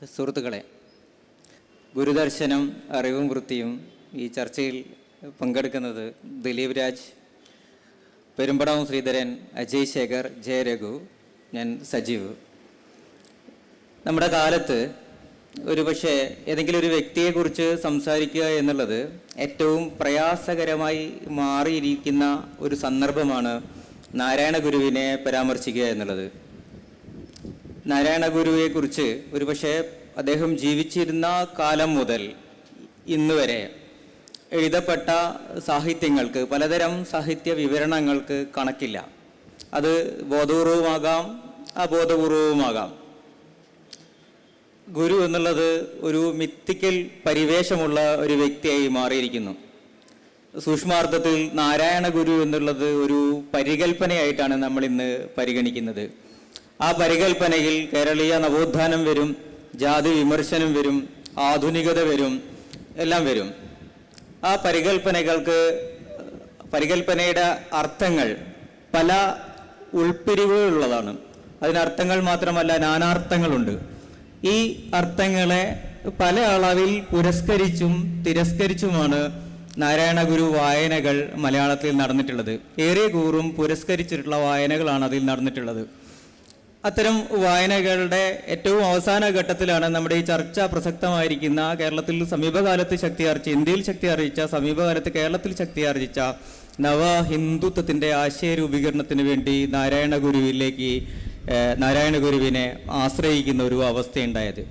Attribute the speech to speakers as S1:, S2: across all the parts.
S1: സുഹൃത്തുക്കളെ, ഗുരുദർശനം അറിവും വൃത്തിയും ഈ ചർച്ചയിൽ പങ്കെടുക്കുന്നത് ദിലീപ് രാജ്, പെരുമ്പടവം ശ്രീധരൻ, അജയ് ശേഖർ, ജയരഘു, ഞാൻ സജീവ്. നമ്മുടെ കാലത്ത് ഒരുപക്ഷെ ഏതെങ്കിലും ഒരു വ്യക്തിയെക്കുറിച്ച് സംസാരിക്കുക എന്നുള്ളത് ഏറ്റവും പ്രയാസകരമായി മാറിയിരിക്കുന്ന ഒരു സന്ദർഭമാണ് നാരായണ ഗുരുവിനെ പരാമർശിക്കുക എന്നുള്ളത്. നാരായണ ഗുരുവിനെക്കുറിച്ച് ഒരുപക്ഷെ അദ്ദേഹം ജീവിച്ചിരുന്ന കാലം മുതൽ ഇന്ന് വരെ എഴുതപ്പെട്ട സാഹിത്യങ്ങൾക്ക്, പലതരം സാഹിത്യ വിവരണങ്ങൾക്ക് കണക്കില്ല. അത് ബോധപൂർവമാകാം, അബോധപൂർവവുമാകാം. ഗുരു എന്നുള്ളത് ഒരു മിത്തിക്കൽ പരിവേഷമുള്ള ഒരു വ്യക്തിയായി മാറിയിരിക്കുന്നു. സൂക്ഷ്മാർത്ഥത്തിൽ നാരായണ ഗുരു എന്നുള്ളത് ഒരു പരികൽപ്പനയായിട്ടാണ് നമ്മൾ ഇന്ന് പരിഗണിക്കുന്നത്. ആ പരികൽപ്പനയിൽ കേരളീയ നവോത്ഥാനം വരും, ജാതി വിമർശനം വരും, ആധുനികത വരും, എല്ലാം വരും. ആ പരികൽപ്പനയുടെ അർത്ഥങ്ങൾ പല ഉൾപ്പിരിവുകളുള്ളതാണ്. അതിനർത്ഥങ്ങൾ മാത്രമല്ല, നാനാർത്ഥങ്ങളുണ്ട്. ഈ അർത്ഥങ്ങളെ പല അളവിൽ പുരസ്കരിച്ചും തിരസ്കരിച്ചുമാണ് നാരായണ ഗുരു വായനകൾ മലയാളത്തിൽ നടന്നിട്ടുള്ളത്. ഏറെ കൂറും പുരസ്കരിച്ചിട്ടുള്ള വായനകളാണ് അതിൽ നടന്നിട്ടുള്ളത്. അത്തരം വായനകളുടെ ഏറ്റവും അവസാന ഘട്ടത്തിലാണ് നമ്മുടെ ഈ ചർച്ച പ്രസക്തമായിരിക്കുന്ന കേരളത്തിൽ സമീപകാലത്ത് ശക്തിയാർജിച്ച, ഇന്ത്യയിൽ ശക്തിയാർജിച്ച, സമീപകാലത്ത് കേരളത്തിൽ ശക്തിയാർജിച്ച നവ ഹിന്ദുത്വത്തിൻ്റെ ആശയ രൂപീകരണത്തിന് വേണ്ടി നാരായണ ഗുരുവിനെ ആശ്രയിക്കുന്ന ഒരു അവസ്ഥയുണ്ടായത്.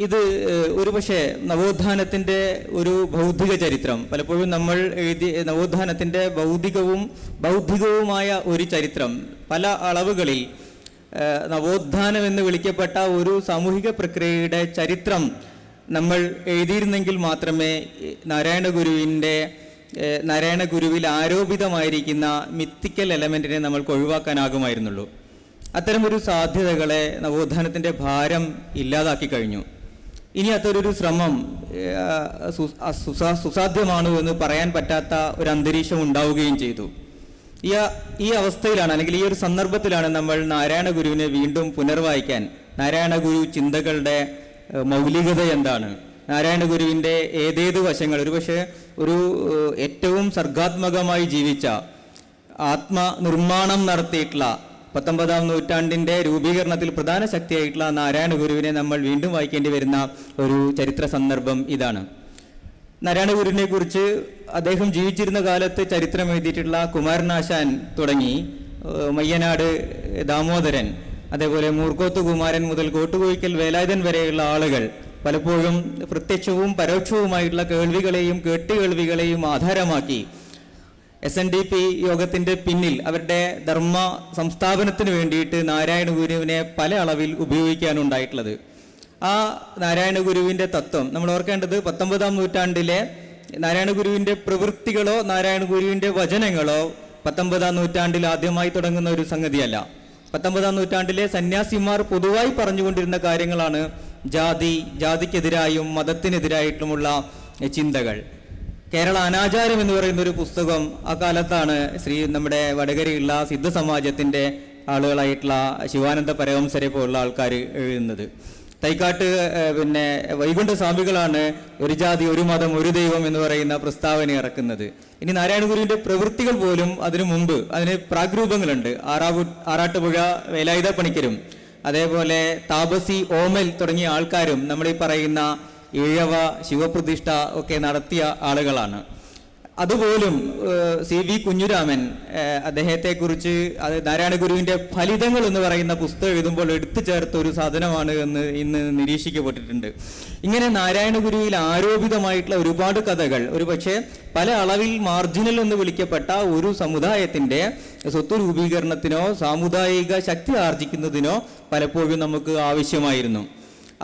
S1: ഇത് ഒരുപക്ഷെ നവോത്ഥാനത്തിൻ്റെ ഒരു ബൗദ്ധിക ചരിത്രം, പലപ്പോഴും നമ്മൾ നവോത്ഥാനത്തിൻ്റെ ബൗദ്ധികവുമായ ഒരു ചരിത്രം പല അളവുകളിൽ നവോത്ഥാനം എന്ന് വിളിക്കപ്പെട്ട ഒരു സാമൂഹിക പ്രക്രിയയുടെ ചരിത്രം നമ്മൾ എഴുതിയിരുന്നെങ്കിൽ മാത്രമേ നാരായണ ഗുരുവിൽ ആരോപിതമായിരിക്കുന്ന മിത്തിക്കൽ എലമെൻറ്റിനെ നമ്മൾക്ക് ഒഴിവാക്കാനാകുമായിരുന്നുള്ളൂ. അത്തരമൊരു സാധ്യതകളെ നവോത്ഥാനത്തിൻ്റെ ഭാരം ഇല്ലാതാക്കി കഴിഞ്ഞു. ഇനി അത്തരൊരു ശ്രമം സുസാധ്യമാണോ എന്ന് പറയാൻ പറ്റാത്ത ഒരു അന്തരീക്ഷം ഉണ്ടാവുകയും ചെയ്തു. ഈ അവസ്ഥയിലാണ്, അല്ലെങ്കിൽ ഈ ഒരു സന്ദർഭത്തിലാണ് നമ്മൾ നാരായണ ഗുരുവിനെ വീണ്ടും പുനർവായിക്കാൻ, നാരായണ ഗുരു ചിന്തകളുടെ മൗലികത എന്താണ്, നാരായണ ഗുരുവിൻ്റെ ഏതേത് വശങ്ങൾ, ഒരുപക്ഷെ ഒരു ഏറ്റവും സർഗാത്മകമായി ജീവിച്ച, ആത്മനിർമ്മാണം നടത്തിയിട്ടുള്ള 19-ാം നൂറ്റാണ്ടിൻ്റെ രൂപീകരണത്തിൽ പ്രധാന ശക്തിയായിട്ടുള്ള നാരായണ ഗുരുവിനെ നമ്മൾ വീണ്ടും വായിക്കേണ്ടി വരുന്ന ഒരു ചരിത്ര സന്ദർഭം ഇതാണ്. നാരായണ ഗുരുവിനെ കുറിച്ച് അദ്ദേഹം ജീവിച്ചിരുന്ന കാലത്ത് ചരിത്രം എഴുതിയിട്ടുള്ള കുമാരനാശാൻ തുടങ്ങി മയ്യനാട് ദാമോദരൻ, അതേപോലെ മൂർക്കോത്ത് കുമാരൻ മുതൽ കോട്ടുകോയിക്കൽ വേലായുധൻ വരെയുള്ള ആളുകൾ പലപ്പോഴും പ്രത്യക്ഷവും പരോക്ഷവുമായിട്ടുള്ള കേൾവികളെയും കേട്ടുകേൾവികളെയും ആധാരമാക്കി SNDP യോഗത്തിൻ്റെ പിന്നിൽ അവരുടെ ധർമ്മ സംസ്ഥാപനത്തിന് വേണ്ടിയിട്ട് നാരായണ ഗുരുവിനെ പല അളവിൽ ഉപയോഗിക്കാനുണ്ടായിട്ടുള്ളത്. ആ നാരായണ ഗുരുവിൻ്റെ തത്വം നമ്മൾ ഓർക്കേണ്ടത് 19-ാം നൂറ്റാണ്ടിലെ നാരായണ ഗുരുവിൻ്റെ പ്രവൃത്തികളോ നാരായണ ഗുരുവിൻ്റെ വചനങ്ങളോ 19-ാം നൂറ്റാണ്ടിൽ ആദ്യമായി തുടങ്ങുന്ന ഒരു സംഗതിയല്ല. 19-ാം നൂറ്റാണ്ടിലെ സന്യാസിമാർ പൊതുവായി പറഞ്ഞുകൊണ്ടിരുന്ന കാര്യങ്ങളാണ് ജാതിക്കെതിരായും മതത്തിനെതിരായിട്ടുമുള്ള ചിന്തകൾ. കേരള അനാചാരം എന്ന് പറയുന്ന ഒരു പുസ്തകം ആ കാലത്താണ് നമ്മുടെ വടകരയുള്ള സിദ്ധ സമാജത്തിൻ്റെ ആളുകളായിട്ടുള്ള ശിവാനന്ദ പരമഹംസരെ പോലുള്ള ആൾക്കാർ എഴുതുന്നത്. തൈക്കാട്ട് വൈകുണ്ഠ സ്വാമികളാണ് ഒരു ജാതി ഒരു മതം ഒരു ദൈവം എന്ന് പറയുന്ന പ്രസ്താവന ഇറക്കുന്നത്. ഇനി നാരായണ ഗുരുവിൻ്റെ പ്രവൃത്തികൾ പോലും അതിനു മുമ്പ് അതിന് പ്രാഗ്രൂപങ്ങളുണ്ട്. ആറാട്ടുപുഴ വേലായുധ പണിക്കരും അതേപോലെ താപസി ഓമൽ തുടങ്ങിയ ആൾക്കാരും നമ്മളീ പറയുന്ന ഈഴവ ശിവപ്രതിഷ്ഠ ഒക്കെ നടത്തിയ ആളുകളാണ്. അതുപോലും CV കുഞ്ഞുരാമൻ അദ്ദേഹത്തെക്കുറിച്ച് നാരായണ ഗുരുവിൻ്റെ ഫലിതങ്ങൾ എന്ന് പറയുന്ന പുസ്തകം എഴുതുമ്പോൾ എടുത്തു ചേർത്ത ഒരു സാധനമാണ് എന്ന് ഇന്ന് നിരീക്ഷിക്കപ്പെട്ടിട്ടുണ്ട്. ഇങ്ങനെ നാരായണ ഗുരുവിൽ ആരോപിതമായിട്ടുള്ള ഒരുപാട് കഥകൾ ഒരുപക്ഷെ പല അളവിൽ മാർജിനൽ എന്ന് വിളിക്കപ്പെട്ട ഒരു സമുദായത്തിൻ്റെ സ്വത്ത് രൂപീകരണത്തിനോ സാമുദായിക ശക്തി ആർജിക്കുന്നതിനോ പലപ്പോഴും നമുക്ക് ആവശ്യമായിരുന്നു.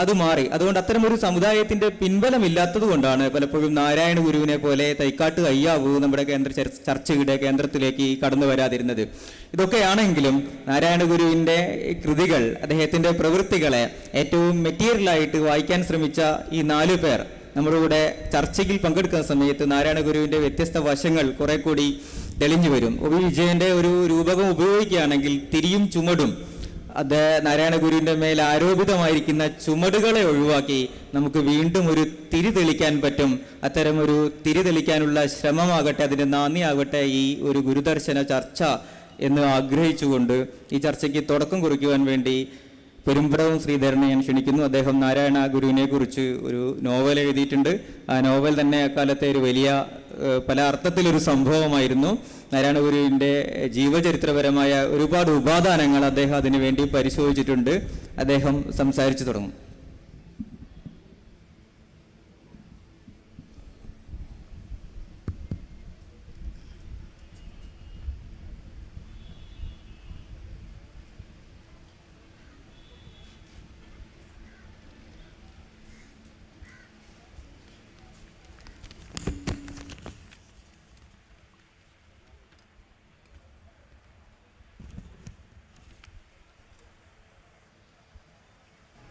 S1: അത് മാറി. അതുകൊണ്ട് അത്തരമൊരു സമുദായത്തിൻ്റെ പിൻബലമില്ലാത്തത് കൊണ്ടാണ് പലപ്പോഴും നാരായണ ഗുരുവിനെ പോലെ തൈക്കാട്ട് അയ്യാവു നമ്മുടെ ചർച്ചയുടെ കേന്ദ്രത്തിലേക്ക് കടന്നു വരാതിരുന്നത്. ഇതൊക്കെയാണെങ്കിലും നാരായണ ഗുരുവിൻ്റെ കൃതികൾ, അദ്ദേഹത്തിൻ്റെ പ്രവൃത്തികളെ ഏറ്റവും മെറ്റീരിയലായിട്ട് വായിക്കാൻ ശ്രമിച്ച ഈ 4 പേർ നമ്മുടെ കൂടെ ചർച്ചയിൽ പങ്കെടുക്കുന്ന സമയത്ത് നാരായണ ഗുരുവിൻ്റെ വ്യത്യസ്ത വശങ്ങൾ കുറെ കൂടി തെളിഞ്ഞു വരും. വിജയൻ്റെ ഒരു രൂപകം ഉപയോഗിക്കുകയാണെങ്കിൽ തിരിയും ചുമടും നാരായണ ഗുരുവിൻ്റെ മേൽ ആരോപിതമായിരിക്കുന്ന ചുമടുകളെ ഒഴിവാക്കി നമുക്ക് വീണ്ടും ഒരു തിരി തെളിക്കാൻ പറ്റും. അത്തരം ഒരു തിരി തെളിക്കാനുള്ള ശ്രമമാകട്ടെ, അതിൻ്റെ നാന്ദിയാകട്ടെ ഈ ഒരു ഗുരുദർശന ചർച്ച എന്ന് ആഗ്രഹിച്ചുകൊണ്ട് ഈ ചർച്ചയ്ക്ക് തുടക്കം കുറിക്കുവാൻ വേണ്ടി പെരുമ്പടവും ശ്രീധരനെ ഞാൻ ക്ഷണിക്കുന്നു. അദ്ദേഹം നാരായണ ഗുരുവിനെ കുറിച്ച് ഒരു നോവൽ എഴുതിയിട്ടുണ്ട്. ആ നോവൽ തന്നെ അക്കാലത്തെ ഒരു വലിയ പല അർത്ഥത്തിലൊരു സംഭവമായിരുന്നു. നാരായണ ഗുരുവിൻ്റെ ജീവചരിത്രപരമായ ഒരുപാട് ഉപാദാനങ്ങൾ അദ്ദേഹം അതിനു വേണ്ടി പരിശോധിച്ചിട്ടുണ്ട്. അദ്ദേഹം സംസാരിച്ചു തുടങ്ങും.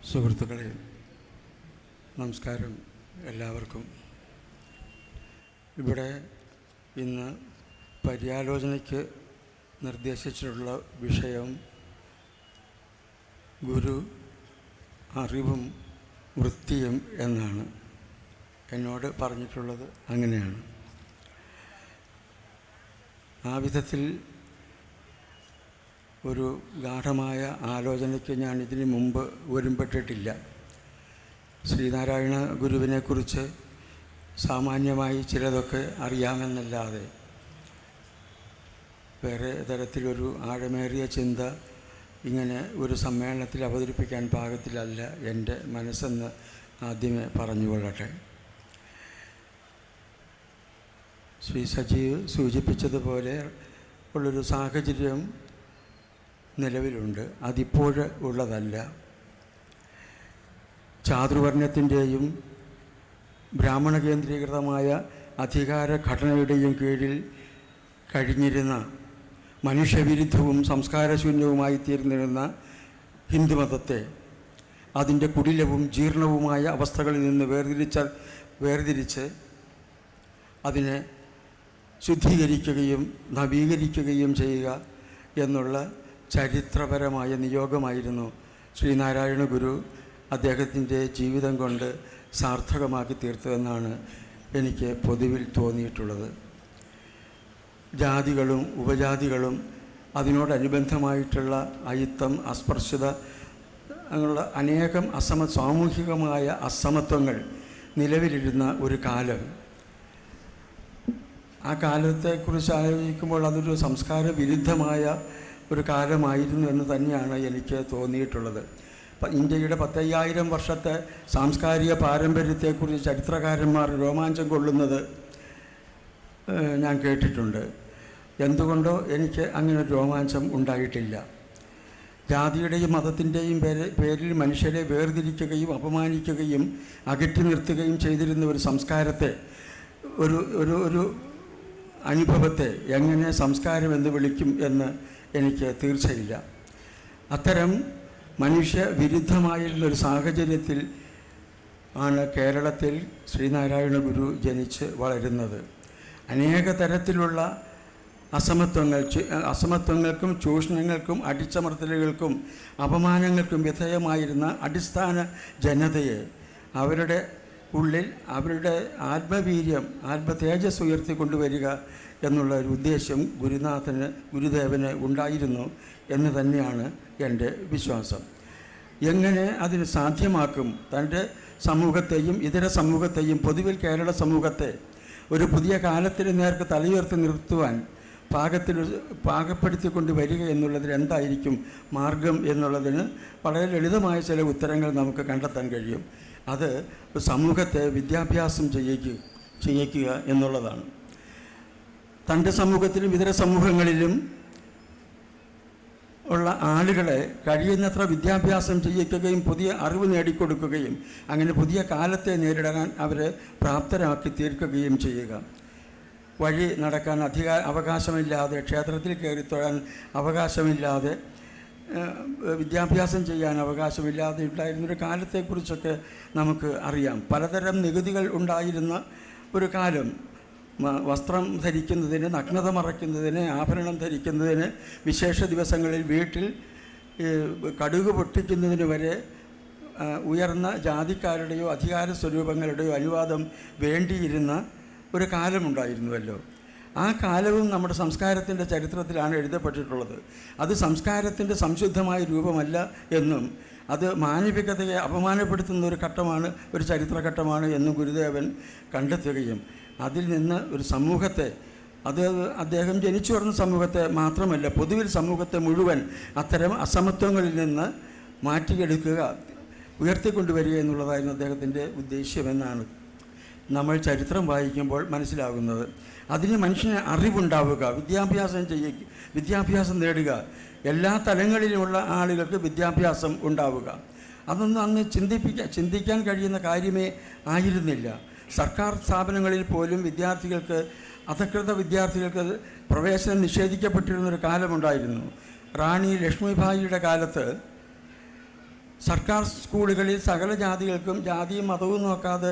S2: സുഹൃത്തുക്കളെ, നമസ്കാരം എല്ലാവർക്കും. ഇവിടെ ഇന്ന് പര്യാലോചനയ്ക്ക് നിർദ്ദേശിച്ചിട്ടുള്ള വിഷയം ഗുരു, അറിവും വൃത്തിയും എന്നാണ്. എന്നോട് പറഞ്ഞിട്ടുള്ളത് അങ്ങനെയാണ്. ആ വിധത്തിൽ ഒരു ഗാഠമായ ആലോചനയ്ക്ക് ഞാൻ ഇതിനു മുമ്പ് ഒരുമ്പെട്ടിട്ടില്ല. ശ്രീനാരായണ ഗുരുവിനെക്കുറിച്ച് സാമാന്യമായി ചിലതൊക്കെ അറിയാമെന്നല്ലാതെ വേറെ തരത്തിലൊരു ആഴമേറിയ ചിന്ത ഇങ്ങനെ ഒരു സമ്മേളനത്തിൽ അവതരിപ്പിക്കാൻ പാകത്തിലല്ല എൻ്റെ മനസ്സെന്ന് ആദ്യമേ പറഞ്ഞുകൊള്ളട്ടെ. ശ്രീ സജീവ് സൂചിപ്പിച്ചതുപോലെ ഉള്ളൊരു സാഹചര്യം നിലവിലുണ്ട്. അതിപ്പോൾ ഉള്ളതല്ല. ചാതുർവർണ്ണത്തിൻ്റെയും ബ്രാഹ്മണ കേന്ദ്രീകൃതമായ അധികാര ഘടനയുടെയും കീഴിൽ കഴിഞ്ഞിരുന്ന മനുഷ്യവിരുദ്ധവും സംസ്കാരശൂന്യവുമായി തീർന്നിരുന്ന ഹിന്ദുമതത്തെ അതിൻ്റെ കുടിലവും ജീർണവുമായ അവസ്ഥകളിൽ നിന്ന് വേർതിരിച്ച് അതിനെ ശുദ്ധീകരിക്കുകയും നവീകരിക്കുകയും ചെയ്യുക എന്നുള്ള ചരിത്രപരമായ നിയോഗമായിരുന്നു ശ്രീനാരായണ ഗുരു അദ്ദേഹത്തിൻ്റെ ജീവിതം കൊണ്ട് സാർത്ഥകമാക്കി തീർത്തതെന്നാണ് എനിക്ക് പൊതുവിൽ തോന്നിയിട്ടുള്ളത്. ജാതികളും ഉപജാതികളും അതിനോടനുബന്ധമായിട്ടുള്ള അയിത്തം, അസ്പൃശ്യത അങ്ങനെയുള്ള അനേകം സാമൂഹികമായ അസമത്വങ്ങൾ നിലവിലിരുന്ന ഒരു കാലം. ആ കാലത്തെക്കുറിച്ച് ആലോചിക്കുമ്പോൾ അതൊരു സംസ്കാര വിരുദ്ധമായ ഒരു കാലമായിരുന്നു എന്ന് തന്നെയാണ് എനിക്ക് തോന്നിയിട്ടുള്ളത്. ഇന്ത്യയുടെ 10,000 വർഷത്തെ സാംസ്കാരിക പാരമ്പര്യത്തെക്കുറിച്ച് ചരിത്രകാരന്മാർ രോമാഞ്ചം കൊള്ളുന്നത് ഞാൻ കേട്ടിട്ടുണ്ട്. എന്തുകൊണ്ടോ എനിക്ക് അങ്ങനെ ഒരു രോമാഞ്ചം ഉണ്ടായിട്ടില്ല. ജാതിയുടെയും മതത്തിൻ്റെയും പേരിൽ മനുഷ്യരെ വേർതിരിക്കുകയും അപമാനിക്കുകയും അകറ്റി നിർത്തുകയും ചെയ്തിരുന്ന ഒരു സംസ്കാരത്തെ, ഒരു അനുഭവത്തെ എങ്ങനെ സംസ്കാരം എന്ന് വിളിക്കും എന്ന് എനിക്ക് തീർച്ചയില്ല. അത്തരം മനുഷ്യ വിരുദ്ധമായിരുന്നൊരു സാഹചര്യത്തിൽ ആണ് കേരളത്തിൽ ശ്രീനാരായണ ഗുരു ജനിച്ച് വളരുന്നത്. അനേക തരത്തിലുള്ള അസമത്വങ്ങൾക്കും ചൂഷണങ്ങൾക്കും അടിച്ചമർത്തലുകൾക്കും അപമാനങ്ങൾക്കും വിധേയമായിരുന്ന അടിസ്ഥാന ജനതയെ അവരുടെ ഉള്ളിൽ അവരുടെ ആത്മവീര്യം, ആത്മതേജസ് ഉയർത്തിക്കൊണ്ടുവരിക എന്നുള്ള ഒരു ഉദ്ദേശ്യം ഗുരുദേവന് ഉണ്ടായിരുന്നു എന്ന് തന്നെയാണ് എൻ്റെ വിശ്വാസം. എങ്ങനെ അതിന് സാധ്യമാക്കും? തൻ്റെ സമൂഹത്തെയും ഇതര സമൂഹത്തെയും, പൊതുവിൽ കേരള സമൂഹത്തെ ഒരു പുതിയ കാലത്തിന് നേർക്ക് തലയുയർത്തി നിർത്തുവാൻ പാകപ്പെടുത്തിക്കൊണ്ട് വരിക എന്നുള്ളതിന് എന്തായിരിക്കും മാർഗം എന്നുള്ളതിന് വളരെ ലളിതമായ ചില ഉത്തരങ്ങൾ നമുക്ക് കണ്ടെത്താൻ കഴിയും. അത് സമൂഹത്തെ വിദ്യാഭ്യാസം ചെയ്യിക്കുക എന്നുള്ളതാണ്. തൻ്റെ സമൂഹത്തിലും ഇതര സമൂഹങ്ങളിലും ഉള്ള ആളുകളെ കഴിയുന്നത്ര വിദ്യാഭ്യാസം ചെയ്യിക്കുകയും പുതിയ അറിവ് നേടിക്കൊടുക്കുകയും അങ്ങനെ പുതിയ കാലത്തെ നേരിടാൻ അവരെ പ്രാപ്തരാക്കി തീർക്കുകയും ചെയ്യുക. വഴി നടക്കാൻ അവകാശമില്ലാതെ, ക്ഷേത്രത്തിൽ കയറിത്തൊഴാൻ അവകാശമില്ലാതെ, വിദ്യാഭ്യാസം ചെയ്യാൻ അവകാശമില്ലാതെ ഉണ്ടായിരുന്നൊരു കാലത്തെക്കുറിച്ചൊക്കെ നമുക്ക് അറിയാം. പലതരം നികുതികൾ ഉണ്ടായിരുന്ന ഒരു കാലം. വസ്ത്രം ധരിക്കുന്നതിന്, നഗ്നത മറയ്ക്കുന്നതിന്, ആഭരണം ധരിക്കുന്നതിന്, വിശേഷ ദിവസങ്ങളിൽ വീട്ടിൽ കടുക് പൊട്ടിക്കുന്നതിന് വരെ ഉയർന്ന ജാതിക്കാരുടെയോ അധികാര സ്വരൂപങ്ങളുടെയോ അനുവാദം വേണ്ടിയിരുന്ന ഒരു കാലമുണ്ടായിരുന്നുവല്ലോ. ആ കാലവും നമ്മുടെ സംസ്കാരത്തിൻ്റെ ചരിത്രത്തിലാണ് എഴുതപ്പെട്ടിട്ടുള്ളത്. അത് സംസ്കാരത്തിൻ്റെ സംശുദ്ധമായ രൂപമല്ല എന്നും അത് മാനവികതയെ അപമാനപ്പെടുത്തുന്ന ഒരു ഘട്ടമാണ്, ഒരു ചരിത്രഘട്ടമാണ് എന്നും ഗുരുദേവൻ കണ്ടെത്തുകയും അതിൽ നിന്ന് ഒരു സമൂഹത്തെ, അത് അദ്ദേഹം ജനിച്ചു വളർന്ന സമൂഹത്തെ മാത്രമല്ല പൊതുവിൽ സമൂഹത്തെ മുഴുവൻ അത്തരം അസമത്വങ്ങളിൽ നിന്ന് മാറ്റിയെടുക്കുക, ഉയർത്തിക്കൊണ്ടുവരിക എന്നുള്ളതായിരുന്നു അദ്ദേഹത്തിൻ്റെ ഉദ്ദേശ്യമെന്നാണ് നമ്മൾ ചരിത്രം വായിക്കുമ്പോൾ മനസ്സിലാകുന്നത്. അതിന് മനുഷ്യന് അറിവുണ്ടാവുക, വിദ്യാഭ്യാസം നേടുക, എല്ലാ തലങ്ങളിലുമുള്ള ആളുകൾക്ക് വിദ്യാഭ്യാസം ഉണ്ടാവുക. അതൊന്നും അന്ന് ചിന്തിക്കാൻ കഴിയുന്ന കാര്യമേ ആയിരുന്നില്ല. സർക്കാർ സ്ഥാപനങ്ങളിൽ പോലും അധകൃത വിദ്യാർത്ഥികൾക്ക് പ്രവേശനം നിഷേധിക്കപ്പെട്ടിരുന്നൊരു കാലമുണ്ടായിരുന്നു. റാണി ലക്ഷ്മിഭായിയുടെ കാലത്ത് സർക്കാർ സ്കൂളുകളിൽ സകല ജാതികൾക്കും ജാതിയും മതവും നോക്കാതെ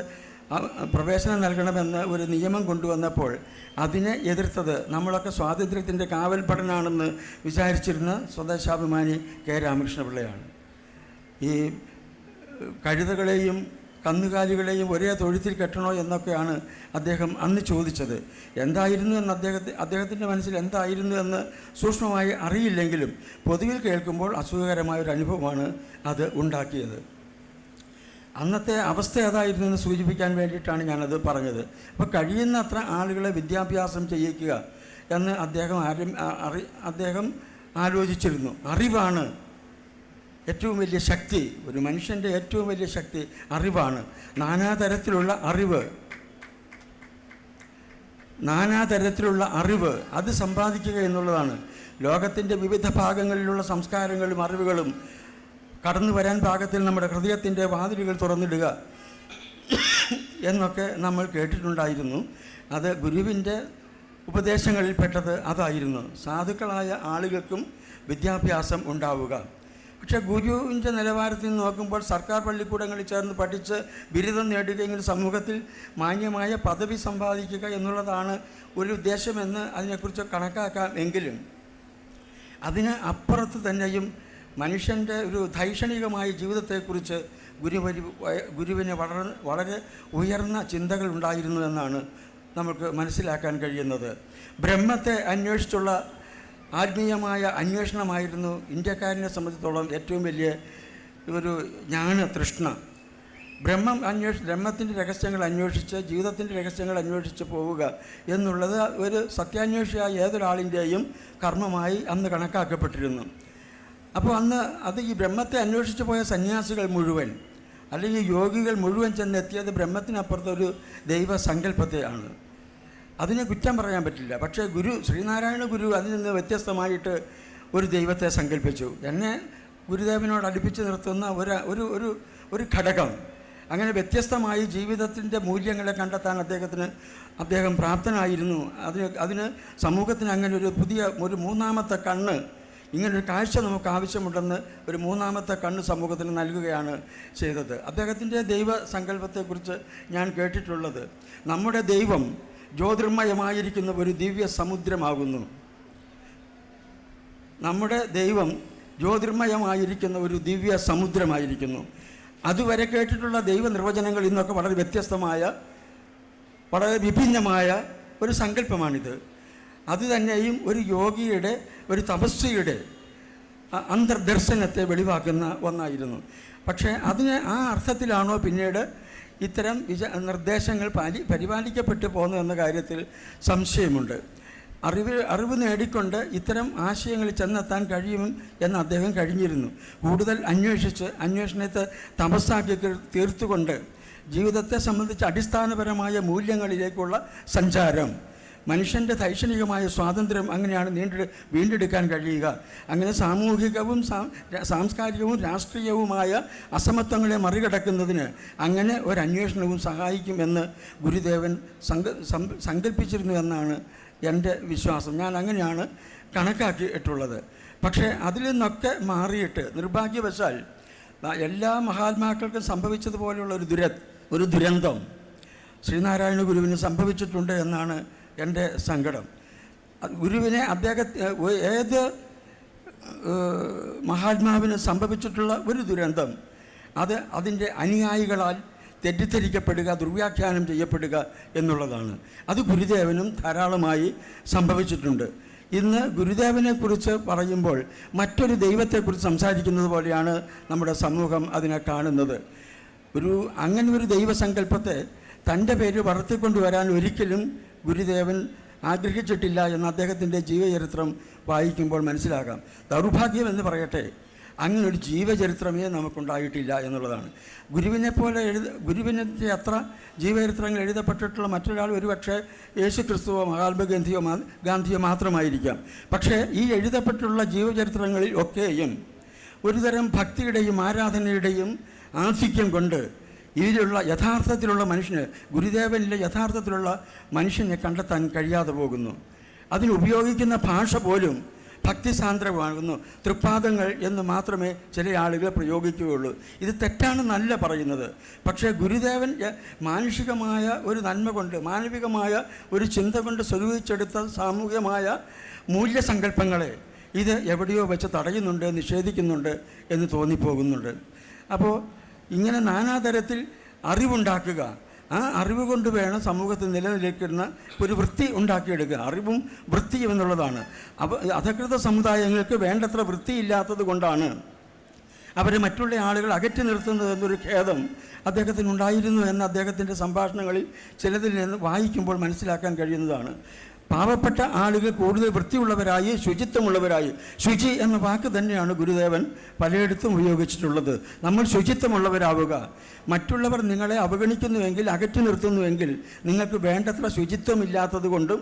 S2: പ്രവേശനം നൽകണമെന്ന് ഒരു നിയമം കൊണ്ടുവന്നപ്പോൾ അതിനെ എതിർത്തത് നമ്മളൊക്കെ സ്വാതന്ത്ര്യത്തിൻ്റെ കാവൽപ്പടനാണെന്ന് വിചാരിച്ചിരുന്ന സ്വദേശാഭിമാനി കെ രാമകൃഷ്ണപിള്ളയാണ്. ഈ കഴുതകളെയും കന്നുകാലികളെയും ഒരേ തൊഴുത്തിൽ കെട്ടണോ എന്നൊക്കെയാണ് അദ്ദേഹം അന്ന് ചോദിച്ചത്. എന്തായിരുന്നു എന്ന് അദ്ദേഹത്തിൻ്റെ മനസ്സിൽ എന്തായിരുന്നു എന്ന് സൂക്ഷ്മമായി അറിയില്ലെങ്കിലും പൊതുവിൽ കേൾക്കുമ്പോൾ അസുഖകരമായൊരു അനുഭവമാണ് അത് ഉണ്ടാക്കിയത്. അന്നത്തെ അവസ്ഥ ഏതായിരുന്നു എന്ന് സൂചിപ്പിക്കാൻ വേണ്ടിയിട്ടാണ് ഞാനത് പറഞ്ഞത്. അപ്പോൾ കഴിയുന്നത്ര ആളുകളെ വിദ്യാഭ്യാസം ചെയ്യിക്കുക എന്ന് അദ്ദേഹം ആലോചിച്ചിരുന്നു. അറിവാണ് ഏറ്റവും വലിയ ശക്തി, ഒരു മനുഷ്യൻ്റെ ഏറ്റവും വലിയ ശക്തി അറിവാണ്. നാനാതരത്തിലുള്ള അറിവ് അത് സമ്പാദിക്കുക എന്നുള്ളതാണ്. ലോകത്തിൻ്റെ വിവിധ ഭാഗങ്ങളിലുള്ള സംസ്കാരങ്ങളും അറിവുകളും കടന്നു വരാൻ പാകത്തിൽ നമ്മുടെ ഹൃദയത്തിൻ്റെ വാതിലുകൾ തുറന്നിടുക എന്നൊക്കെ നമ്മൾ കേട്ടിട്ടുണ്ടായിരുന്നു. അത് ഗുരുവിൻ്റെ ഉപദേശങ്ങളിൽപ്പെട്ടത് അതായിരുന്നു. സാധുക്കളായ ആളുകൾക്കും വിദ്യാഭ്യാസം ഉണ്ടാവുക. പക്ഷേ ഗുരുവിൻ്റെ നിലവാരത്തിൽ നോക്കുമ്പോൾ സർക്കാർ പള്ളിക്കൂടങ്ങളിൽ ചേർന്ന് പഠിച്ച് ബിരുദം നേടുകയെങ്കിൽ സമൂഹത്തിൽ മാന്യമായ പദവി സമ്പാദിക്കുക എന്നുള്ളതാണ് ഒരു ഉദ്ദേശമെന്ന് അതിനെക്കുറിച്ച് കണക്കാക്കാം. എങ്കിലും അതിന് അപ്പുറത്ത് തന്നെയും മനുഷ്യൻ്റെ ഒരു ധൈഷണികമായ ജീവിതത്തെക്കുറിച്ച് ഗുരുവിന് വളരെ ഉയർന്ന ചിന്തകൾ ഉണ്ടായിരുന്നു എന്നാണ് നമുക്ക് മനസ്സിലാക്കാൻ കഴിയുന്നത്. ബ്രഹ്മത്തെ അന്വേഷിച്ചുള്ള ആത്മീയമായ അന്വേഷണമായിരുന്നു ഇന്ത്യക്കാരനെ സംബന്ധിച്ചിടത്തോളം ഏറ്റവും വലിയ ഒരു ജ്ഞാനതൃഷ്ണ. ബ്രഹ്മത്തിൻ്റെ രഹസ്യങ്ങൾ അന്വേഷിച്ച്, ജീവിതത്തിൻ്റെ രഹസ്യങ്ങൾ അന്വേഷിച്ച് പോവുക എന്നുള്ളത് ഒരു സത്യാന്വേഷിയായ ഏതൊരാളിൻ്റെയും കർമ്മമായി അന്ന് കണക്കാക്കപ്പെട്ടിരുന്നു. അപ്പോൾ അന്ന് അത് ഈ ബ്രഹ്മത്തെ അന്വേഷിച്ച് പോയ സന്യാസികൾ മുഴുവൻ അല്ലെങ്കിൽ യോഗികൾ മുഴുവൻ ചെന്നെത്തിയത് ബ്രഹ്മത്തിനപ്പുറത്തൊരു ദൈവസങ്കല്പത്തെയാണ്. അതിനെ കുറ്റം പറയാൻ പറ്റില്ല. പക്ഷേ ശ്രീനാരായണ ഗുരു അതിൽ നിന്ന് വ്യത്യസ്തമായിട്ട് ഒരു ദൈവത്തെ സങ്കല്പിച്ചു. എന്നെ ഗുരുദേവനോട് അടുപ്പിച്ച് നിർത്തുന്ന ഒരു ഘടകം. അങ്ങനെ വ്യത്യസ്തമായി ജീവിതത്തിൻ്റെ മൂല്യങ്ങളെ കണ്ടെത്താൻ അദ്ദേഹം പ്രാപ്തനായിരുന്നു. അതിന് സമൂഹത്തിന് അങ്ങനെ ഒരു മൂന്നാമത്തെ കണ്ണ്, ഇങ്ങനൊരു കാഴ്ച നമുക്ക് ആവശ്യമുണ്ടെന്ന് ഒരു മൂന്നാമത്തെ കണ്ണ് സമൂഹത്തിന് നൽകുകയാണ് ചെയ്തത്. അദ്ദേഹത്തിൻ്റെ ദൈവസങ്കല്പത്തെക്കുറിച്ച് ഞാൻ കേട്ടിട്ടുള്ളത്, നമ്മുടെ ദൈവം ജ്യോതിർമയമായിരിക്കുന്ന ഒരു ദിവ്യ സമുദ്രമാകുന്നു. നമ്മുടെ ദൈവം ജ്യോതിർമയമായിരിക്കുന്ന ഒരു ദിവ്യ സമുദ്രമായിരിക്കുന്നു. അതുവരെ കേട്ടിട്ടുള്ള ദൈവനിർവചനങ്ങൾ ഇന്നൊക്കെ വളരെ വ്യത്യസ്തമായ, വളരെ വിഭിന്നമായ ഒരു സങ്കല്പമാണിത്. അതുതന്നെയും ഒരു യോഗിയുടെ, ഒരു തപസ്വിയുടെ അന്തർദർശനത്തെ വെളിവാക്കുന്ന ഒന്നായിരുന്നു. പക്ഷേ ആ അർത്ഥത്തിലാണോ പിന്നീട് ഇത്തരം നിർദ്ദേശങ്ങൾ പരിപാലിക്കപ്പെട്ടു പോകുന്നതെന്ന കാര്യത്തിൽ സംശയമുണ്ട്. അറിവ് നേടിക്കൊണ്ട് ഇത്തരം ആശയങ്ങളിൽ ചെന്നെത്താൻ കഴിയും എന്ന് അദ്ദേഹം കഴിഞ്ഞിരുന്നു. കൂടുതൽ അന്വേഷണത്തെ തപസ്സാക്കി തീർത്തുകൊണ്ട് ജീവിതത്തെ സംബന്ധിച്ച് അടിസ്ഥാനപരമായ മൂല്യങ്ങളിലേക്കുള്ള സഞ്ചാരം, മനുഷ്യൻ്റെ ധൈഷണികമായ സ്വാതന്ത്ര്യം അങ്ങനെയാണ് വീണ്ടെടുക്കാൻ കഴിയുക. അങ്ങനെ സാമൂഹികവും സാംസ്കാരികവും രാഷ്ട്രീയവുമായ അസമത്വങ്ങളെ മറികടക്കുന്നതിന് അങ്ങനെ ഒരു അന്വേഷണവും സഹായിക്കും എന്ന് ഗുരുദേവൻ സങ്കല്പിച്ചിരുന്നു എന്നാണ് എൻ്റെ വിശ്വാസം. ഞാൻ അങ്ങനെയാണ് കണക്കാക്കിയിട്ടുള്ളത്. പക്ഷേ അതിൽ നിന്നൊക്കെ മാറിയിട്ട് നിർഭാഗ്യവശാൽ എല്ലാ മഹാത്മാക്കൾക്കും സംഭവിച്ചതുപോലെയുള്ള ഒരു ദുരന്തം ശ്രീനാരായണ ഗുരുവിന് സംഭവിച്ചിട്ടുണ്ട് എന്നാണ് എൻ്റെ സങ്കടം. ഗുരുവിനെ മഹാത്മാവിന് സംഭവിച്ചിട്ടുള്ള ഒരു ദുരന്തം, അതിൻ്റെ അനുയായികളാൽ തെറ്റിദ്ധരിക്കപ്പെടുക, ദുർവ്യാഖ്യാനം ചെയ്യപ്പെടുക എന്നുള്ളതാണ്. അത് ഗുരുദേവനും ധാരാളമായി സംഭവിച്ചിട്ടുണ്ട്. ഇന്ന് ഗുരുദേവനെക്കുറിച്ച് പറയുമ്പോൾ മറ്റൊരു ദൈവത്തെക്കുറിച്ച് സംസാരിക്കുന്നത് പോലെയാണ് നമ്മുടെ സമൂഹം അതിനെ കാണുന്നത്. അങ്ങനെ ഒരു ദൈവസങ്കല്പത്തെ തൻ്റെ പേര് വളർത്തിക്കൊണ്ടുവരാൻ ഒരിക്കലും ഗുരുദേവൻ ആഗ്രഹിച്ചിട്ടില്ല എന്ന് അദ്ദേഹത്തിൻ്റെ ജീവചരിത്രം വായിക്കുമ്പോൾ മനസ്സിലാകാം. ദൗർഭാഗ്യം എന്ന് പറയട്ടെ, അങ്ങനെ ഒരു ജീവചരിത്രമേ നമുക്കുണ്ടായിട്ടില്ല എന്നുള്ളതാണ്. ഗുരുവിനത്തെ അത്ര ജീവചരിത്രങ്ങൾ എഴുതപ്പെട്ടിട്ടുള്ള മറ്റൊരാൾ ഒരുപക്ഷെ യേശു ക്രിസ്തുവോ ഗാന്ധിയോ മാത്രമായിരിക്കാം. പക്ഷേ ഈ എഴുതപ്പെട്ടുള്ള ജീവചരിത്രങ്ങളിൽ ഒക്കെയും ഒരുതരം ഭക്തിയുടെയും ആരാധനയുടെയും ആധിക്യം കൊണ്ട് ഇതിലുള്ള യഥാർത്ഥത്തിലുള്ള മനുഷ്യന്, ഗുരുദേവനിലെ യഥാർത്ഥത്തിലുള്ള മനുഷ്യനെ കണ്ടെത്താൻ കഴിയാതെ പോകുന്നു. അതിനുപയോഗിക്കുന്ന ഭാഷ പോലും ഭക്തിസാന്ദ്രമാകുന്നു. തൃപ്പാദങ്ങൾ എന്ന് മാത്രമേ ചില ആളുകൾ പ്രയോഗിക്കുകയുള്ളൂ. ഇത് തെറ്റാണെന്നല്ല പറയുന്നത്. പക്ഷേ ഗുരുദേവൻ മാനുഷികമായ ഒരു നന്മ കൊണ്ട്, മാനവികമായ ഒരു ചിന്ത കൊണ്ട് സ്വരൂപിച്ചെടുത്ത സാമൂഹികമായ മൂല്യസങ്കല്പങ്ങളെ ഇത് എവിടെയോ വെച്ച് തടയുന്നുണ്ട്, നിഷേധിക്കുന്നുണ്ട് എന്ന് തോന്നിപ്പോകുന്നുണ്ട്. അപ്പോൾ ഇങ്ങനെ നാനാതരത്തിൽ അറിവുണ്ടാക്കുക, ആ അറിവ് കൊണ്ട് വേണം സമൂഹത്തിൽ നിലനിൽക്കുന്ന ഒരു വൃത്തി ഉണ്ടാക്കിയെടുക്കുക. അറിവും വൃത്തിയും എന്നുള്ളതാണ്. അധകൃത സമുദായങ്ങൾക്ക് വേണ്ടത്ര വൃത്തിയില്ലാത്തത് കൊണ്ടാണ് അവരെ മറ്റുള്ള ആളുകൾ അകറ്റി നിർത്തുന്നത് എന്നൊരു ഖേദം അദ്ദേഹത്തിനുണ്ടായിരുന്നു എന്ന് അദ്ദേഹത്തിൻ്റെ സംഭാഷണങ്ങളിൽ ചിലതിൽ നിന്ന് വായിക്കുമ്പോൾ മനസ്സിലാക്കാൻ കഴിയുന്നതാണ്. പാവപ്പെട്ട ആളുകൾ കൂടുതൽ വൃത്തിയുള്ളവരായി, ശുചിത്വമുള്ളവരായി, ശുചി എന്ന വാക്ക് തന്നെയാണ് ഗുരുദേവൻ പലയിടത്തും ഉപയോഗിച്ചിട്ടുള്ളത്. നമ്മൾ ശുചിത്വമുള്ളവരാവുക. മറ്റുള്ളവർ നിങ്ങളെ അവഗണിക്കുന്നുവെങ്കിൽ, അകറ്റി നിർത്തുന്നുവെങ്കിൽ നിങ്ങൾക്ക് വേണ്ടത്ര ശുചിത്വമില്ലാത്തത് കൊണ്ടും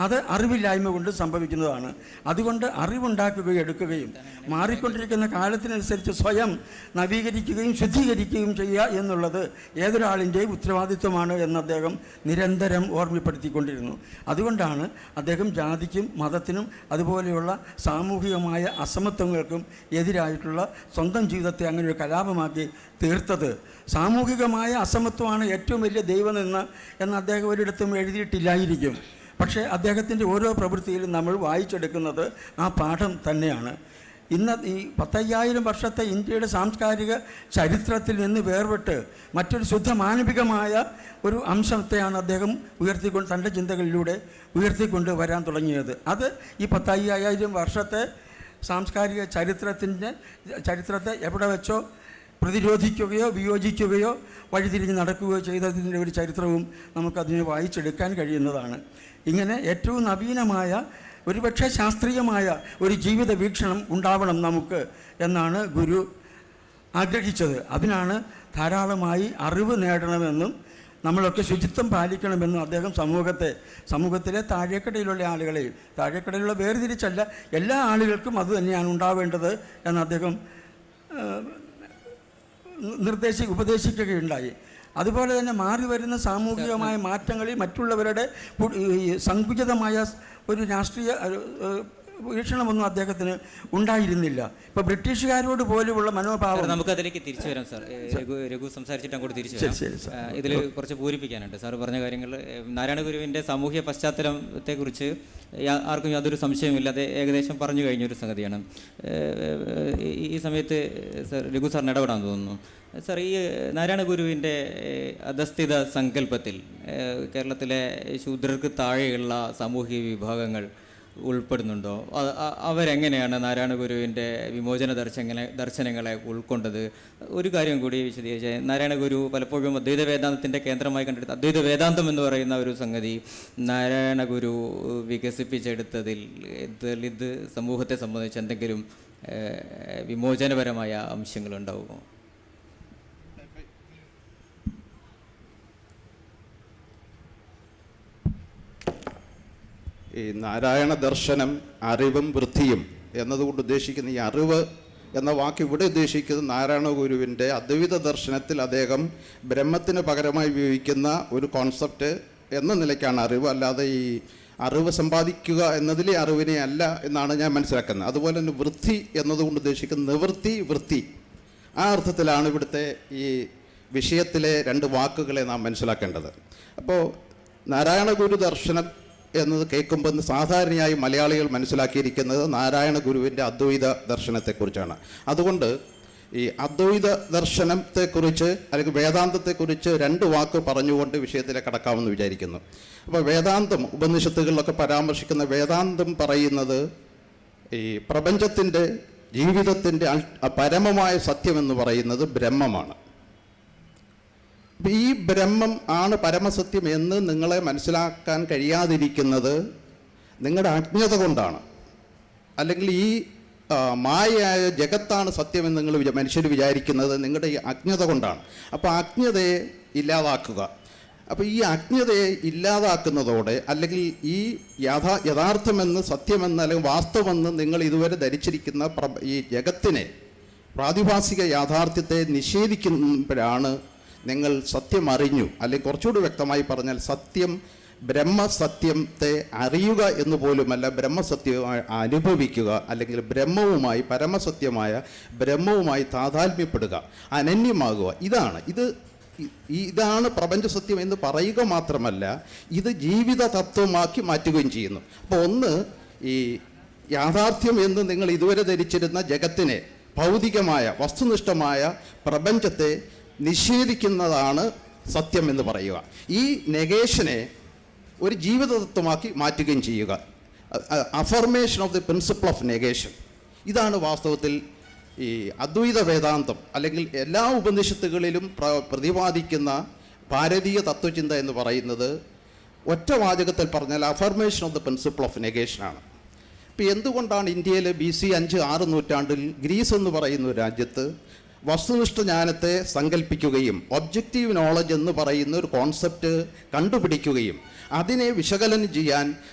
S2: അത് അറിവില്ലായ്മ കൊണ്ട് സംഭവിക്കുന്നതാണ്. അതുകൊണ്ട് അറിവുണ്ടാക്കുകയും എടുക്കുകയും മാറിക്കൊണ്ടിരിക്കുന്ന കാലത്തിനനുസരിച്ച് സ്വയം നവീകരിക്കുകയും ശുദ്ധീകരിക്കുകയും ചെയ്യുക എന്നുള്ളത് ഏതൊരാളിൻ്റെയും ഉത്തരവാദിത്വമാണ് എന്ന് അദ്ദേഹം നിരന്തരം ഓർമ്മപ്പെടുത്തിക്കൊണ്ടിരുന്നു. അതുകൊണ്ടാണ് അദ്ദേഹം ജാതിക്കും മതത്തിനും അതുപോലെയുള്ള സാമൂഹികമായ അസമത്വങ്ങൾക്കും എതിരായിട്ടുള്ള സ്വന്തം ജീവിതത്തെ അങ്ങനെ ഒരു കലാപമാക്കി തീർത്തത്. സാമൂഹികമായ അസമത്വമാണ് ഏറ്റവും വലിയ ദൈവം എന്ന് അദ്ദേഹം ഒരിടത്തും എഴുതിയിട്ടില്ലായിരിക്കും. പക്ഷേ അദ്ദേഹത്തിൻ്റെ ഓരോ പ്രവൃത്തിയിലും നമ്മൾ വായിച്ചെടുക്കുന്നത് ആ പാഠം തന്നെയാണ്. ഇന്ന് ഈ 10,000 വർഷത്തെ ഇന്ത്യയുടെ സാംസ്കാരിക ചരിത്രത്തിൽ നിന്ന് വേർപെട്ട് മറ്റൊരു ശുദ്ധ മാനവികമായ ഒരു അംശത്തെയാണ് അദ്ദേഹം തൻ്റെ ചിന്തകളിലൂടെ ഉയർത്തിക്കൊണ്ട് വരാൻ തുടങ്ങിയത്. അത് ഈ 10,000 വർഷത്തെ സാംസ്കാരിക ചരിത്രത്തെ എവിടെ വെച്ചോ പ്രതിരോധിക്കുകയോ വിയോജിക്കുകയോ വഴിതിരിഞ്ഞ് നടക്കുകയോ ചെയ്തതിൻ്റെ ഒരു ചരിത്രവും നമുക്കതിനെ വായിച്ചെടുക്കാൻ കഴിയുന്നതാണ്. ഇങ്ങനെ ഏറ്റവും നവീനമായ, ഒരുപക്ഷെ ശാസ്ത്രീയമായ ഒരു ജീവിത വീക്ഷണം ഉണ്ടാവണം നമുക്ക് എന്നാണ് ഗുരു ആഗ്രഹിച്ചത്. അതിനാണ് ധാരാളമായി അറിവ് നേടണമെന്നും നമ്മളൊക്കെ ശുചിത്വം പാലിക്കണമെന്നും അദ്ദേഹം സമൂഹത്തിലെ താഴേക്കടയിലുള്ള ആളുകളെയും, താഴേക്കടയിലുള്ള വേർതിരിച്ചല്ല, എല്ലാ ആളുകൾക്കും അത് തന്നെയാണ് ഉണ്ടാവേണ്ടത് എന്ന് അദ്ദേഹം ഉപദേശിക്കുകയുണ്ടായി. അതുപോലെ തന്നെ മാറി വരുന്ന സാമൂഹികമായ മാറ്റങ്ങളിൽ മറ്റുള്ളവരുടെ സങ്കുചിതമായ ഒരു രാഷ്ട്രീയ വീക്ഷണമൊന്നും അദ്ദേഹത്തിന് ഉണ്ടായിരുന്നില്ല. ഇപ്പോൾ ബ്രിട്ടീഷുകാരോട് പോലെയുള്ള മനോഭാവം.
S1: നമുക്കതിലേക്ക് തിരിച്ചു വരാം സാർ. രഘു സംസാരിച്ചിട്ട് അങ്ങോട്ട് തിരിച്ചു വരാം. ഇതിൽ കുറച്ച് പൂരിപ്പിക്കാനുണ്ട്. സാർ പറഞ്ഞ കാര്യങ്ങൾ, നാരായണ ഗുരുവിൻ്റെ സാമൂഹ്യ പശ്ചാത്തലത്തെക്കുറിച്ച് ആർക്കും യാതൊരു സംശയമില്ല, അത് ഏകദേശം പറഞ്ഞു കഴിഞ്ഞൊരു സംഗതിയാണ്. ഈ സമയത്ത് സാർ രഘു സാറിന് ഇടപെടാൻ തോന്നുന്നു. സാർ, ഈ നാരായണ ഗുരുവിൻ്റെ അധസ്ഥിത സങ്കല്പത്തിൽ കേരളത്തിലെ ശൂദ്രർക്ക് താഴെയുള്ള സാമൂഹിക വിഭാഗങ്ങൾ ഉൾപ്പെടുന്നുണ്ടോ? അവരെങ്ങനെയാണ് നാരായണ ഗുരുവിൻ്റെ വിമോചന ദർശനങ്ങളെ ഉൾക്കൊണ്ടത്? ഒരു കാര്യം കൂടി വിശദീകരിച്ച്, നാരായണ ഗുരു പലപ്പോഴും അദ്വൈത വേദാന്തത്തിൻ്റെ കേന്ദ്രമായി കണ്ടെടുത്ത അദ്വൈത വേദാന്തം എന്ന് പറയുന്ന ഒരു സംഗതി നാരായണ ഗുരു വികസിപ്പിച്ചെടുത്തതിൽ ഇത് സമൂഹത്തെ സംബന്ധിച്ച് എന്തെങ്കിലും വിമോചനപരമായ അംശങ്ങളുണ്ടാവുമോ?
S3: ഈ നാരായണ ദർശനം അറിവും വൃത്തിയും എന്നതുകൊണ്ട് ഉദ്ദേശിക്കുന്ന ഈ അറിവ് എന്ന വാക്ക് ഇവിടെ ഉദ്ദേശിക്കുന്നത് നാരായണ ഗുരുവിൻ്റെ അദ്വൈത ദർശനത്തിൽ അദ്ദേഹം ബ്രഹ്മത്തിന് പകരമായി ഉപയോഗിക്കുന്ന ഒരു കോൺസെപ്റ്റ് എന്ന നിലയ്ക്കാണ് അറിവ്, അല്ലാതെ ഈ അറിവ് സമ്പാദിക്കുക എന്നതിലെ അറിവിനെ അല്ല എന്നാണ് ഞാൻ മനസ്സിലാക്കുന്നത്. അതുപോലെ തന്നെ വൃത്തി എന്നതുകൊണ്ട് ഉദ്ദേശിക്കുന്ന നിവൃത്തി, വൃത്തി, ആ അർത്ഥത്തിലാണ് ഇവിടുത്തെ ഈ വിഷയത്തിലെ രണ്ട് വാക്കുകളെ നാം മനസ്സിലാക്കേണ്ടത്. അപ്പോൾ നാരായണ ഗുരു ദർശനം എന്നത് കേൾക്കുമ്പോൾ സാധാരണയായി മലയാളികൾ മനസ്സിലാക്കിയിരിക്കുന്നത് നാരായണ ഗുരുവിൻ്റെ അദ്വൈത ദർശനത്തെക്കുറിച്ചാണ്. അതുകൊണ്ട് ഈ അദ്വൈത ദർശനത്തെക്കുറിച്ച് അല്ലെങ്കിൽ വേദാന്തത്തെക്കുറിച്ച് 2 വാക്ക് പറഞ്ഞുകൊണ്ട് വിഷയത്തിലേക്ക് കടക്കാമെന്ന് വിചാരിക്കുന്നു. അപ്പോൾ വേദാന്തം ഉപനിഷത്തുകളിലൊക്കെ പരാമർശിക്കുന്ന വേദാന്തം പറയുന്നത് ഈ പ്രപഞ്ചത്തിൻ്റെ ജീവിതത്തിൻ്റെ പരമമായ സത്യമെന്ന് പറയുന്നത് ബ്രഹ്മമാണ്. ഈ ബ്രഹ്മം ആണ് പരമസത്യം എന്ന് നിങ്ങളെ മനസ്സിലാക്കാൻ കഴിയാതിരിക്കുന്നത് നിങ്ങളുടെ അജ്ഞത കൊണ്ടാണ്. അല്ലെങ്കിൽ ഈ മായയായ ജഗത്താണ് സത്യമെന്ന് നിങ്ങൾ മനുഷ്യർ വിചാരിക്കുന്നത് നിങ്ങളുടെ ഈ അജ്ഞത കൊണ്ടാണ്. അപ്പോൾ അജ്ഞതയെ ഇല്ലാതാക്കുക. അപ്പോൾ ഈ അജ്ഞതയെ ഇല്ലാതാക്കുന്നതോടെ അല്ലെങ്കിൽ ഈ യഥാർത്ഥമെന്ന് സത്യമെന്ന് അല്ലെങ്കിൽ വാസ്തവമെന്ന് നിങ്ങൾ ഇതുവരെ ധരിച്ചിരിക്കുന്ന ഈ ജഗത്തിനെ പ്രാതിഭാസിക യാഥാർത്ഥ്യത്തെ നിഷേധിക്കുമ്പോഴാണ് നിങ്ങൾ സത്യം അറിഞ്ഞു. അല്ലെങ്കിൽ കുറച്ചുകൂടി വ്യക്തമായി പറഞ്ഞാൽ സത്യം ബ്രഹ്മസത്യത്തെ അറിയുക എന്ന് പോലുമല്ല, ബ്രഹ്മസത്യമായി അനുഭവിക്കുക, അല്ലെങ്കിൽ ബ്രഹ്മവുമായി പരമസത്യമായ ബ്രഹ്മവുമായി താതാത്മ്യപ്പെടുക, അനന്യമാകുക. ഇതാണ് പ്രപഞ്ചസത്യം എന്ന് പറയുക മാത്രമല്ല, ഇത് ജീവിത തത്വമാക്കി മാറ്റുകയും ചെയ്യുന്നു. അപ്പോൾ ഒന്ന്, ഈ യാഥാർത്ഥ്യം എന്ന് നിങ്ങൾ ഇതുവരെ ധരിച്ചിരുന്ന ജഗത്തിനെ, ഭൗതികമായ വസ്തുനിഷ്ഠമായ പ്രപഞ്ചത്തെ നിഷേധിക്കുന്നതാണ് സത്യം എന്ന് പറയുക. ഈ നെഗേഷനെ ഒരു ജീവിത തത്വമാക്കി മാറ്റുകയും ചെയ്യുക. Affirmation of the principle of negation. ഇതാണ് വാസ്തവത്തിൽ ഈ അദ്വൈത വേദാന്തം അല്ലെങ്കിൽ എല്ലാ ഉപനിഷത്തുകളിലും പ്രതിപാദിക്കുന്ന ഭാരതീയ തത്വചിന്ത എന്ന് പറയുന്നത്. ഒറ്റ വാചകത്തിൽ പറഞ്ഞാൽ affirmation of the principle of നെഗേഷനാണ്. ഇപ്പോൾ എന്തുകൊണ്ടാണ് ഇന്ത്യയിൽ BC 5-6 നൂറ്റാണ്ടിൽ ഗ്രീസ് എന്ന് പറയുന്ന ഒരു രാജ്യത്ത് വസ്തുനിഷ്ഠ ജ്ഞാനത്തെ സങ്കല്പിക്കുകയും ഒബ്ജക്റ്റീവ് നോളജ് എന്ന് പറയുന്ന ഒരു കോൺസെപ്റ്റ് കണ്ടുപിടിക്കുകയും അതിനെ വിശകലനം ചെയ്യാൻ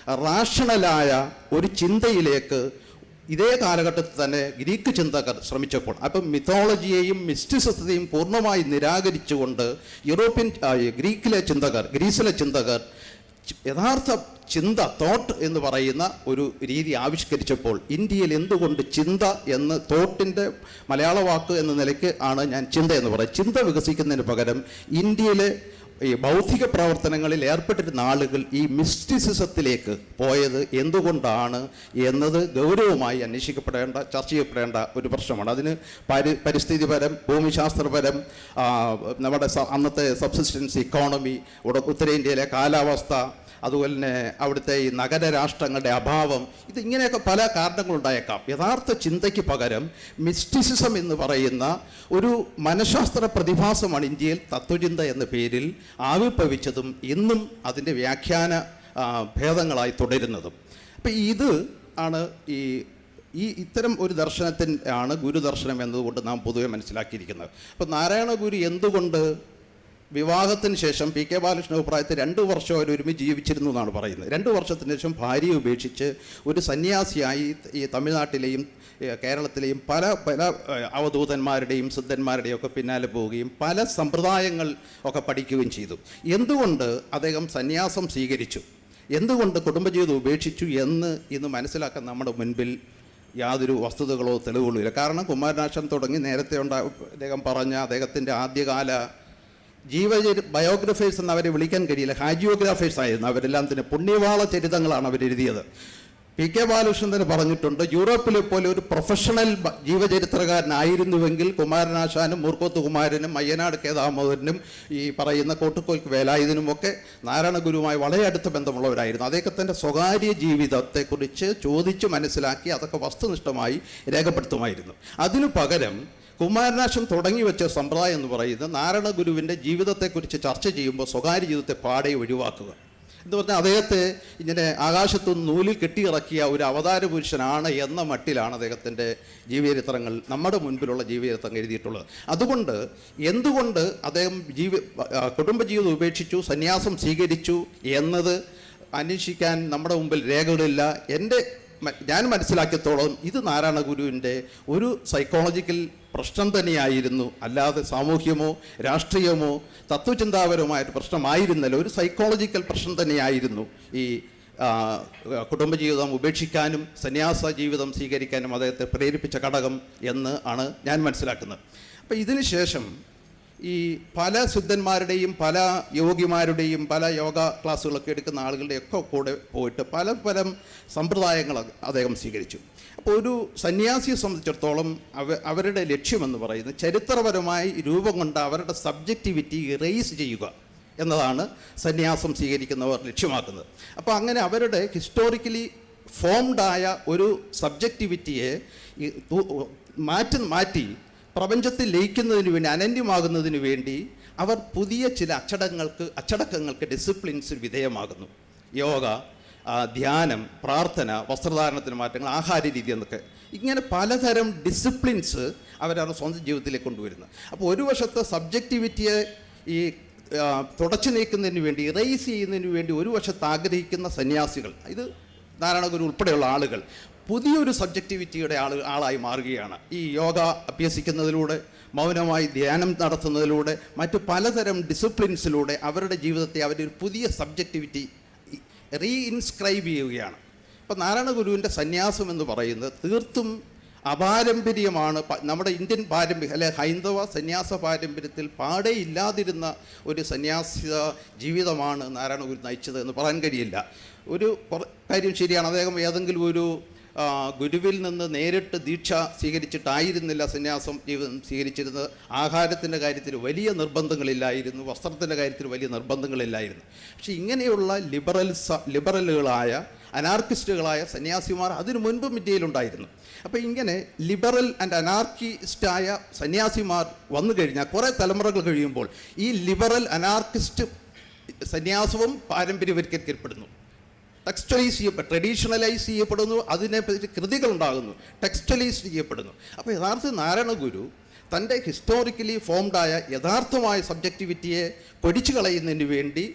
S3: റാഷണലായ ഒരു ചിന്തയിലേക്ക് ഇതേ കാലഘട്ടത്തിൽ തന്നെ ഗ്രീക്ക് ചിന്തകർ ശ്രമിച്ചപ്പോൾ, അപ്പം മിത്തോളജിയെയും മിസ്റ്റിസിസത്തെയും പൂർണ്ണമായി നിരാകരിച്ചുകൊണ്ട് ഗ്രീസിലെ ചിന്തകർ യഥാർത്ഥ ചിന്ത, തോട്ട് എന്ന് പറയുന്ന ഒരു രീതി ആവിഷ്കരിച്ചപ്പോൾ ഇന്ത്യയിൽ എന്തുകൊണ്ട് ചിന്ത എന്ന്, തോട്ടിൻ്റെ മലയാള വാക്ക് എന്ന നിലയ്ക്ക് ആണ് ഞാൻ ചിന്ത എന്ന് പറയുന്നത്. ചിന്ത വികസിക്കുന്നതിന് പകരം ഇന്ത്യയിലെ ഈ ബൗദ്ധിക പ്രവർത്തനങ്ങളിൽ ഏർപ്പെട്ടിരുന്ന ആളുകൾ ഈ മിസ്റ്റിസിസത്തിലേക്ക് പോയത് എന്തുകൊണ്ടാണ് എന്നത് ഗൗരവമായി ചർച്ച ചെയ്യപ്പെടേണ്ട ഒരു പ്രശ്നമാണ്. അതിന് പരിസ്ഥിതിപരം, ഭൂമിശാസ്ത്രപരം, നമ്മുടെ അന്നത്തെ സബ്സിസ്റ്റൻസ് ഇക്കോണമി, ഉത്തരേന്ത്യയിലെ കാലാവസ്ഥ, അതുപോലെ തന്നെ അവിടുത്തെ ഈ നഗര രാഷ്ട്രങ്ങളുടെ അഭാവം, ഇതിങ്ങനെയൊക്കെ പല കാരണങ്ങളുണ്ടായേക്കാം. യഥാർത്ഥ ചിന്തയ്ക്ക് പകരം മിസ്റ്റിസിസം എന്ന് പറയുന്ന ഒരു മനഃശാസ്ത്ര പ്രതിഭാസമാണ് ഇന്ത്യയിൽ തത്വചിന്ത എന്ന പേരിൽ ആവിർഭവിച്ചതും ഇന്നും അതിൻ്റെ വ്യാഖ്യാന ഭേദങ്ങളായി തുടരുന്നതും. അപ്പം ഇത് ആണ് ഇത്തരം ഒരു ദർശനത്തിനാണ് ഗുരുദർശനം എന്നതുകൊണ്ട് നാം പൊതുവെ മനസ്സിലാക്കിയിരിക്കുന്നത്. അപ്പം നാരായണ ഗുരു എന്തുകൊണ്ട് വിവാഹത്തിന് ശേഷം PK ബാലകൃഷ്ണ അഭിപ്രായത്തിൽ 2 വർഷം അവർ ഒരുമിച്ച് ജീവിച്ചിരുന്നു എന്നാണ് പറയുന്നത്. 2 വർഷത്തിന് ശേഷം ഭാര്യയെ ഉപേക്ഷിച്ച് ഒരു സന്യാസിയായി ഈ തമിഴ്നാട്ടിലെയും കേരളത്തിലെയും പല അവധൂതന്മാരുടെയും സിദ്ധന്മാരുടെയും ഒക്കെ പിന്നാലെ പോവുകയും പല സമ്പ്രദായങ്ങൾ ഒക്കെ പഠിക്കുകയും ചെയ്തു. എന്തുകൊണ്ട് അദ്ദേഹം സന്യാസം സ്വീകരിച്ചു, എന്തുകൊണ്ട് കുടുംബജീവിതം ഉപേക്ഷിച്ചു എന്ന് ഇന്ന് മനസ്സിലാക്കാൻ നമ്മുടെ മുൻപിൽ യാതൊരു വസ്തുതകളോ തെളിവുകളോ ഇല്ല. കാരണം കുമാരനാശൻ തുടങ്ങി നേരത്തെ അദ്ദേഹം പറഞ്ഞ അദ്ദേഹത്തിൻ്റെ ആദ്യകാല ബയോഗ്രഫേഴ്സ് എന്ന് അവരെ വിളിക്കാൻ കഴിയില്ല, ഹാജിയോഗ്രാഫേഴ്സ് ആയിരുന്നു അവരെല്ലാം. തന്നെ പുണ്യവാള ചരിതങ്ങളാണ് അവരെഴുതിയത്. PK ബാലകൃഷ്ണൻ തന്നെ പറഞ്ഞിട്ടുണ്ട്, യൂറോപ്പിലെ പോലെ ഒരു പ്രൊഫഷണൽ ജീവചരിത്രകാരനായിരുന്നുവെങ്കിൽ കുമാരനാശാനും മൂർക്കോത്ത് കുമാരനും അയ്യനാട് കേദാമോദരനും ഈ പറയുന്ന കോട്ടുകോൽക്ക് വേലായുധനുമൊക്കെ നാരായണ ഗുരുവുമായി വളരെ അടുത്ത ബന്ധമുള്ളവരായിരുന്നു. അദ്ദേഹത്തിൻ്റെ സ്വകാര്യ ജീവിതത്തെക്കുറിച്ച് ചോദിച്ച് മനസ്സിലാക്കി അതൊക്കെ വസ്തുനിഷ്ഠമായി രേഖപ്പെടുത്തുമായിരുന്നു. അതിനു പകരം കുമാരനാശൻ തുടങ്ങി വെച്ച സമ്പ്രദായം എന്ന് പറയുന്നത് നാരായണ ഗുരുവിൻ്റെ ജീവിതത്തെക്കുറിച്ച് ചർച്ച ചെയ്യുമ്പോൾ സ്വകാര്യ ജീവിതത്തെ പാടെ ഒഴിവാക്കുക എന്ന് പറഞ്ഞാൽ അദ്ദേഹത്തെ ഇങ്ങനെ ആകാശത്തുനിന്ന് നൂലിൽ കെട്ടിയിറക്കിയ ഒരു അവതാര പുരുഷനാണ് എന്ന മട്ടിലാണ് അദ്ദേഹത്തിൻ്റെ ജീവചരിത്രങ്ങൾ, നമ്മുടെ മുൻപിലുള്ള ജീവചരിത്രങ്ങൾ എഴുതിയിട്ടുള്ളത്. അതുകൊണ്ട് എന്തുകൊണ്ട് അദ്ദേഹം കുടുംബജീവിതം ഉപേക്ഷിച്ചു, സന്യാസം സ്വീകരിച്ചു എന്നത് അന്വേഷിക്കാൻ നമ്മുടെ മുമ്പിൽ രേഖകളില്ല. ഞാൻ മനസ്സിലാക്കിയത്തോളം ഇത് നാരായണ ഗുരുവിൻ്റെ ഒരു സൈക്കോളജിക്കൽ പ്രശ്നം തന്നെയായിരുന്നു, അല്ലാതെ സാമൂഹ്യമോ രാഷ്ട്രീയമോ തത്വചിന്താപരമായൊരു പ്രശ്നമായിരുന്നല്ലോ, ഒരു സൈക്കോളജിക്കൽ പ്രശ്നം തന്നെയായിരുന്നു ഈ കുടുംബജീവിതം ഉപേക്ഷിക്കാനും സന്യാസ ജീവിതം സ്വീകരിക്കാനും അദ്ദേഹത്തെ പ്രേരിപ്പിച്ച ഘടകം എന്ന് ആണ് ഞാൻ മനസ്സിലാക്കുന്നത്. അപ്പോൾ ഇതിന് ശേഷം ഈ പല സിദ്ധന്മാരുടെയും പല യോഗിമാരുടെയും പല യോഗ ക്ലാസ്സുകളൊക്കെ എടുക്കുന്ന ആളുകളുടെയൊക്കെ കൂടെ പോയിട്ട് പല സമ്പ്രദായങ്ങൾ അദ്ദേഹം സ്വീകരിച്ചു. അപ്പോൾ ഒരു സന്യാസിയെ സംബന്ധിച്ചിടത്തോളം അവരുടെ ലക്ഷ്യമെന്ന് പറയുന്നത് ചരിത്രപരമായി രൂപം കൊണ്ട അവരുടെ സബ്ജക്റ്റിവിറ്റി ഇറേസ് ചെയ്യുക എന്നതാണ് സന്യാസം സ്വീകരിക്കുന്നവർ ലക്ഷ്യമാക്കുന്നത്. അപ്പോൾ അങ്ങനെ അവരുടെ ഹിസ്റ്റോറിക്കലി ഫോംഡായ ഒരു സബ്ജക്റ്റിവിറ്റിയെ മാറ്റി പ്രപഞ്ചത്തിൽ ലയിക്കുന്നതിന് വേണ്ടി, അനന്യമാകുന്നതിന് വേണ്ടി അവർ പുതിയ ചില അച്ചടക്കങ്ങൾക്ക് ഡിസിപ്ലിൻസിന് വിധേയമാകുന്നു. യോഗ, ധ്യാനം, പ്രാർത്ഥന, വസ്ത്രധാരണത്തിന് മാറ്റങ്ങൾ, ആഹാര രീതി എന്നൊക്കെ ഇങ്ങനെ പലതരം ഡിസിപ്ലിൻസ് അവരവരുടെ സ്വന്തം ജീവിതത്തിലേക്ക് കൊണ്ടുവരുന്നു. അപ്പോൾ ഒരു വശത്ത് സബ്ജക്റ്റിവിറ്റിയെ ഈ തുടച്ചു നീക്കുന്നതിന് വേണ്ടി, ഇറേസ് ചെയ്യുന്നതിന് വേണ്ടി ഒരു വശത്ത് ആഗ്രഹിക്കുന്ന സന്യാസികൾ, ഇത് നാരായണഗുരു ഉൾപ്പെടെയുള്ള ആളുകൾ പുതിയൊരു സബ്ജക്റ്റിവിറ്റിയുടെ ആളായി മാറുകയാണ്. ഈ യോഗ അഭ്യസിക്കുന്നതിലൂടെ, മൗനമായി ധ്യാനം നടത്തുന്നതിലൂടെ, മറ്റു പലതരം ഡിസിപ്ലിൻസിലൂടെ അവരുടെ ജീവിതത്തെ അവരൊരു പുതിയ സബ്ജക്റ്റിവിറ്റി റീഇൻസ്ക്രൈബ് ചെയ്യുകയാണ്. അപ്പോൾ നാരായണഗുരുവിൻ്റെ സന്യാസം എന്ന് പറയുന്നത് തീർത്തും അപാരമ്പര്യമാണ്. നമ്മുടെ ഇന്ത്യൻ പാരമ്പര്യം അല്ലെ ഹൈന്ദവ സന്യാസ പാരമ്പര്യത്തിൽ പാടെ ഇല്ലാതിരുന്ന ഒരു സന്യാസ ജീവിതമാണ് നാരായണഗുരു നയിച്ചത് എന്ന് പറയാൻ കഴിയില്ല. ഒരു കാര്യം ശരിയാണ്, അദ്ദേഹം ഏതെങ്കിലും ഒരു ഗുരുവിൽ നിന്ന് നേരിട്ട് ദീക്ഷ സ്വീകരിച്ചിട്ടായിരുന്നില്ല സന്യാസം ജീവിതം സ്വീകരിച്ചിരുന്നത്. ആഹാരത്തിൻ്റെ കാര്യത്തിൽ വലിയ നിർബന്ധങ്ങളില്ലായിരുന്നു, വസ്ത്രത്തിൻ്റെ കാര്യത്തിൽ വലിയ നിർബന്ധങ്ങളില്ലായിരുന്നു. പക്ഷേ ഇങ്ങനെയുള്ള ലിബറലുകളായ അനാർക്കിസ്റ്റുകളായ സന്യാസിമാർ അതിനു മുൻപും ഇന്ത്യയിലുണ്ടായിരുന്നു. അപ്പോൾ ഇങ്ങനെ ലിബറൽ ആൻഡ് അനാർക്കിസ്റ്റായ സന്യാസിമാർ വന്നു കഴിഞ്ഞാൽ കുറേ തലമുറകൾ കഴിയുമ്പോൾ ഈ ലിബറൽ അനാർക്കിസ്റ്റ് സന്യാസവും പാരമ്പര്യവൽക്കരിക്കപ്പെടുന്നു, ട്രഡീഷണലൈസ് ചെയ്യപ്പെടുന്നു, അതിനെപ്പറ്റി കൃതികളുണ്ടാകുന്നു, ടെക്സ്റ്റലൈസ് ചെയ്യപ്പെടുന്നു. അപ്പോൾ യഥാർത്ഥ നാരായണഗുരു തൻ്റെ ഹിസ്റ്റോറിക്കലി ഫോംഡായ യഥാർത്ഥമായ സബ്ജക്റ്റിവിറ്റിയെ പൊടിച്ചു കളയുന്നതിന് വേണ്ടി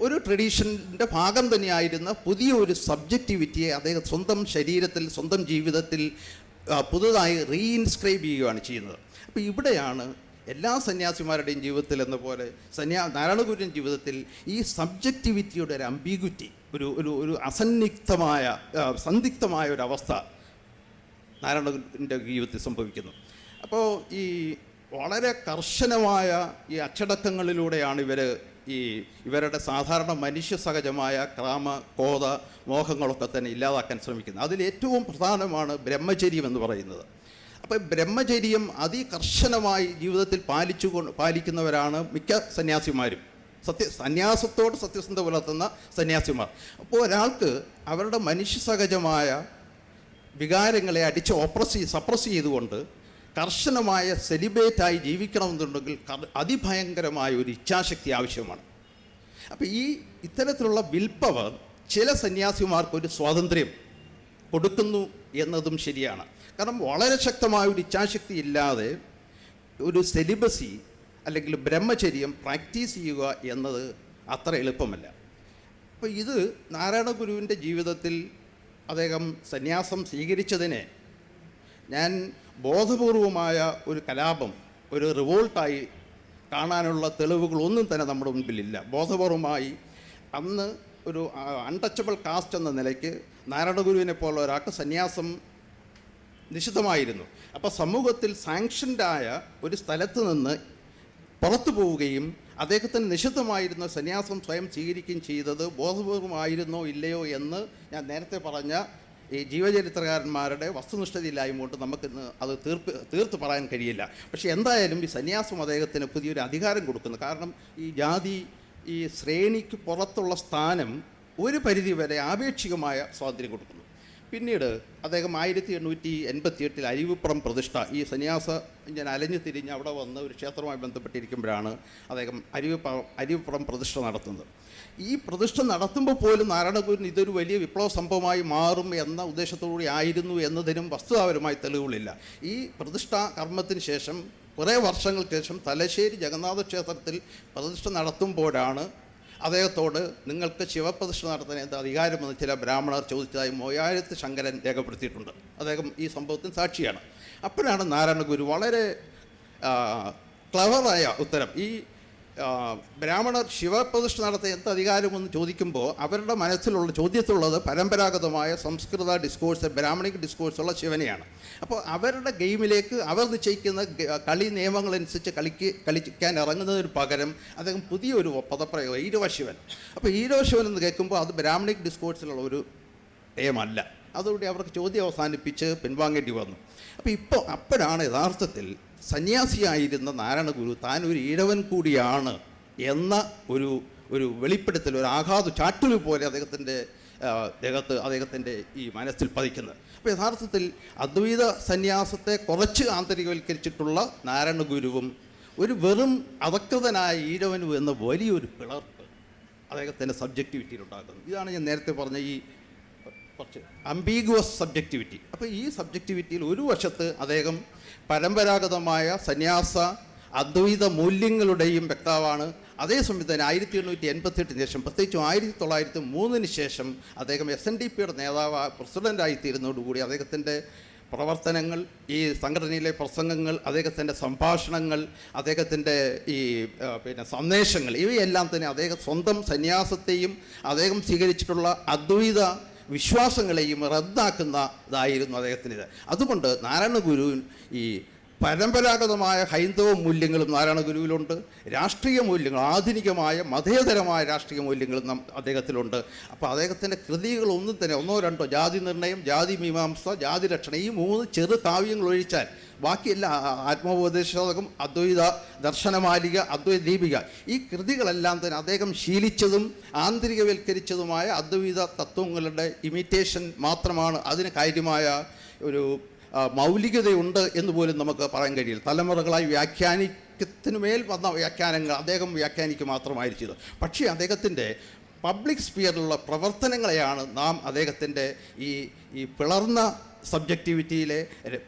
S3: ഒരു ട്രഡീഷൻ്റെ ഭാഗം തന്നെയായിരുന്ന പുതിയ ഒരു സബ്ജക്റ്റിവിറ്റിയെ അദ്ദേഹം സ്വന്തം ശരീരത്തിൽ, സ്വന്തം ജീവിതത്തിൽ പുതുതായി റീഇൻസ്ക്രൈബ് ചെയ്യുകയാണ് ചെയ്യുന്നത്. അപ്പോൾ ഇവിടെയാണ് എല്ലാ സന്യാസിമാരുടെയും ജീവിതത്തിൽ എന്ന പോലെ നാരായണഗുരുവിൻ്റെ ജീവിതത്തിൽ ഈ സബ്ജക്റ്റിവിറ്റിയുടെ ഒരു അംബിഗ്വിറ്റി, ഒരു സന്ദിഗ്ധമായ ഒരു അവസ്ഥ നാരായണഗുരുവിൻ്റെ ജീവിതത്തിൽ സംഭവിക്കുന്നു. അപ്പോൾ ഈ വളരെ കർശനമായ ഈ അച്ചടക്കങ്ങളിലൂടെയാണ് ഇവരുടെ സാധാരണ മനുഷ്യ സഹജമായ ക്രാമ, കോപ, മോഹങ്ങളൊക്കെ തന്നെ ഇല്ലാതാക്കാൻ ശ്രമിക്കുന്നത്. അതിലേറ്റവും പ്രധാനമാണ് ബ്രഹ്മചര്യം എന്ന് പറയുന്നത്. അപ്പോൾ ബ്രഹ്മചര്യം അതികർശനമായി ജീവിതത്തിൽ പാലിക്കുന്നവരാണ് മിക്ക സന്യാസിമാരും, സന്യാസത്തോട് സത്യസന്ധത പുലർത്തുന്ന സന്യാസിമാർ. അപ്പോൾ ഒരാൾക്ക് അവരുടെ മനുഷ്യ സഹജമായ വികാരങ്ങളെ സപ്രസ് ചെയ്തുകൊണ്ട് കർശനമായ സെലിബ്രേറ്റായി ജീവിക്കണമെന്നുണ്ടെങ്കിൽ അതിഭയങ്കരമായ ഒരു ഇച്ഛാശക്തി ആവശ്യമാണ്. അപ്പോൾ ഇത്തരത്തിലുള്ള വിൽ പവർ ചില സന്യാസിമാർക്കൊരു സ്വാതന്ത്ര്യം കൊടുക്കുന്നു എന്നതും ശരിയാണ്. കാരണം വളരെ ശക്തമായ ഒരു ഇച്ഛാശക്തി ഇല്ലാതെ ഒരു സെലിബസി അല്ലെങ്കിൽ ബ്രഹ്മചര്യം പ്രാക്ടീസ് ചെയ്യുക എന്നത് അത്ര എളുപ്പമല്ല. അപ്പോൾ ഇത് നാരായണഗുരുവിൻ്റെ ജീവിതത്തിൽ അദ്ദേഹം സന്യാസം സ്വീകരിച്ചതിനെ ഞാൻ ബോധപൂർവമായ ഒരു കലാപം, ഒരു റിവോൾട്ടായി കാണാനുള്ള തെളിവുകളൊന്നും തന്നെ നമ്മുടെ മുൻപിലില്ല. ബോധപൂർവമായി അന്ന് ഒരു അൺടച്ചബിൾ കാസ്റ്റ് എന്ന നിലയ്ക്ക് നാരായണഗുരുവിനെ പോലെ ഒരാൾക്ക് സന്യാസം നിഷിദ്ധമായിരുന്നു. അപ്പോൾ സമൂഹത്തിൽ സാങ്ഷൻഡായ ഒരു സ്ഥലത്ത് നിന്ന് പുറത്തു പോവുകയും അദ്ദേഹത്തിന് നിഷിദ്ധമായിരുന്ന സന്യാസം സ്വയം സ്വീകരിക്കുകയും ചെയ്തത് ബോധപൂർവമായിരുന്നോ ഇല്ലയോ എന്ന് ഞാൻ നേരത്തെ പറഞ്ഞ ഈ ജീവചരിത്രകാരന്മാരുടെ വസ്തുനിഷ്ഠതയില്ലായ്മ കൊണ്ട് നമുക്കിന്ന് അത് തീർത്ത് പറയാൻ കഴിയില്ല. പക്ഷേ എന്തായാലും ഈ സന്യാസം അദ്ദേഹത്തിന് പുതിയൊരു അധികാരം കൊടുക്കുന്നു. കാരണം ഈ ജാതി, ഈ ശ്രേണിക്ക് പുറത്തുള്ള സ്ഥാനം ഒരു പരിധിവരെ ആപേക്ഷികമായ സ്വാതന്ത്ര്യം കൊടുക്കുന്നു. പിന്നീട് അദ്ദേഹം 1888 അരുവിപ്പുറം പ്രതിഷ്ഠ, ഈ സന്യാസ ഞാൻ അലഞ്ഞു തിരിഞ്ഞ് അവിടെ വന്ന് ഒരു ക്ഷേത്രവുമായി ബന്ധപ്പെട്ടിരിക്കുമ്പോഴാണ് അദ്ദേഹം അരുവിപ്പുറം പ്രതിഷ്ഠ നടത്തുന്നത്. ഈ പ്രതിഷ്ഠ നടത്തുമ്പോൾ പോലും നാരായണഗുരുവിന് ഇതൊരു വലിയ വിപ്ലവ സംഭവമായി മാറും എന്ന ഉദ്ദേശത്തോടുകൂടി ആയിരുന്നു എന്നതിനും വസ്തുതാപരമായി തെളിവുകളില്ല. ഈ പ്രതിഷ്ഠാ കർമ്മത്തിന് ശേഷം കുറേ വർഷങ്ങൾക്ക് ശേഷം തലശ്ശേരി ജഗന്നാഥ ക്ഷേത്രത്തിൽ പ്രതിഷ്ഠ നടത്തുമ്പോഴാണ് അദ്ദേഹത്തോട് നിങ്ങൾക്ക് ശിവപ്രതിഷ്ഠ നടത്താൻ എന്താ അധികാരമെന്ന് ചില ബ്രാഹ്മണർ ചോദിച്ചതായി മോയാരത്ത് ശങ്കരൻ രേഖപ്പെടുത്തിയിട്ടുണ്ട്. അദ്ദേഹം ഈ സംഭവത്തിന് സാക്ഷിയാണ്. അപ്പോഴാണ് നാരായണഗുരു വളരെ ക്ലവറായ ഉത്തരം, ഈ ബ്രാഹ്മണർ ശിവപ്രതിഷ്ഠ നടത്തിയ എന്ത് അധികാരമെന്ന് ചോദിക്കുമ്പോൾ അവരുടെ മനസ്സിലുള്ള ചോദ്യത്തിലുള്ളത് പരമ്പരാഗതമായ സംസ്കൃത ഡിസ്കോഴ്സ്, ബ്രാഹ്മണിക് ഡിസ്കോഴ്സുള്ള ശിവനെയാണ്. അപ്പോൾ അവരുടെ ഗെയിമിലേക്ക് അവർ നിശ്ചയിക്കുന്ന കളി നിയമങ്ങളനുസരിച്ച് കളിക്കാൻ ഇറങ്ങുന്നതിന് പകരം അദ്ദേഹം പുതിയൊരു പദപ്രയോഗം ഈരവ ശിവൻ. അപ്പോൾ ഈരവ ശിവൻ എന്ന് കേൾക്കുമ്പോൾ അത് ബ്രാഹ്മണിക് ഡിസ്കോഴ്സിലുള്ള ഒരു ടേമല്ല. അതോടെ അവർക്ക് ചോദ്യം അവസാനിപ്പിച്ച് പിൻവാങ്ങേണ്ടി വന്നു. അപ്പോൾ അപ്പോഴാണ് യഥാർത്ഥത്തിൽ സന്യാസിയായിരുന്ന നാരായണ ഗുരു താൻ ഒരു ഈഴവൻ കൂടിയാണ് എന്ന ഒരു വെളിപ്പെടുത്തൽ, ഒരു ആഘാത ചാട്ടുളി പോലെ അദ്ദേഹത്തിൻ്റെ ഈ മനസ്സിൽ പതിക്കുന്നത്. അപ്പോൾ യഥാർത്ഥത്തിൽ അദ്വൈത സന്യാസത്തെ കുറച്ച് ആന്തരികവൽക്കരിച്ചിട്ടുള്ള നാരായണ ഗുരുവും ഒരു വെറും അധകൃതനായ ഈഴവനും എന്ന വലിയൊരു പിളർപ്പ് അദ്ദേഹത്തിൻ്റെ സബ്ജക്റ്റിവിറ്റിയിലുണ്ടാക്കുന്നു. ഇതാണ് ഞാൻ നേരത്തെ പറഞ്ഞ ഈ കുറച്ച് അംബീഗുവസ് സബ്ജക്റ്റിവിറ്റി. അപ്പോൾ ഈ സബ്ജക്റ്റിവിറ്റിയിൽ ഒരു വശത്ത് അദ്ദേഹം പരമ്പരാഗതമായ സന്യാസ അദ്വൈത മൂല്യങ്ങളുടെയും വ്യക്താവാണ്. അതേസമയം തന്നെ 1888 ശേഷം, പ്രത്യേകിച്ചും 1903 ശേഷം അദ്ദേഹം SNDPയുടെ നേതാവ് പ്രസിഡൻ്റായിത്തീരുന്നതോടുകൂടി അദ്ദേഹത്തിൻ്റെ പ്രവർത്തനങ്ങൾ, ഈ സംഘടനയിലെ പ്രസംഗങ്ങൾ, അദ്ദേഹത്തിൻ്റെ സംഭാഷണങ്ങൾ, അദ്ദേഹത്തിൻ്റെ ഈ സന്ദേശങ്ങൾ, ഇവയെല്ലാം തന്നെ അദ്ദേഹം സ്വന്തം സന്യാസത്തെയും അദ്ദേഹം സ്വീകരിച്ചിട്ടുള്ള അദ്വൈത വിശ്വാസങ്ങളെയും റദ്ദാക്കുന്നതായിരുന്നു അദ്ദേഹത്തിനിത്. അതുകൊണ്ട് നാരായണ ഗുരു ഈ പരമ്പരാഗതമായ ഹൈന്ദവ മൂല്യങ്ങളും നാരായണ ഗുരുവിലുണ്ട്, രാഷ്ട്രീയ മൂല്യങ്ങൾ, ആധുനികമായ മതേതരമായ രാഷ്ട്രീയ മൂല്യങ്ങളും അദ്ദേഹത്തിലുണ്ട്. അപ്പോൾ അദ്ദേഹത്തിൻ്റെ കൃതികളൊന്നും തന്നെ, ഒന്നോ രണ്ടോ, ജാതി നിർണയം, ജാതി മീമാംസ, ജാതി രക്ഷണം, ഈ 3 ചെറു കാവ്യങ്ങൾ ഒഴിച്ചാൽ ബാക്കിയെല്ലാം ആത്മോപദേശകം, അദ്വൈത ദർശനമാലിക, അദ്വൈത ദീപിക, ഈ കൃതികളെല്ലാം തന്നെ അദ്ദേഹം ശീലിച്ചതും ആന്തരികവൽക്കരിച്ചതുമായ അദ്വൈത തത്വങ്ങളുടെ ഇമിറ്റേഷൻ മാത്രമാണ്. അതിന് കാര്യമായ ഒരു മൗലികതയുണ്ട് എന്ന് പോലും നമുക്ക് പറയാൻ കഴിയില്ല. തലമുറകളായി വ്യാഖ്യാനിക്കത്തിനുമേൽ വന്ന വ്യാഖ്യാനങ്ങൾ അദ്ദേഹം വ്യാഖ്യാനിക്കുക മാത്രമായിരുന്നു ചെയ്തത്. പക്ഷേ അദ്ദേഹത്തിൻ്റെ പബ്ലിക് സ്പിയറിലുള്ള പ്രവർത്തനങ്ങളെയാണ് നാം അദ്ദേഹത്തിൻ്റെ ഈ പിളർന്ന സബ്ജക്റ്റിവിറ്റിയിലെ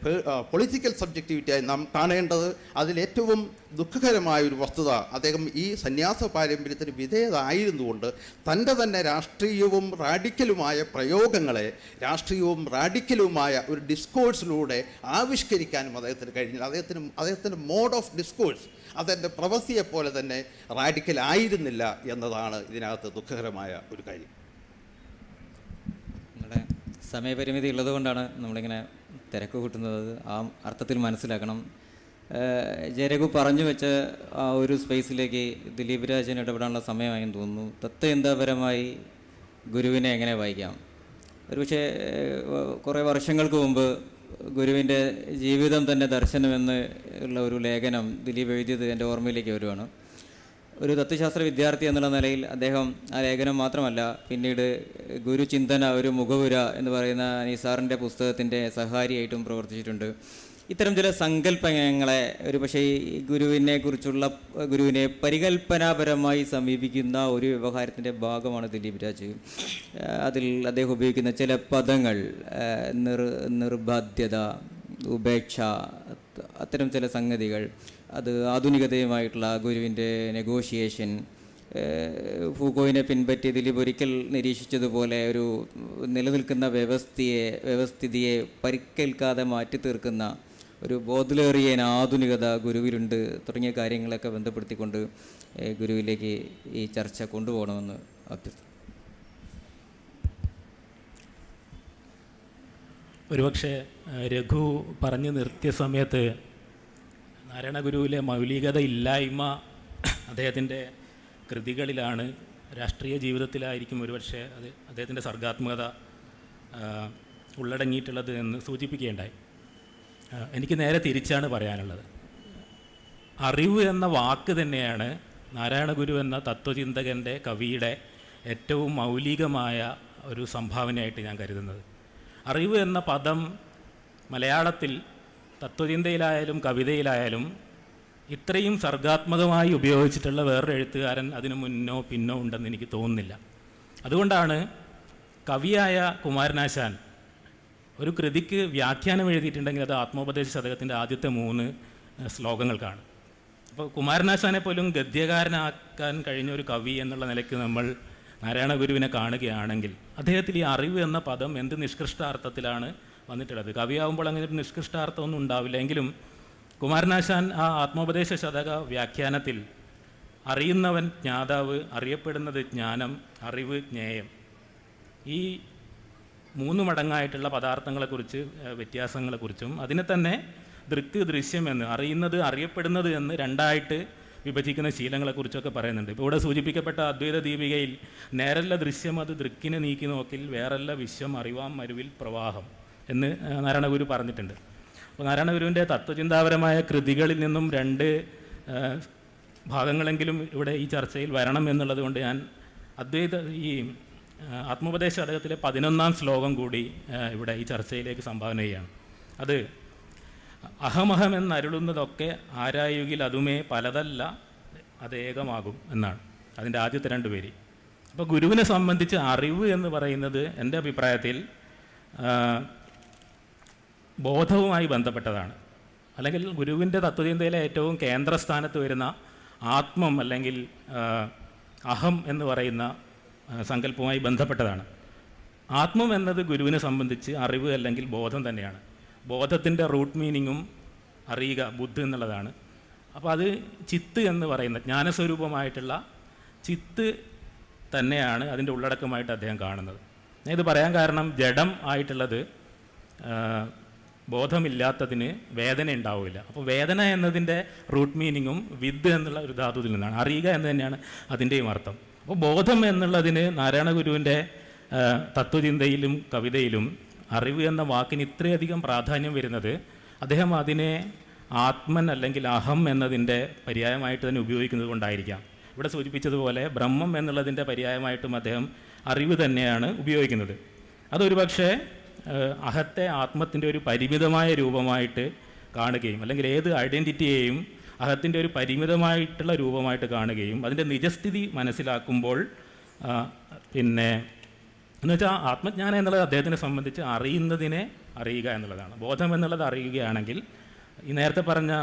S3: പൊളിറ്റിക്കൽ സബ്ജക്റ്റിവിറ്റിയായി നാം കാണേണ്ടത്. അതിലേറ്റവും ദുഃഖകരമായ ഒരു വസ്തുത, അദ്ദേഹം ഈ സന്യാസ പാരമ്പര്യത്തിന് വിധേയതായിരുന്നുകൊണ്ട് തൻ്റെ തന്നെ രാഷ്ട്രീയവും റാഡിക്കലുമായ പ്രയോഗങ്ങളെ രാഷ്ട്രീയവും റാഡിക്കലുമായ ഒരു ഡിസ്കോഴ്സിലൂടെ ആവിഷ്കരിക്കാനും അദ്ദേഹത്തിന് കഴിഞ്ഞില്ല. അദ്ദേഹത്തിൻ്റെ മോഡ് ഓഫ് ഡിസ്കോഴ്സ് അതിൻ്റെ പ്രവൃത്തിയെപ്പോലെ തന്നെ റാഡിക്കൽ ആയിരുന്നില്ല എന്നതാണ് ഇതിനകത്ത് ദുഃഖകരമായ ഒരു കാര്യം.
S1: സമയപരിമിതി ഉള്ളതുകൊണ്ടാണ് നമ്മളിങ്ങനെ തിരക്ക് കൂട്ടുന്നത്. ആ അർത്ഥത്തിൽ മനസ്സിലാക്കണം. ജയരഘു പറഞ്ഞു വെച്ച ആ ഒരു സ്പേസിലേക്ക് ദിലീപ് രാജൻ ഇടപെടാനുള്ള സമയമായെന്ന് തോന്നുന്നു. തത്വചിന്താപരമായി ഗുരുവിനെ എങ്ങനെ വായിക്കാം? ഒരുപക്ഷെ കുറേ വർഷങ്ങൾക്ക് മുമ്പ് ഗുരുവിൻ്റെ ജീവിതം തന്നെ ദർശനമെന്ന് ഉള്ള ഒരു ലേഖനം ദിലീപ് എഴുതിയത് എൻ്റെ ഓർമ്മയിലേക്ക് വരുവാണ്. ഒരു തത്വശാസ്ത്ര വിദ്യാർത്ഥി എന്നുള്ള നിലയിൽ അദ്ദേഹം ആ ലേഖനം മാത്രമല്ല, പിന്നീട് ഗുരുചിന്തന ഒരു മുഖവുര എന്ന് പറയുന്ന നിസാറിൻ്റെ പുസ്തകത്തിൻ്റെ സഹാരിയായിട്ടും പ്രവർത്തിച്ചിട്ടുണ്ട്. ഇത്തരം ചില സങ്കല്പങ്ങളെ ഒരു പക്ഷേ ഈ ഗുരുവിനെ പരികൽപ്പനാപരമായി സമീപിക്കുന്ന ഒരു വ്യവഹാരത്തിൻ്റെ ഭാഗമാണ് ദിലീപ് രാജ്. അതിൽ അദ്ദേഹം ഉപയോഗിക്കുന്ന ചില പദങ്ങൾ, നിർബാധ്യത, ഉപേക്ഷ, അത്തരം ചില സംഗതികൾ, അത് ആധുനികതയുമായിട്ടുള്ള ഗുരുവിൻ്റെ നെഗോഷിയേഷൻ, ഫൂക്കോയിനെ പിൻപറ്റി ദിലീപ് ഒരിക്കൽ നിരീക്ഷിച്ചതുപോലെ ഒരു നിലനിൽക്കുന്ന വ്യവസ്ഥിതിയെ പരിക്കേൽക്കാതെ മാറ്റി തീർക്കുന്ന ഒരു ബോധലേറിയൻ ആധുനികത ഗുരുവിലുണ്ട് തുടങ്ങിയ കാര്യങ്ങളൊക്കെ ബന്ധപ്പെടുത്തിക്കൊണ്ട് ഗുരുവിലേക്ക് ഈ ചർച്ച കൊണ്ടുപോകണമെന്ന് അഭ്യർത്ഥിക്കുന്നു.
S4: ഒരുപക്ഷെ രഘു പറഞ്ഞു നിർത്തിയ സമയത്ത് നാരായണ ഗുരുവിലെ മൗലികത ഇല്ലായ്മ അദ്ദേഹത്തിൻ്റെ കൃതികളിലാണ്, രാഷ്ട്രീയ ജീവിതത്തിലായിരിക്കും ഒരുപക്ഷെ അത് അദ്ദേഹത്തിൻ്റെ സർഗാത്മകത ഉള്ളടങ്ങിയിട്ടുള്ളത് എന്ന് സൂചിപ്പിക്കുകയുണ്ടായി. എനിക്ക് നേരെ തിരിച്ചാണ് പറയാനുള്ളത്. അറിവ് എന്ന വാക്ക് തന്നെയാണ് നാരായണ ഗുരു എന്ന തത്വചിന്തകൻ്റെ, കവിയുടെ ഏറ്റവും മൗലികമായ ഒരു സംഭാവനയായിട്ട് ഞാൻ കരുതുന്നത്. അറിവ് എന്ന പദം മലയാളത്തിൽ തത്വചിന്തയിലായാലും കവിതയിലായാലും ഇത്രയും സർഗാത്മകമായി ഉപയോഗിച്ചിട്ടുള്ള വേറൊരു എഴുത്തുകാരൻ അതിനു മുന്നോ പിന്നോ ഉണ്ടെന്ന് എനിക്ക് തോന്നുന്നില്ല. അതുകൊണ്ടാണ് കവിയായ കുമാരനാശാൻ ഒരു കൃതിക്ക് വ്യാഖ്യാനം എഴുതിയിട്ടുണ്ടെങ്കിൽ അത് ആത്മോപദേശ ശതകത്തിൻ്റെ ആദ്യത്തെ 3 ശ്ലോകങ്ങൾക്കാണ്. അപ്പോൾ കുമാരനാശാനെ പോലും ഗദ്യകാരനാക്കാൻ കഴിഞ്ഞ ഒരു കവി എന്നുള്ള നിലയ്ക്ക് നമ്മൾ നാരായണ ഗുരുവിനെ കാണുകയാണെങ്കിൽ അദ്ദേഹത്തിൽ ഈ അറിവ് എന്ന പദം എന്ത് നിഷ്കൃഷ്ടാർത്ഥത്തിലാണ് വന്നിട്ടുള്ളത്. കവിയാവുമ്പോൾ അങ്ങനെ ഒരു നിഷ്കൃഷ്ടാർത്ഥമൊന്നും ഉണ്ടാവില്ല. എങ്കിലും കുമാരനാശാൻ ആ ആത്മോപദേശ ശതക വ്യാഖ്യാനത്തിൽ അറിയുന്നവൻ ജ്ഞാതാവ്, അറിയപ്പെടുന്നത് ജ്ഞാനം, അറിവ് ജ്ഞേയം. ഈ 3 മടങ്ങായിട്ടുള്ള പദാർത്ഥങ്ങളെക്കുറിച്ച് വ്യത്യാസങ്ങളെക്കുറിച്ചും അതിനെ തന്നെ ദൃക്ക് ദൃശ്യം എന്ന്, അറിയുന്നത് അറിയപ്പെടുന്നത് എന്ന് 2ആയിട്ട് വിഭജിക്കുന്ന ശീലങ്ങളെക്കുറിച്ചൊക്കെ പറയുന്നുണ്ട്. ഇപ്പോൾ ഇവിടെ സൂചിപ്പിക്കപ്പെട്ട അദ്വൈത ദീപികയിൽ നേരല്ല ദൃശ്യം അത് ദൃക്കിനെ നീക്കി നോക്കിൽ വേറല്ല വിശ്വം അറിവാം മരുവിൽ പ്രവാഹം എന്ന് നാരായണഗുരു പറഞ്ഞിട്ടുണ്ട്. അപ്പോൾ നാരായണഗുരുവിൻ്റെ തത്വചിന്താപരമായ കൃതികളിൽ നിന്നും 2 ഭാഗങ്ങളെങ്കിലും ഇവിടെ ഈ ചർച്ചയിൽ വരണം എന്നുള്ളത് കൊണ്ട് ഞാൻ ഈ ആത്മോപദേശ ശതകത്തിലെ 11ാം ശ്ലോകം കൂടി ഇവിടെ ഈ ചർച്ചയിലേക്ക് സംഭാവന ചെയ്യുകയാണ്. അത് അഹമഹം എന്നരുളുന്നതൊക്കെ ആരായുകിൽ അതുമേ പലതല്ല അതേകമാകും എന്നാണ് അതിൻ്റെ ആദ്യത്തെ 2 പേര്. അപ്പോൾ ഗുരുവിനെ സംബന്ധിച്ച് അറിവ് എന്ന് പറയുന്നത് എൻ്റെ അഭിപ്രായത്തിൽ ബോധവുമായി ബന്ധപ്പെട്ടതാണ്. അല്ലെങ്കിൽ ഗുരുവിൻ്റെ തത്വചിന്തയിലെ ഏറ്റവും കേന്ദ്രസ്ഥാനത്ത് വരുന്ന ആത്മം അല്ലെങ്കിൽ അഹം എന്ന് പറയുന്ന സങ്കല്പവുമായി ബന്ധപ്പെട്ടതാണ്. ആത്മം എന്നത് ഗുരുവിനെ സംബന്ധിച്ച് അറിവ് അല്ലെങ്കിൽ ബോധം തന്നെയാണ്. ബോധത്തിൻ്റെ റൂട്ട് മീനിങ്ങും അറിയുക, ബുദ്ധി എന്നുള്ളതാണ്. അപ്പോൾ അത് ചിത്ത് എന്ന് പറയുന്ന ജ്ഞാനസ്വരൂപമായിട്ടുള്ള ചിത്ത് തന്നെയാണ് അതിൻ്റെ ഉള്ളടക്കമായിട്ട് അദ്ദേഹം കാണുന്നത്. ഞാൻ ഇത് പറയാൻ കാരണം ജഡം ആയിട്ടുള്ളത് ബോധമില്ലാത്തതിന് വേദന ഉണ്ടാവില്ല. അപ്പോൾ വേദന എന്നതിൻ്റെ റൂട്ട് മീനിങ്ങും വിദ് എന്നുള്ള ഒരു ധാതുവിൽ നിന്നാണ്. അറിയുക എന്ന് തന്നെയാണ് അതിൻ്റെയും അർത്ഥം. അപ്പോൾ ബോധം എന്നുള്ളതിന് നാരായണഗുരുവിൻ്റെ തത്വചിന്തയിലും കവിതയിലും അറിവ് എന്ന വാക്കിന് ഇത്രയധികം പ്രാധാന്യം വരുന്നത് അദ്ദേഹം അതിനെ ആത്മൻ അല്ലെങ്കിൽ അഹം എന്നതിൻ്റെ പര്യായമായിട്ട് തന്നെ ഉപയോഗിക്കുന്നത് കൊണ്ടായിരിക്കാം. ഇവിടെ സൂചിപ്പിച്ചതുപോലെ ബ്രഹ്മം എന്നുള്ളതിൻ്റെ പര്യായമായിട്ടും അദ്ദേഹം അറിവ് തന്നെയാണ് ഉപയോഗിക്കുന്നത്. അതൊരു പക്ഷേ അഹത്തെ ആത്മത്തിൻ്റെ ഒരു പരിമിതമായ രൂപമായിട്ട് കാണുകയും അല്ലെങ്കിൽ ഏത് ഐഡൻറ്റിറ്റിയെയും അഹത്തിൻ്റെ ഒരു പരിമിതമായിട്ടുള്ള രൂപമായിട്ട് കാണുകയും അതിൻ്റെ നിജസ്ഥിതി മനസ്സിലാക്കുമ്പോൾ പിന്നെ എന്ന് വെച്ചാൽ ആത്മജ്ഞാനം എന്നുള്ളത് അദ്ദേഹത്തിനെ സംബന്ധിച്ച് അറിയുന്നതിനെ അറിയുക എന്നുള്ളതാണ്. ബോധം എന്നുള്ളത് അറിയുകയാണെങ്കിൽ ഈ നേരത്തെ പറഞ്ഞ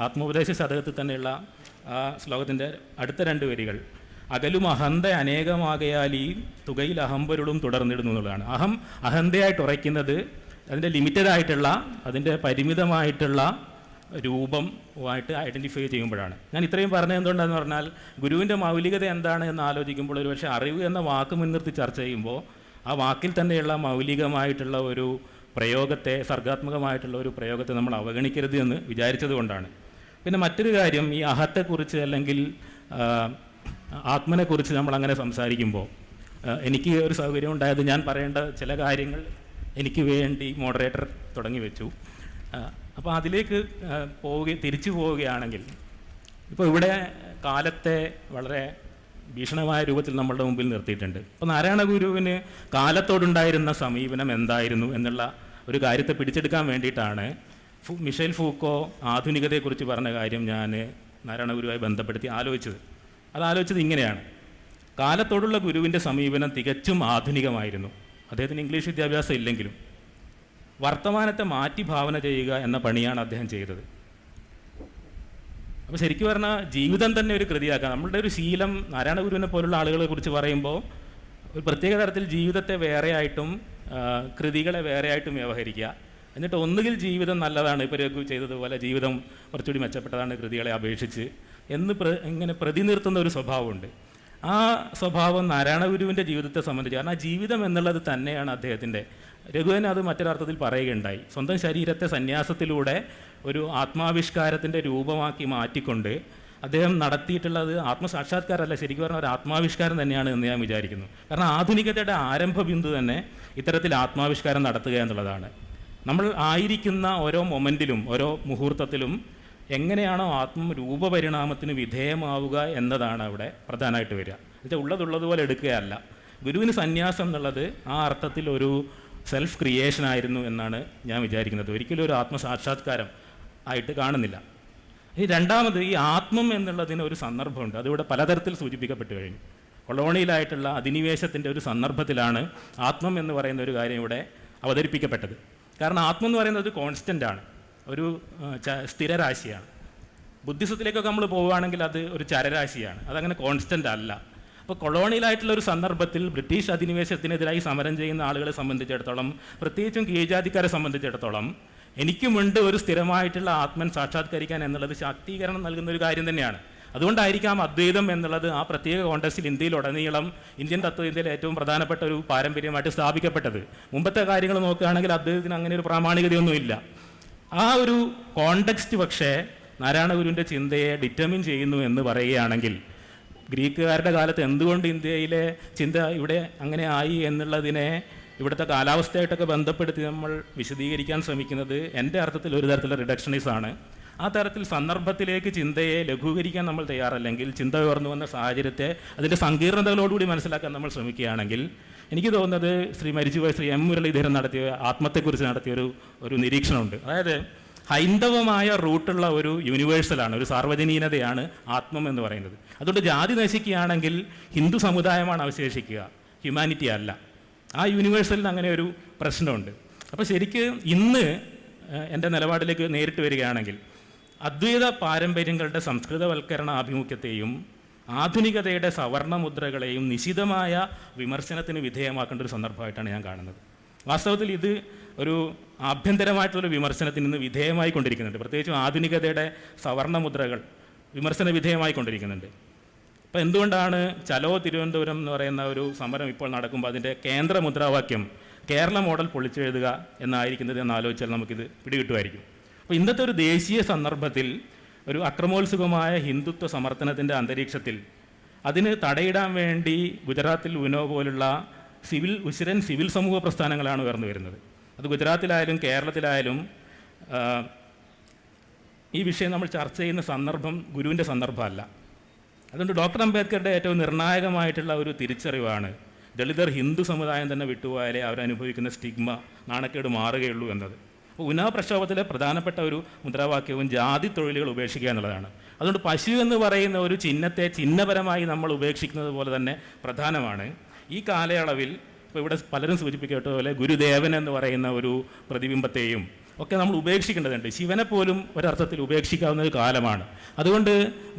S4: ആത്മോപദേശ ശതകത്തിൽ തന്നെയുള്ള ആ ശ്ലോകത്തിൻ്റെ അടുത്ത 2 വരികൾ അകലും അഹന്ത അനേകമാകയാൽ ഈ തുകയിൽ അഹംപരുളും തുടർന്നിടുന്നു എന്നുള്ളതാണ്. അഹന്തയായിട്ട് ഉറയ്ക്കുന്നത് അതിൻ്റെ ലിമിറ്റഡായിട്ടുള്ള അതിൻ്റെ പരിമിതമായിട്ടുള്ള രൂപമായിട്ട് ഐഡൻറ്റിഫൈ ചെയ്യുമ്പോഴാണ്. ഞാൻ ഇത്രയും പറഞ്ഞത് എന്തുകൊണ്ടാണെന്ന് പറഞ്ഞാൽ ഗുരുവിൻ്റെ മൗലികത എന്താണ് എന്ന് ആലോചിക്കുമ്പോൾ ഒരു പക്ഷേ അറിവ് എന്ന വാക്ക് മുൻനിർത്തി ചർച്ച ചെയ്യുമ്പോൾ ആ വാക്കിൽ തന്നെയുള്ള മൗലികമായിട്ടുള്ള ഒരു പ്രയോഗത്തെ, സർഗാത്മകമായിട്ടുള്ള ഒരു പ്രയോഗത്തെ നമ്മൾ അവഗണിക്കരുത് എന്ന് വിചാരിച്ചത് കൊണ്ടാണ്. പിന്നെ മറ്റൊരു കാര്യം, ഈ അഹത്തെക്കുറിച്ച് അല്ലെങ്കിൽ ആത്മനെക്കുറിച്ച് നമ്മൾ അങ്ങനെ സംസാരിക്കുമ്പോൾ എനിക്ക് ഒരു സൗകര്യം ഉണ്ടായത് ഞാൻ പറയേണ്ട ചില കാര്യങ്ങൾ എനിക്ക് വേണ്ടി മോഡറേറ്റർ തുടങ്ങി വെച്ചു. അപ്പോൾ അതിലേക്ക് തിരിച്ചു പോവുകയാണെങ്കിൽ ഇപ്പോൾ ഇവിടെ കാലത്തെ വളരെ ഭീഷണമായ രൂപത്തിൽ നമ്മളുടെ മുമ്പിൽ നിർത്തിയിട്ടുണ്ട്. അപ്പോൾ നാരായണഗുരുവിന് കാലത്തോടുണ്ടായിരുന്ന സമീപനം എന്തായിരുന്നു എന്നുള്ള ഒരു കാര്യത്തെ പിടിച്ചെടുക്കാൻ വേണ്ടിയിട്ടാണ് മിഷേൽ ഫൂക്കോ ആധുനികതയെക്കുറിച്ച് പറഞ്ഞ കാര്യം ഞാൻ നാരായണഗുരുവുമായി ബന്ധപ്പെടുത്തി ആലോചിച്ചത്. അതാലോചിച്ചത് ഇങ്ങനെയാണ്: കാലത്തോടുള്ള ഗുരുവിൻ്റെ സമീപനം തികച്ചും ആധുനികമായിരുന്നു. അദ്ദേഹത്തിന് ഇംഗ്ലീഷ് വിദ്യാഭ്യാസം ഇല്ലെങ്കിലും വർത്തമാനത്തെ മാറ്റി ഭാവന ചെയ്യുക എന്ന പണിയാണ് അദ്ദേഹം ചെയ്തത്. അപ്പോൾ ശരിക്കും പറഞ്ഞാൽ ജീവിതം തന്നെ ഒരു കൃതിയാക്കുക. നമ്മളുടെ ഒരു ശീലം നാരായണഗുരുവിനെ പോലുള്ള ആളുകളെ കുറിച്ച് പറയുമ്പോൾ ഒരു പ്രത്യേക തരത്തിൽ ജീവിതത്തെ വേറെയായിട്ടും കൃതികളെ വേറെയായിട്ടും വ്യവഹരിക്കുക. എന്നിട്ട് ഒന്നുകിൽ ജീവിതം നല്ലതാണ്, ഇപ്പോൾ രഘു ചെയ്തതുപോലെ ജീവിതം കുറച്ചുകൂടി മെച്ചപ്പെട്ടതാണ് കൃതികളെ അപേക്ഷിച്ച് എന്ന് ഇങ്ങനെ പ്രതി നിർത്തുന്ന ഒരു സ്വഭാവമുണ്ട്. ആ സ്വഭാവം നാരായണഗുരുവിൻ്റെ ജീവിതത്തെ സംബന്ധിച്ച്, കാരണം ജീവിതം എന്നുള്ളത് തന്നെയാണ് അദ്ദേഹത്തിൻ്റെ. രഘുവിനെ അത് മറ്റൊരർത്ഥത്തിൽ പറയുകയുണ്ടായി. സ്വന്തം ശരീരത്തെ സന്യാസത്തിലൂടെ ഒരു ആത്മാവിഷ്കാരത്തിൻ്റെ രൂപമാക്കി മാറ്റിക്കൊണ്ട് അദ്ദേഹം നടത്തിയിട്ടുള്ളത് ആത്മസാക്ഷാത്കാരമല്ല, ശരിക്കും പറഞ്ഞാൽ ഒരു ആത്മാവിഷ്കാരം തന്നെയാണ് എന്ന് ഞാൻ വിചാരിക്കുന്നു. കാരണം ആധുനികതയുടെ ആരംഭ ബിന്ദു തന്നെ ഇത്തരത്തിൽ ആത്മാവിഷ്കാരം നടത്തുക എന്നുള്ളതാണ്. നമ്മൾ ആയിരിക്കുന്ന ഓരോ മൊമെൻറ്റിലും ഓരോ മുഹൂർത്തത്തിലും എങ്ങനെയാണോ ആത്മ രൂപപരിണാമത്തിന് വിധേയമാവുക എന്നതാണ് അവിടെ പ്രധാനമായിട്ട് വരിക. എന്നുവെച്ചാൽ ഉള്ളതുപോലെ എടുക്കുകയല്ല. ഗുരുവിന് സന്യാസം എന്നുള്ളത് ആ അർത്ഥത്തിൽ ഒരു സെൽഫ് ക്രിയേഷൻ ആയിരുന്നു എന്നാണ് ഞാൻ വിചാരിക്കുന്നത്. ഒരിക്കലും ഒരു ആത്മസാക്ഷാത്കാരം ആയിട്ട് കാണുന്നില്ല. ഈ രണ്ടാമത്, ഈ ആത്മം എന്നുള്ളതിന് ഒരു സന്ദർഭമുണ്ട്. അതിവിടെ പലതരത്തിൽ സൂചിപ്പിക്കപ്പെട്ടു കഴിഞ്ഞു. കൊളോണിയലായിട്ടുള്ള അധിനിവേശത്തിൻ്റെ ഒരു സന്ദർഭത്തിലാണ് ആത്മം എന്ന് പറയുന്ന ഒരു കാര്യം ഇവിടെ അവതരിപ്പിക്കപ്പെട്ടത്. കാരണം ആത്മം എന്ന് പറയുന്നത് ഒരു കോൺസ്റ്റൻ്റ് ആണ്, ഒരു സ്ഥിരരാശിയാണ്. ബുദ്ധിസത്തിലേക്കൊക്കെ നമ്മൾ പോവുകയാണെങ്കിൽ അത് ഒരു ചരരാശിയാണ്, അതങ്ങനെ കോൺസ്റ്റൻ്റ് അല്ല. അപ്പോൾ കൊളോണിയലായിട്ടുള്ള ഒരു സന്ദർഭത്തിൽ ബ്രിട്ടീഷ് അധിനിവേശത്തിനെതിരായി സമരം ചെയ്യുന്ന ആളുകളെ സംബന്ധിച്ചിടത്തോളം, പ്രത്യേകിച്ചും കീഴ്ജാതിക്കാരെ സംബന്ധിച്ചിടത്തോളം, എനിക്കുമുണ്ട് ഒരു സ്ഥിരമായിട്ടുള്ള ആത്മൻ സാക്ഷാത്കരിക്കാൻ എന്നുള്ളത് ശാക്തീകരണം നൽകുന്ന ഒരു കാര്യം തന്നെയാണ്. അതുകൊണ്ടായിരിക്കാം അദ്വൈതം എന്നുള്ളത് ആ പ്രത്യേക കോണ്ടക്സ്റ്റിൽ ഇന്ത്യയിലുടനീളം ഇന്ത്യൻ തത്വചിന്തയിൽ ഏറ്റവും പ്രധാനപ്പെട്ട ഒരു പാരമ്പര്യമായിട്ട് സ്ഥാപിക്കപ്പെട്ടത്. മുമ്പത്തെ കാര്യങ്ങൾ നോക്കുകയാണെങ്കിൽ അദ്വൈതത്തിന് അങ്ങനെ ഒരു പ്രാമാണികതയൊന്നുമില്ല. ആ ഒരു കോണ്ടക്സ്റ്റ് പക്ഷേ നാരായണ ഗുരുവിൻ്റെ ചിന്തയെ ഡിറ്റർമിൻ ചെയ്യുന്നു എന്ന് പറയുകയാണെങ്കിൽ, ഗ്രീക്കുകാരുടെ കാലത്ത് എന്തുകൊണ്ട് ഇന്ത്യയിലെ ചിന്ത ഇവിടെ അങ്ങനെ ആയി എന്നുള്ളതിനെ ഇവിടുത്തെ കാലാവസ്ഥയായിട്ടൊക്കെ ബന്ധപ്പെടുത്തി നമ്മൾ വിശദീകരിക്കാൻ ശ്രമിക്കുന്നത് എൻ്റെ അർത്ഥത്തിൽ ഒരു തരത്തിലുള്ള റിഡക്ഷനിസമാണ്. ആ തരത്തിൽ സന്ദർഭത്തിലേക്ക് ചിന്തയെ ലഘൂകരിക്കാൻ നമ്മൾ തയ്യാറല്ലെങ്കിൽ, ചിന്ത ഉയർന്നു വന്ന സാഹചര്യത്തെ അതിൻ്റെ സങ്കീർണതകളോടുകൂടി മനസ്സിലാക്കാൻ നമ്മൾ ശ്രമിക്കുകയാണെങ്കിൽ, എനിക്ക് തോന്നുന്നത് മരിച്ചുപോയ ശ്രീ എം മുരളീധരൻ നടത്തിയ ആത്മത്തെക്കുറിച്ച് നടത്തിയ ഒരു നിരീക്ഷണമുണ്ട്. അതായത് ഹൈന്ദവമായ റൂട്ടുള്ള ഒരു യൂണിവേഴ്സലാണ്, ഒരു സാർവജനീനതയാണ് ആത്മം എന്ന് പറയുന്നത്. അതുകൊണ്ട് ജാതി നശിക്കുകയാണെങ്കിൽ ഹിന്ദു സമുദായമാണ് അവശേഷിക്കുക, ഹ്യൂമാനിറ്റി അല്ല. ആ യൂണിവേഴ്സലിന് അങ്ങനെ ഒരു പ്രശ്നമുണ്ട്. അപ്പോൾ ശരിക്ക് ഇന്ന് എൻ്റെ നിലപാടിലേക്ക് നേരിട്ട് വരികയാണെങ്കിൽ, അദ്വൈത പാരമ്പര്യങ്ങളുടെ സംസ്കൃതവൽക്കരണ ആഭിമുഖ്യത്തെയും ആധുനികതയുടെ സവർണമുദ്രകളെയും നിശിതമായ വിമർശനത്തിന് വിധേയമാക്കേണ്ട ഒരു സന്ദർഭമായിട്ടാണ് ഞാൻ കാണുന്നത്. വാസ്തവത്തിൽ ഇത് ഒരു ആഭ്യന്തരമായിട്ടുള്ള വിമർശനത്തിന് ഇന്ന് വിധേയമായിക്കൊണ്ടിരിക്കുന്നുണ്ട്. പ്രത്യേകിച്ചും ആധുനികതയുടെ സവർണമുദ്രകൾ വിമർശന വിധേയമായിക്കൊണ്ടിരിക്കുന്നുണ്ട്. അപ്പോൾ എന്തുകൊണ്ടാണ് ചലോ തിരുവനന്തപുരം എന്ന് പറയുന്ന ഒരു സമരം ഇപ്പോൾ നടക്കുമ്പോൾ അതിൻ്റെ കേന്ദ്ര മുദ്രാവാക്യം കേരള മോഡൽ പൊളിച്ചെഴുതുക എന്നായിരിക്കുന്നത് എന്ന് ആലോചിച്ചാൽ നമുക്കിത് പിടികിട്ടുമായിരിക്കും. അപ്പോൾ ഇന്നത്തെ ഒരു ദേശീയ സന്ദർഭത്തിൽ ഒരു അക്രമോത്സുകമായ ഹിന്ദുത്വ സമർത്ഥനത്തിൻ്റെ അന്തരീക്ഷത്തിൽ അതിന് തടയിടാൻ വേണ്ടി ഗുജറാത്തിൽ ഉനോ പോലുള്ള ഉശിരൻ സിവിൽ സമൂഹ പ്രസ്ഥാനങ്ങളാണ് ഉയർന്നു വരുന്നത്. അത് ഗുജറാത്തിലായാലും കേരളത്തിലായാലും ഈ വിഷയം നമ്മൾ ചർച്ച ചെയ്യുന്ന സന്ദർഭം ഗുരുവിൻ്റെ സന്ദർഭമല്ല. അതുകൊണ്ട് ഡോക്ടർ അംബേദ്കറുടെ ഏറ്റവും നിർണായകമായിട്ടുള്ള ഒരു തിരിച്ചറിവാണ് ദളിതർ ഹിന്ദു സമുദായം തന്നെ വിട്ടുപോയാലേ അവരനുഭവിക്കുന്ന സ്റ്റിഗ്മ, നാണക്കേട് മാറുകയുള്ളൂ എന്നത്. അപ്പോൾ ഉന്നാ പ്രക്ഷോഭത്തിലെ പ്രധാനപ്പെട്ട ഒരു മുദ്രാവാക്യവും ജാതി തൊഴിലുകൾ ഉപേക്ഷിക്കുക എന്നുള്ളതാണ്. അതുകൊണ്ട് പശു എന്ന് പറയുന്ന ഒരു ചിഹ്നത്തെ ചിഹ്നപരമായി നമ്മൾ ഉപേക്ഷിക്കുന്നത് പോലെ തന്നെ പ്രധാനമാണ് ഈ കാലയളവിൽ. ഇപ്പോൾ ഇവിടെ പലരും സൂചിപ്പിക്കപ്പെട്ട പോലെ ഗുരുദേവൻ എന്ന് പറയുന്ന ഒരു പ്രതിബിംബത്തെയും ഒക്കെ നമ്മൾ ഉപേക്ഷിക്കേണ്ടതുണ്ട്. ശിവനെ പോലും ഒരർത്ഥത്തിൽ ഉപേക്ഷിക്കാവുന്ന ഒരു കാലമാണ്. അതുകൊണ്ട്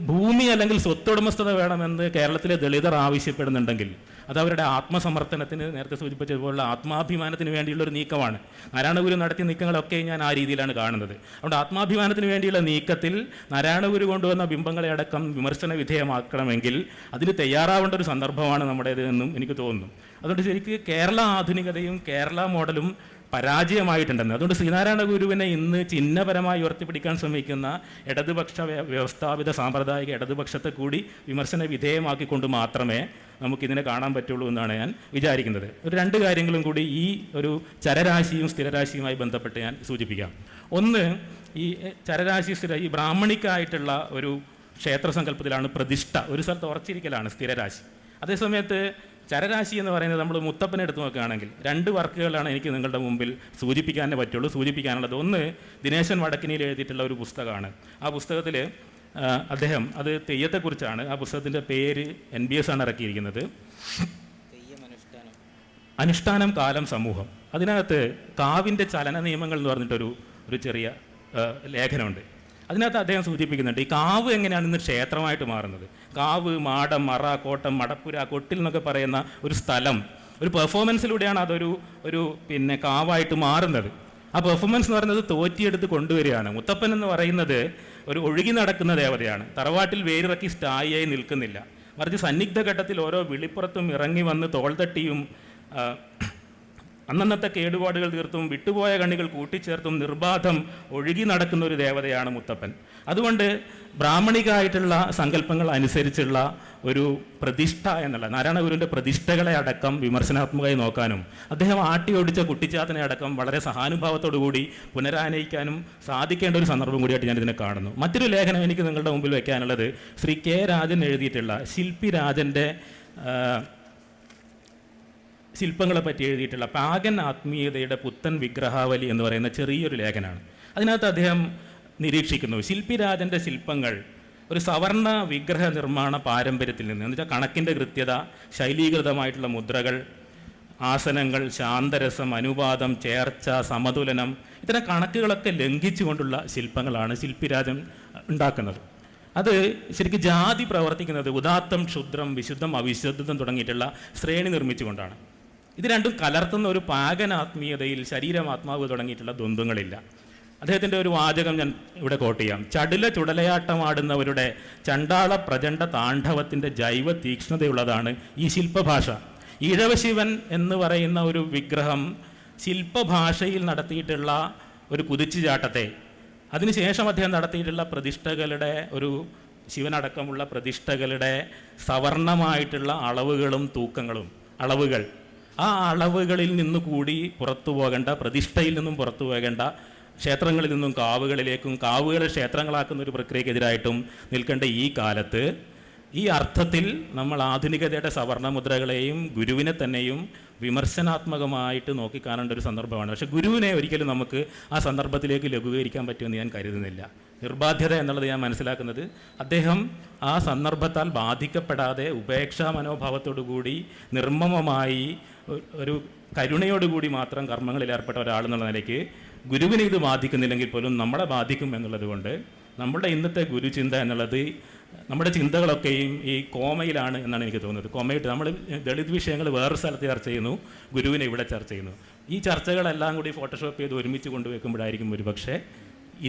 S4: ഭൂമി അല്ലെങ്കിൽ സ്വത്തുടമസ്ഥത വേണമെന്ന് കേരളത്തിലെ ദളിതർ ആവശ്യപ്പെടുന്നുണ്ടെങ്കിൽ അത് അവരുടെ ആത്മസമർത്ഥനത്തിന്, നേരത്തെ സൂചിപ്പിച്ചതുപോലുള്ള ആത്മാഭിമാനത്തിന് വേണ്ടിയുള്ള ഒരു നീക്കമാണ്. നാരായണഗുരു നടത്തിയ നീക്കങ്ങളൊക്കെ ഞാൻ ആ രീതിയിലാണ് കാണുന്നത്. അതുകൊണ്ട് ആത്മാഭിമാനത്തിന് വേണ്ടിയുള്ള നീക്കത്തിൽ നാരായണഗുരു കൊണ്ടുവന്ന ബിംബങ്ങളെ അടക്കം വിമർശന വിധേയമാക്കണമെങ്കിൽ അതിന് തയ്യാറാവേണ്ട ഒരു സന്ദർഭമാണ് നമ്മുടേത് എന്നും എനിക്ക് തോന്നുന്നു. അതുകൊണ്ട് ശരിക്ക് കേരള ആധുനികതയും കേരള മോഡലും പരാജയമായിട്ടുണ്ടെന്ന്. അതുകൊണ്ട് ശ്രീനാരായണ ഗുരുവിനെ ഇന്ന് ചിഹ്നപരമായി ഉയർത്തിപ്പിടിക്കാൻ ശ്രമിക്കുന്ന ഇടതുപക്ഷ വ്യവസ്ഥാപിത സാമ്പ്രദായിക ഇടതുപക്ഷത്തെ കൂടി വിമർശന വിധേയമാക്കിക്കൊണ്ട് മാത്രമേ നമുക്കിതിനെ കാണാൻ പറ്റുള്ളൂ എന്നാണ് ഞാൻ വിചാരിക്കുന്നത്. ഒരു രണ്ട് കാര്യങ്ങളും കൂടി ഈ ഒരു ചരരാശിയും സ്ഥിരരാശിയുമായി ബന്ധപ്പെട്ട് ഞാൻ സൂചിപ്പിക്കാം. ഒന്ന്, ഈ ചരരാശി ഈ ബ്രാഹ്മണിക്കായിട്ടുള്ള ഒരു ക്ഷേത്ര സങ്കല്പത്തിലാണ് പ്രതിഷ്ഠ, ഒരു സ്ഥലത്ത് ഉറച്ചിരിക്കലാണ് സ്ഥിരരാശി. അതേസമയത്ത് ചരരാശി എന്ന് പറയുന്നത് നമ്മൾ മുത്തപ്പനെ എടുത്ത് നോക്കുകയാണെങ്കിൽ രണ്ട് വർക്കുകളാണ് എനിക്ക് നിങ്ങളുടെ മുമ്പിൽ സൂചിപ്പിക്കാനേ പറ്റുള്ളൂ. സൂചിപ്പിക്കാനുള്ളത് ഒന്ന് ദിനേശൻ വടക്കിനിയിൽ എഴുതിയിട്ടുള്ള ഒരു പുസ്തകമാണ്. ആ പുസ്തകത്തിൽ അദ്ദേഹം അത് തെയ്യത്തെക്കുറിച്ചാണ്. ആ പുസ്തകത്തിൻ്റെ പേര് NBS ആണ് ഇറക്കിയിരിക്കുന്നത്, അനുഷ്ഠാനം കാലം സമൂഹം. അതിനകത്ത് കാവിൻ്റെ ചലന നിയമങ്ങൾ എന്ന് പറഞ്ഞിട്ടൊരു ചെറിയ ലേഖനമുണ്ട്. അതിനകത്ത് അദ്ദേഹം സൂചിപ്പിക്കുന്നുണ്ട് ഈ കാവ് എങ്ങനെയാണ് ഇന്ന് ക്ഷേത്രമായിട്ട് മാറുന്നത്. കാവ്, മാടം, മറ, കോട്ടം, മടപ്പുര, കൊട്ടിൽ എന്നൊക്കെ പറയുന്ന ഒരു സ്ഥലം ഒരു പെർഫോമൻസിലൂടെയാണ് അതൊരു കാവായിട്ട് മാറുന്നത്. ആ പെർഫോമൻസ് എന്ന് പറയുന്നത് തോറ്റിയെടുത്ത് കൊണ്ടുവരികയാണ്. മുത്തപ്പൻ എന്ന് പറയുന്നത് ഒരു ഒഴുകി നടക്കുന്ന ദേവതയാണ്. തറവാട്ടിൽ വേരിറക്കി സ്ഥായിയായി നിൽക്കുന്നില്ല, മറിച്ച് സന്നിഗ്ധ ഘട്ടത്തിൽ ഓരോ വിളിപ്പുറത്തും ഇറങ്ങി വന്ന് തോൾതട്ടിയും അന്നന്നത്തെ കേടുപാടുകൾ തീർത്തും വിട്ടുപോയ കണ്ണികൾ കൂട്ടിച്ചേർത്തും നിർബാധം ഒഴുകി നടക്കുന്ന ഒരു ദേവതയാണ് മുത്തപ്പൻ. അതുകൊണ്ട് ബ്രാഹ്മണികായിട്ടുള്ള സങ്കല്പങ്ങൾ അനുസരിച്ചുള്ള ഒരു പ്രതിഷ്ഠ എന്നുള്ള നാരായണഗുരുവിൻ്റെ പ്രതിഷ്ഠകളെ അടക്കം വിമർശനാത്മകമായി നോക്കാനും അദ്ദേഹം ആട്ടിയോടിച്ച കുട്ടിച്ചാത്തനെ അടക്കം വളരെ സഹാനുഭാവത്തോടു കൂടി പുനരാനയിക്കാനും സാധിക്കേണ്ട ഒരു സന്ദർഭം കൂടിയായിട്ട് ഞാനിതിനെ കാണുന്നു. മറ്റൊരു ലേഖനം എനിക്ക് നിങ്ങളുടെ മുമ്പിൽ വയ്ക്കാനുള്ളത് ശ്രീ K. രാജൻ എഴുതിയിട്ടുള്ള ശില്പി രാജൻ്റെ ശില്പങ്ങളെ പറ്റി എഴുതിയിട്ടുള്ള പാഗൻ ആത്മീയതയുടെ പുത്തൻ വിഗ്രഹാവലി എന്ന് പറയുന്ന ചെറിയൊരു ലേഖനമാണ്. അതിനകത്ത് അദ്ദേഹം നിരീക്ഷിക്കുന്നു ശില്പിരാജൻ്റെ ശില്പങ്ങൾ ഒരു സവർണ വിഗ്രഹ നിർമ്മാണ പാരമ്പര്യത്തിൽ നിന്ന്, എന്ന് വെച്ചാൽ കണക്കിൻ്റെ കൃത്യത, ശൈലീകൃതമായിട്ടുള്ള മുദ്രകൾ, ആസനങ്ങൾ, ശാന്തരസം, അനുപാതം, ചേർച്ച, സമതുലനം, ഇത്തരം കണക്കുകളൊക്കെ ലംഘിച്ചുകൊണ്ടുള്ള ശില്പങ്ങളാണ് ശില്പിരാജൻ ഉണ്ടാക്കുന്നത്. അത് ശരിക്കും ജാതി പ്രവർത്തിക്കുന്നത് ഉദാത്തം, ക്ഷുദ്രം, വിശുദ്ധം, അവിശുദ്ധം തുടങ്ങിയിട്ടുള്ള ശ്രേണി നിർമ്മിച്ചുകൊണ്ടാണ്. ഇത് രണ്ടും കലർത്തുന്ന ഒരു പാഗൻ ആത്മീയതയിൽ ശരീരം, ആത്മാവ് തുടങ്ങിയിട്ടുള്ള ദ്വന്ദ്ങ്ങളില്ല. അദ്ദേഹത്തിൻ്റെ ഒരു വാചകം ഞാൻ ഇവിടെ കോട്ട് ചെയ്യാം. ചടുല ചുടലയാട്ടമാടുന്നവരുടെ ചണ്ടാള പ്രചണ്ഡ താണ്ഡവത്തിൻ്റെ ജൈവ തീക്ഷ്ണതയുള്ളതാണ് ഈ ശില്പഭാഷ. ഈഴവശിവൻ എന്ന് പറയുന്ന ഒരു വിഗ്രഹം ശില്പഭാഷയിൽ നടത്തിയിട്ടുള്ള ഒരു കുതിച്ചുചാട്ടത്തെ, അതിനുശേഷം അദ്ദേഹം നടത്തിയിട്ടുള്ള പ്രതിഷ്ഠകളുടെ ഒരു ശിവനടക്കമുള്ള പ്രതിഷ്ഠകളുടെ സവർണമായിട്ടുള്ള അളവുകളും തൂക്കങ്ങളും അളവുകൾ, ആ അളവുകളിൽ നിന്നു കൂടി പുറത്തു പോകേണ്ട, പ്രതിഷ്ഠയിൽ നിന്നും പുറത്തു പോകേണ്ട, ക്ഷേത്രങ്ങളിൽ നിന്നും കാവുകളിലേക്കും കാവുകളെ ക്ഷേത്രങ്ങളാക്കുന്ന ഒരു പ്രക്രിയക്കെതിരായിട്ടും നിൽക്കേണ്ട ഈ കാലത്ത് ഈ അർത്ഥത്തിൽ നമ്മൾ ആധുനികതയുടെ സവർണമുദ്രകളെയും ഗുരുവിനെ തന്നെയും വിമർശനാത്മകമായിട്ട് നോക്കിക്കാണേണ്ട ഒരു സന്ദർഭമാണ്. പക്ഷേ ഗുരുവിനെ ഒരിക്കലും നമുക്ക് ആ സന്ദർഭത്തിലേക്ക് ലഘൂകരിക്കാൻ പറ്റുമെന്ന് ഞാൻ കരുതുന്നില്ല. നിർബാധ്യത എന്നുള്ളത് ഞാൻ മനസ്സിലാക്കുന്നത് അദ്ദേഹം ആ സന്ദർഭത്താൽ ബാധിക്കപ്പെടാതെ ഉപേക്ഷാ മനോഭാവത്തോടുകൂടി നിർമ്മമമായി ഒരു കരുണയോടുകൂടി മാത്രം കർമ്മങ്ങളിൽ ഏർപ്പെട്ട ഒരാളെന്നുള്ള നിലയ്ക്ക് ഗുരുവിനെ ഇത് ബാധിക്കുന്നില്ലെങ്കിൽ പോലും നമ്മളെ ബാധിക്കും എന്നുള്ളത് കൊണ്ട് നമ്മുടെ ഇന്നത്തെ ഗുരുചിന്ത എന്നുള്ളത് നമ്മുടെ ചിന്തകളൊക്കെയും ഈ കോമയിലാണ് എന്നാണ് എനിക്ക് തോന്നുന്നത്. കോമയിട്ട് നമ്മൾ ദളിത് വിഷയങ്ങൾ വേറൊരു സ്ഥലത്ത് ചർച്ച ചെയ്യുന്നു, ഗുരുവിനെ ഇവിടെ ചർച്ച ചെയ്യുന്നു. ഈ ചർച്ചകളെല്ലാം കൂടി ഫോട്ടോഷോപ്പ് ചെയ്ത് ഒരുമിച്ച് കൊണ്ടുവയ്ക്കുമ്പോഴായിരിക്കും ഒരു പക്ഷേ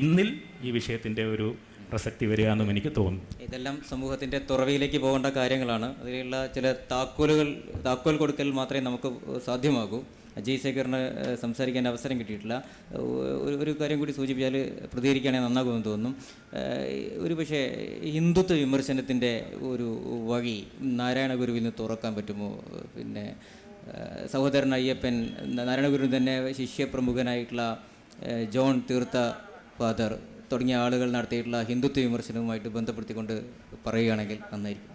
S4: ഇന്നിൽ ഈ വിഷയത്തിൻ്റെ ഒരു പ്രസക്തി വരിക എന്നും എനിക്ക് തോന്നുന്നു.
S1: ഇതെല്ലാം സമൂഹത്തിൻ്റെ തുറവിയിലേക്ക് പോകേണ്ട കാര്യങ്ങളാണ്. അതിലുള്ള ചില താക്കോൽ കൊടുക്കൽ മാത്രമേ നമുക്ക് സാധ്യമാകൂ. അജയ് ശേഖറിന് സംസാരിക്കാൻ അവസരം കിട്ടിയിട്ടില്ല. ഒരു കാര്യം കൂടി സൂചിപ്പിച്ചാൽ പ്രതികരിക്കുകയാണെങ്കിൽ നന്നാകുമെന്ന് തോന്നുന്നു. ഒരു പക്ഷേ ഹിന്ദുത്വ വിമർശനത്തിൻ്റെ ഒരു വഴി നാരായണ ഗുരുവിൽ നിന്ന് തുറക്കാൻ പറ്റുമോ? പിന്നെ സഹോദരൻ അയ്യപ്പൻ, നാരായണ ഗുരു തന്നെ ശിഷ്യപ്രമുഖനായിട്ടുള്ള ജോൺ തീർത്ഥ ഫാദർ തുടങ്ങിയ ആളുകൾ നടത്തിയിട്ടുള്ള ഹിന്ദുത്വ വിമർശനവുമായിട്ട് ബന്ധപ്പെടുത്തിക്കൊണ്ട് പറയുകയാണെങ്കിൽ നന്നായിരിക്കും.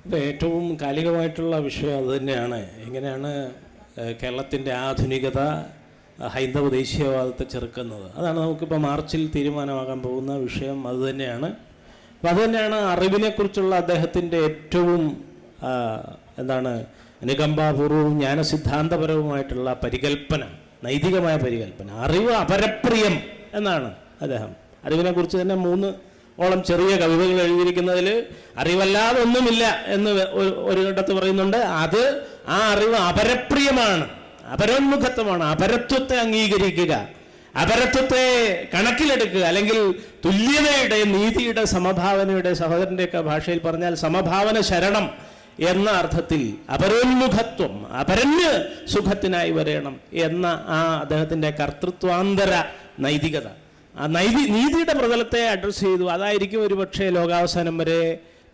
S5: ഇപ്പോൾ ഏറ്റവും കാലികമായിട്ടുള്ള വിഷയം അതുതന്നെയാണ്. എങ്ങനെയാണ് കേരളത്തിൻ്റെ ആധുനികത ഹൈന്ദവ ദേശീയവാദത്തെ ചെറുക്കുന്നത്. അതാണ് നമുക്കിപ്പോൾ മാർച്ചിൽ തീരുമാനമാകാൻ പോകുന്ന വിഷയം. അതുതന്നെയാണ്. അപ്പോൾ അതുതന്നെയാണ് അറിവിനെക്കുറിച്ചുള്ള അദ്ദേഹത്തിൻ്റെ ഏറ്റവും അനുകമ്പാപൂർവവും ജ്ഞാനസിദ്ധാന്തപരവുമായിട്ടുള്ള പരികൽപ്പന, നൈതികമായ പരികൽപ്പന. അറിവ് അപരപ്രിയം എന്നാണ് അദ്ദേഹം. അറിവിനെക്കുറിച്ച് തന്നെ 3 ഓളം ചെറിയ കവിതകൾ എഴുതിയിരിക്കുന്നതിൽ അറിവല്ലാതെ ഒന്നുമില്ല എന്ന് ഒരിടത്ത് പറയുന്നുണ്ട്. ആ അറിവ് അപരപ്രിയമാണ്, അപരോന്മുഖത്വമാണ്. അപരത്വത്തെ അംഗീകരിക്കുക, അപരത്വത്തെ കണക്കിലെടുക്കുക, അല്ലെങ്കിൽ തുല്യതയുടെ, നീതിയുടെ, സമഭാവനയുടെ, സഹോദരൻ്റെയൊക്കെ ഭാഷയിൽ പറഞ്ഞാൽ സമഭാവന ശരണം എന്ന അർത്ഥത്തിൽ അപരോന്മുഖത്വം, അപരന് സുഖത്തിനായി വരയണം എന്ന ആ അദ്ദേഹത്തിൻ്റെ കർത്തൃത്വാന്തര നൈതികത, ആ നീതിയുടെ പ്രതലത്തെ അഡ്രസ്സ് ചെയ്തു. അതായിരിക്കും ഒരുപക്ഷെ ലോകാവസാനം വരെ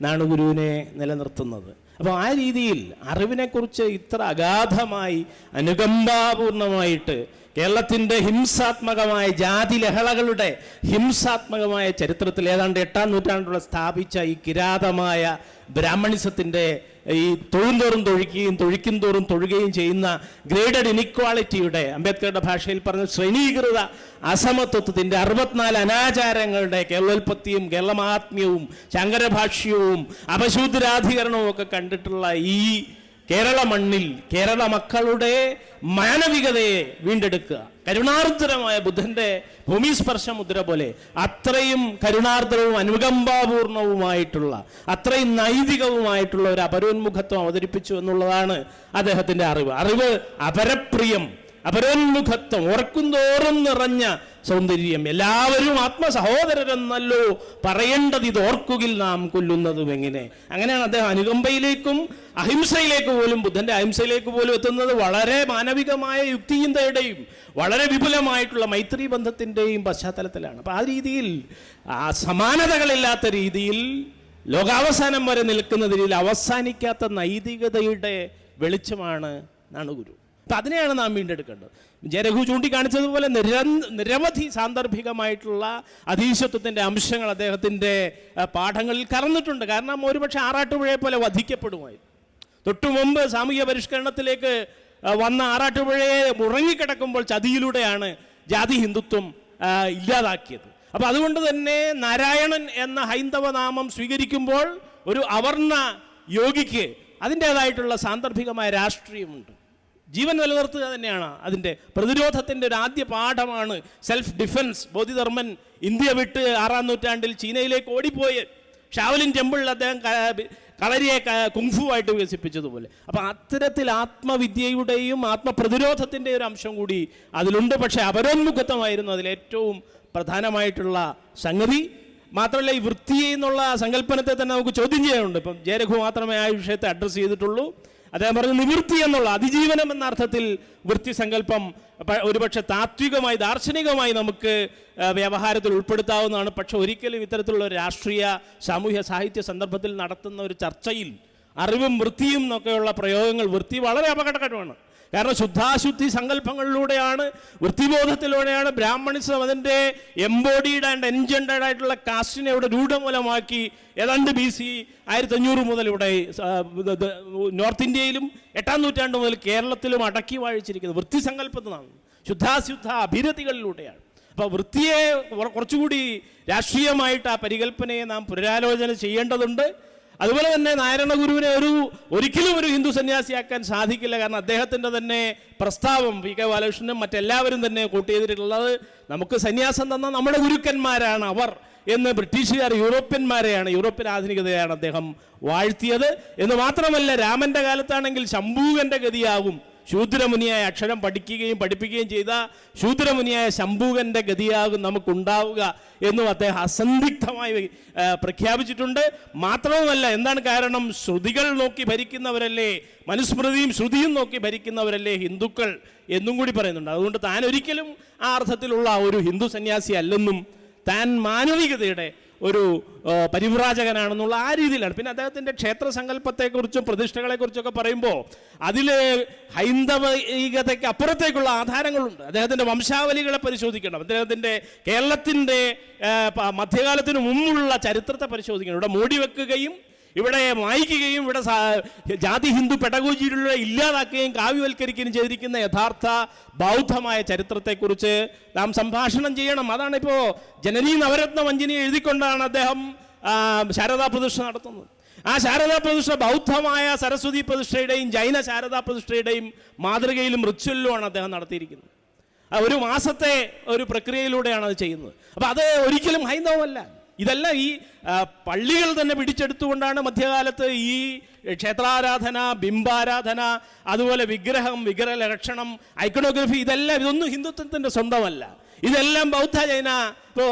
S5: നാണുഗുരുവിനെ നിലനിർത്തുന്നത്. അപ്പോൾ ആ രീതിയിൽ അറിവിനെക്കുറിച്ച് ഇത്ര അഗാധമായി അനുകമ്പാപൂർണമായിട്ട് കേരളത്തിൻ്റെ ഹിംസാത്മകമായ ജാതി ലഹളകളുടെ ഹിംസാത്മകമായ ചരിത്രത്തിൽ ഏതാണ്ട് 8-ാം നൂറ്റാണ്ടിലുള്ള സ്ഥാപിച്ച ഈ കിരാതമായ ബ്രാഹ്മണിസത്തിൻ്റെ ഈ തൊഴുന്തോറും തൊഴിക്കുകയും തൊഴിക്കും തോറും തൊഴുകയും ചെയ്യുന്ന ഗ്രേഡഡ് ഇനിക്വാളിറ്റിയുടെ, അംബേദ്കറുടെ ഭാഷയിൽ പറഞ്ഞ ശ്രേണീകൃത അസമത്വത്തിൻ്റെ 64 അനാചാരങ്ങളുടെ കേരളോൽപ്പത്തിയും കേരളമാഹാത്മ്യവും ശങ്കരഭാഷ്യവും അപശൂദ്രാധികരണവും ഒക്കെ കണ്ടിട്ടുള്ള ഈ കേരള മണ്ണിൽ കേരള മക്കളുടെ മാനവികതയെ വീണ്ടെടുക്കുക. കരുണാർദ്രമായ ബുദ്ധൻ്റെ ഭൂമിസ്പർശ മുദ്ര പോലെ അത്രയും കരുണാർദ്രവും അനുകമ്പാപൂർണവുമായിട്ടുള്ള, അത്രയും നൈതികവുമായിട്ടുള്ള ഒരു അപരോന്മുഖത്വം അവതരിപ്പിച്ചു എന്നുള്ളതാണ് അദ്ദേഹത്തിൻ്റെ അറിവ് അപരപ്രിയം, അപരോന്മുഖത്വം, ഓർക്കുന്തോറും നിറഞ്ഞ സൗന്ദര്യം. എല്ലാവരും ആത്മസഹോദരരെന്നല്ലോ പറയേണ്ടത്, ഇത് ഓർക്കുകിൽ നാം കൊല്ലുന്നതും എങ്ങനെ. അങ്ങനെയാണ് അദ്ദേഹം അനുകമ്പയിലേക്കും അഹിംസയിലേക്ക് പോലും, ബുദ്ധൻ്റെ അഹിംസയിലേക്ക് പോലും എത്തുന്നത് വളരെ മാനവികമായ യുക്തിചിന്തയുടെയും വളരെ വിപുലമായിട്ടുള്ള മൈത്രി ബന്ധത്തിൻ്റെയും പശ്ചാത്തലത്തിലാണ്. അപ്പോൾ ആ രീതിയിൽ ആ സമാനതകളില്ലാത്ത രീതിയിൽ ലോകാവസാനം വരെ നിൽക്കുന്ന രീതിയിൽ അവസാനിക്കാത്ത നൈതികതയുടെ വെളിച്ചമാണ് നാണുഗുരു. അപ്പം അതിനെയാണ് നാം വീണ്ടെടുക്കേണ്ടത്. ജയരഘു ചൂണ്ടിക്കാണിച്ചതുപോലെ നിരവധി സാന്ദർഭികമായിട്ടുള്ള അധീശത്വത്തിൻ്റെ അംശങ്ങൾ അദ്ദേഹത്തിൻ്റെ പാഠങ്ങളിൽ കറന്നിട്ടുണ്ട്. കാരണം ഒരുപക്ഷെ ആറാട്ടുപുഴയെ പോലെ വധിക്കപ്പെടുമായി. തൊട്ടു മുമ്പ് സാമൂഹ്യ പരിഷ്കരണത്തിലേക്ക് വന്ന ആറാട്ടുപുഴയെ ഉറങ്ങിക്കിടക്കുമ്പോൾ ചതിയിലൂടെയാണ് ജാതി ഹിന്ദുത്വം ഇല്ലാതാക്കിയത്. അപ്പോൾ അതുകൊണ്ട് തന്നെ നാരായണൻ എന്ന ഹൈന്ദവ നാമം സ്വീകരിക്കുമ്പോൾ ഒരു അവർണ യോഗിക്ക് അതിൻ്റേതായിട്ടുള്ള സാന്ദർഭികമായ രാഷ്ട്രീയമുണ്ട്. ജീവൻ നിലനിർത്തുക തന്നെയാണ് അതിൻ്റെ പ്രതിരോധത്തിൻ്റെ ഒരു ആദ്യ പാഠമാണ് സെൽഫ് ഡിഫെൻസ്. ബോധിധർമ്മൻ ഇന്ത്യ വിട്ട് 6-ാം നൂറ്റാണ്ടിൽ ചീനയിലേക്ക് ഓടിപ്പോയി ഷാവലിൻ ടെമ്പിളിൽ അദ്ദേഹം കളരിയെ കുങ്ഫുവായിട്ട് വികസിപ്പിച്ചതുപോലെ. അപ്പോൾ അത്തരത്തിൽ ആത്മവിദ്യയുടെയും ആത്മപ്രതിരോധത്തിൻ്റെയും ഒരു അംശം കൂടി അതിലുണ്ട്. പക്ഷേ അപരോന്മുഖത്വമായിരുന്നു അതിലേറ്റവും പ്രധാനമായിട്ടുള്ള സംഗതി. മാത്രമല്ല, ഈ വൃത്തി എന്നുള്ള സങ്കല്പനത്തെ തന്നെ നമുക്ക് ചോദ്യം ചെയ്യാനുണ്ട്. ഇപ്പം ജയരഘു മാത്രമേ ആ വിഷയത്തെ അഡ്രസ്സ് ചെയ്തിട്ടുള്ളൂ. അദ്ദേഹം പറഞ്ഞു നിവൃത്തി എന്നുള്ള അതിജീവനം എന്ന അർത്ഥത്തിൽ വൃത്തി സങ്കല്പം ഒരുപക്ഷെ താത്വികമായി ദാർശനികമായി നമുക്ക് വ്യവഹാരത്തിൽ ഉൾപ്പെടുത്താവുന്നതാണ്. പക്ഷെ ഒരിക്കലും ഇത്തരത്തിലുള്ള ഒരു രാഷ്ട്രീയ സാമൂഹ്യ സാഹിത്യ സന്ദർഭത്തിൽ നടത്തുന്ന ഒരു ചർച്ചയിൽ അറിവും വൃത്തിയും എന്നൊക്കെയുള്ള പ്രയോഗങ്ങൾ, വൃത്തി വളരെ അപകടകരമാണ്. കാരണം ശുദ്ധാശുദ്ധി സങ്കല്പങ്ങളിലൂടെയാണ്, വൃത്തിബോധത്തിലൂടെയാണ് ബ്രാഹ്മണിസം അതിൻ്റെ എംബോഡീഡ് ആൻഡ് എൻജൻഡേഡ് ആയിട്ടുള്ള കാസ്റ്റിനെ ഇവിടെ രൂഢമൂലമാക്കി ഏതാണ്ട് BC 1500 മുതൽ ഇവിടെ നോർത്ത് ഇന്ത്യയിലും 8ാം നൂറ്റാണ്ട് മുതൽ കേരളത്തിലും അടക്കി വാഴിച്ചിരിക്കുന്നത് വൃത്തി സങ്കല്പത്തിനാണ്, ശുദ്ധാശുദ്ധ അഭിരതികളിലൂടെയാണ്. അപ്പോൾ വൃത്തിയെ കുറച്ചുകൂടി രാഷ്ട്രീയമായിട്ട് ആ പരികല്പനയെ നാം പുനരാലോചന ചെയ്യേണ്ടതുണ്ട്. അതുപോലെ തന്നെ നാരായണ ഗുരുവിനെ ഒരിക്കലും ഒരു ഹിന്ദു സന്യാസിയാക്കാൻ സാധിക്കില്ല. കാരണം അദ്ദേഹത്തിൻ്റെ തന്നെ പ്രസ്താവം PK ബാലകൃഷ്ണനും മറ്റെല്ലാവരും തന്നെ കൂട്ടിയെതിരുള്ളത് നമുക്ക് സന്യാസം തന്ന നമ്മുടെ ഗുരുക്കന്മാരാണ് അവർ എന്ന് ബ്രിട്ടീഷുകാർ യൂറോപ്യൻ ആധുനികതയാണ് അദ്ദേഹം വാഴ്ത്തിയത് എന്ന് മാത്രമല്ല, രാമൻ്റെ കാലത്താണെങ്കിൽ ശംഭൂകൻ്റെ ഗതിയാകും ശൂദ്രമുനിയായ അക്ഷരം പഠിക്കുകയും പഠിപ്പിക്കുകയും ചെയ്ത ശൂദ്രമുനിയായ ശംഭൂകൻ്റെ ഗതിയാകും നമുക്കുണ്ടാവുക എന്നും അദ്ദേഹം അസന്ദിഗ്ധമായി പ്രഖ്യാപിച്ചിട്ടുണ്ട്. മാത്രവുമല്ല, എന്താണ് കാരണം? ശ്രുതികൾ നോക്കി ഭരിക്കുന്നവരല്ലേ, മനുസ്മൃതിയും ശ്രുതിയും നോക്കി ഭരിക്കുന്നവരല്ലേ ഹിന്ദുക്കൾ എന്നും കൂടി പറയുന്നുണ്ട്. അതുകൊണ്ട് താൻ ഒരിക്കലും ആ അർത്ഥത്തിലുള്ള ഒരു ഹിന്ദു സന്യാസി അല്ലെന്നും താൻ മാനവികതയുടെ ഒരു പരിവ്രാജകനാണെന്നുള്ള ആ രീതിയിലാണ്. പിന്നെ അദ്ദേഹത്തിൻ്റെ ക്ഷേത്ര സങ്കല്പത്തെക്കുറിച്ചും പ്രതിഷ്ഠകളെക്കുറിച്ചൊക്കെ പറയുമ്പോൾ അതിൽ ഹൈന്ദവികതയ്ക്ക് അപ്പുറത്തേക്കുള്ള ആധാരങ്ങളുണ്ട്. അദ്ദേഹത്തിൻ്റെ വംശാവലികളെ പരിശോധിക്കണം, അദ്ദേഹത്തിൻ്റെ കേരളത്തിൻ്റെ മധ്യകാലത്തിന് മുമ്പുള്ള ചരിത്രത്തെ പരിശോധിക്കണം. ഇവിടെ മൂടി വെക്കുകയും ഇവിടെ മായ്ക്കുകയും ഇവിടെ ജാതി ഹിന്ദു പെഡഗോജിയിലൂടെ ഇല്ലാതാക്കുകയും കാവ്യവൽക്കരിക്കുകയും ചെയ്തിരിക്കുന്ന യഥാർത്ഥ ബൗദ്ധമായ ചരിത്രത്തെക്കുറിച്ച് നാം സംഭാഷണം ചെയ്യണം. അതാണിപ്പോൾ ജനനീ നവരത്ന വഞ്ചിനി എഴുതിക്കൊണ്ടാണ് അദ്ദേഹം ശാരദാ പ്രതിഷ്ഠ നടത്തുന്നത്. ആ ശാരദാ പ്രതിഷ്ഠ ബൗദ്ധമായ സരസ്വതി പ്രതിഷ്ഠയുടെയും ജൈന ശാരദാ പ്രതിഷ്ഠയുടെയും മാതൃകയിലും റിച്വലിലുമാണ് അദ്ദേഹം നടത്തിയിരിക്കുന്നത്. ഒരു മാസത്തെ ഒരു പ്രക്രിയയിലൂടെയാണ് അത് ചെയ്യുന്നത്. അപ്പോൾ അത് ഒരിക്കലും ഹൈന്ദവമല്ല. ഇതെല്ലാം ഈ പള്ളികൾ തന്നെ പിടിച്ചെടുത്തുകൊണ്ടാണ് മധ്യകാലത്ത് ഈ ക്ഷേത്രാരാധന, ബിംബാരാധന, അതുപോലെ വിഗ്രഹം, വിഗ്രഹലക്ഷണം, ഐക്കണോഗ്രഫി, ഇതൊന്നും ഹിന്ദുത്വത്തിൻ്റെ സ്വന്തമല്ല. ഇതെല്ലാം ബൗദ്ധ ജൈന. ഇപ്പോൾ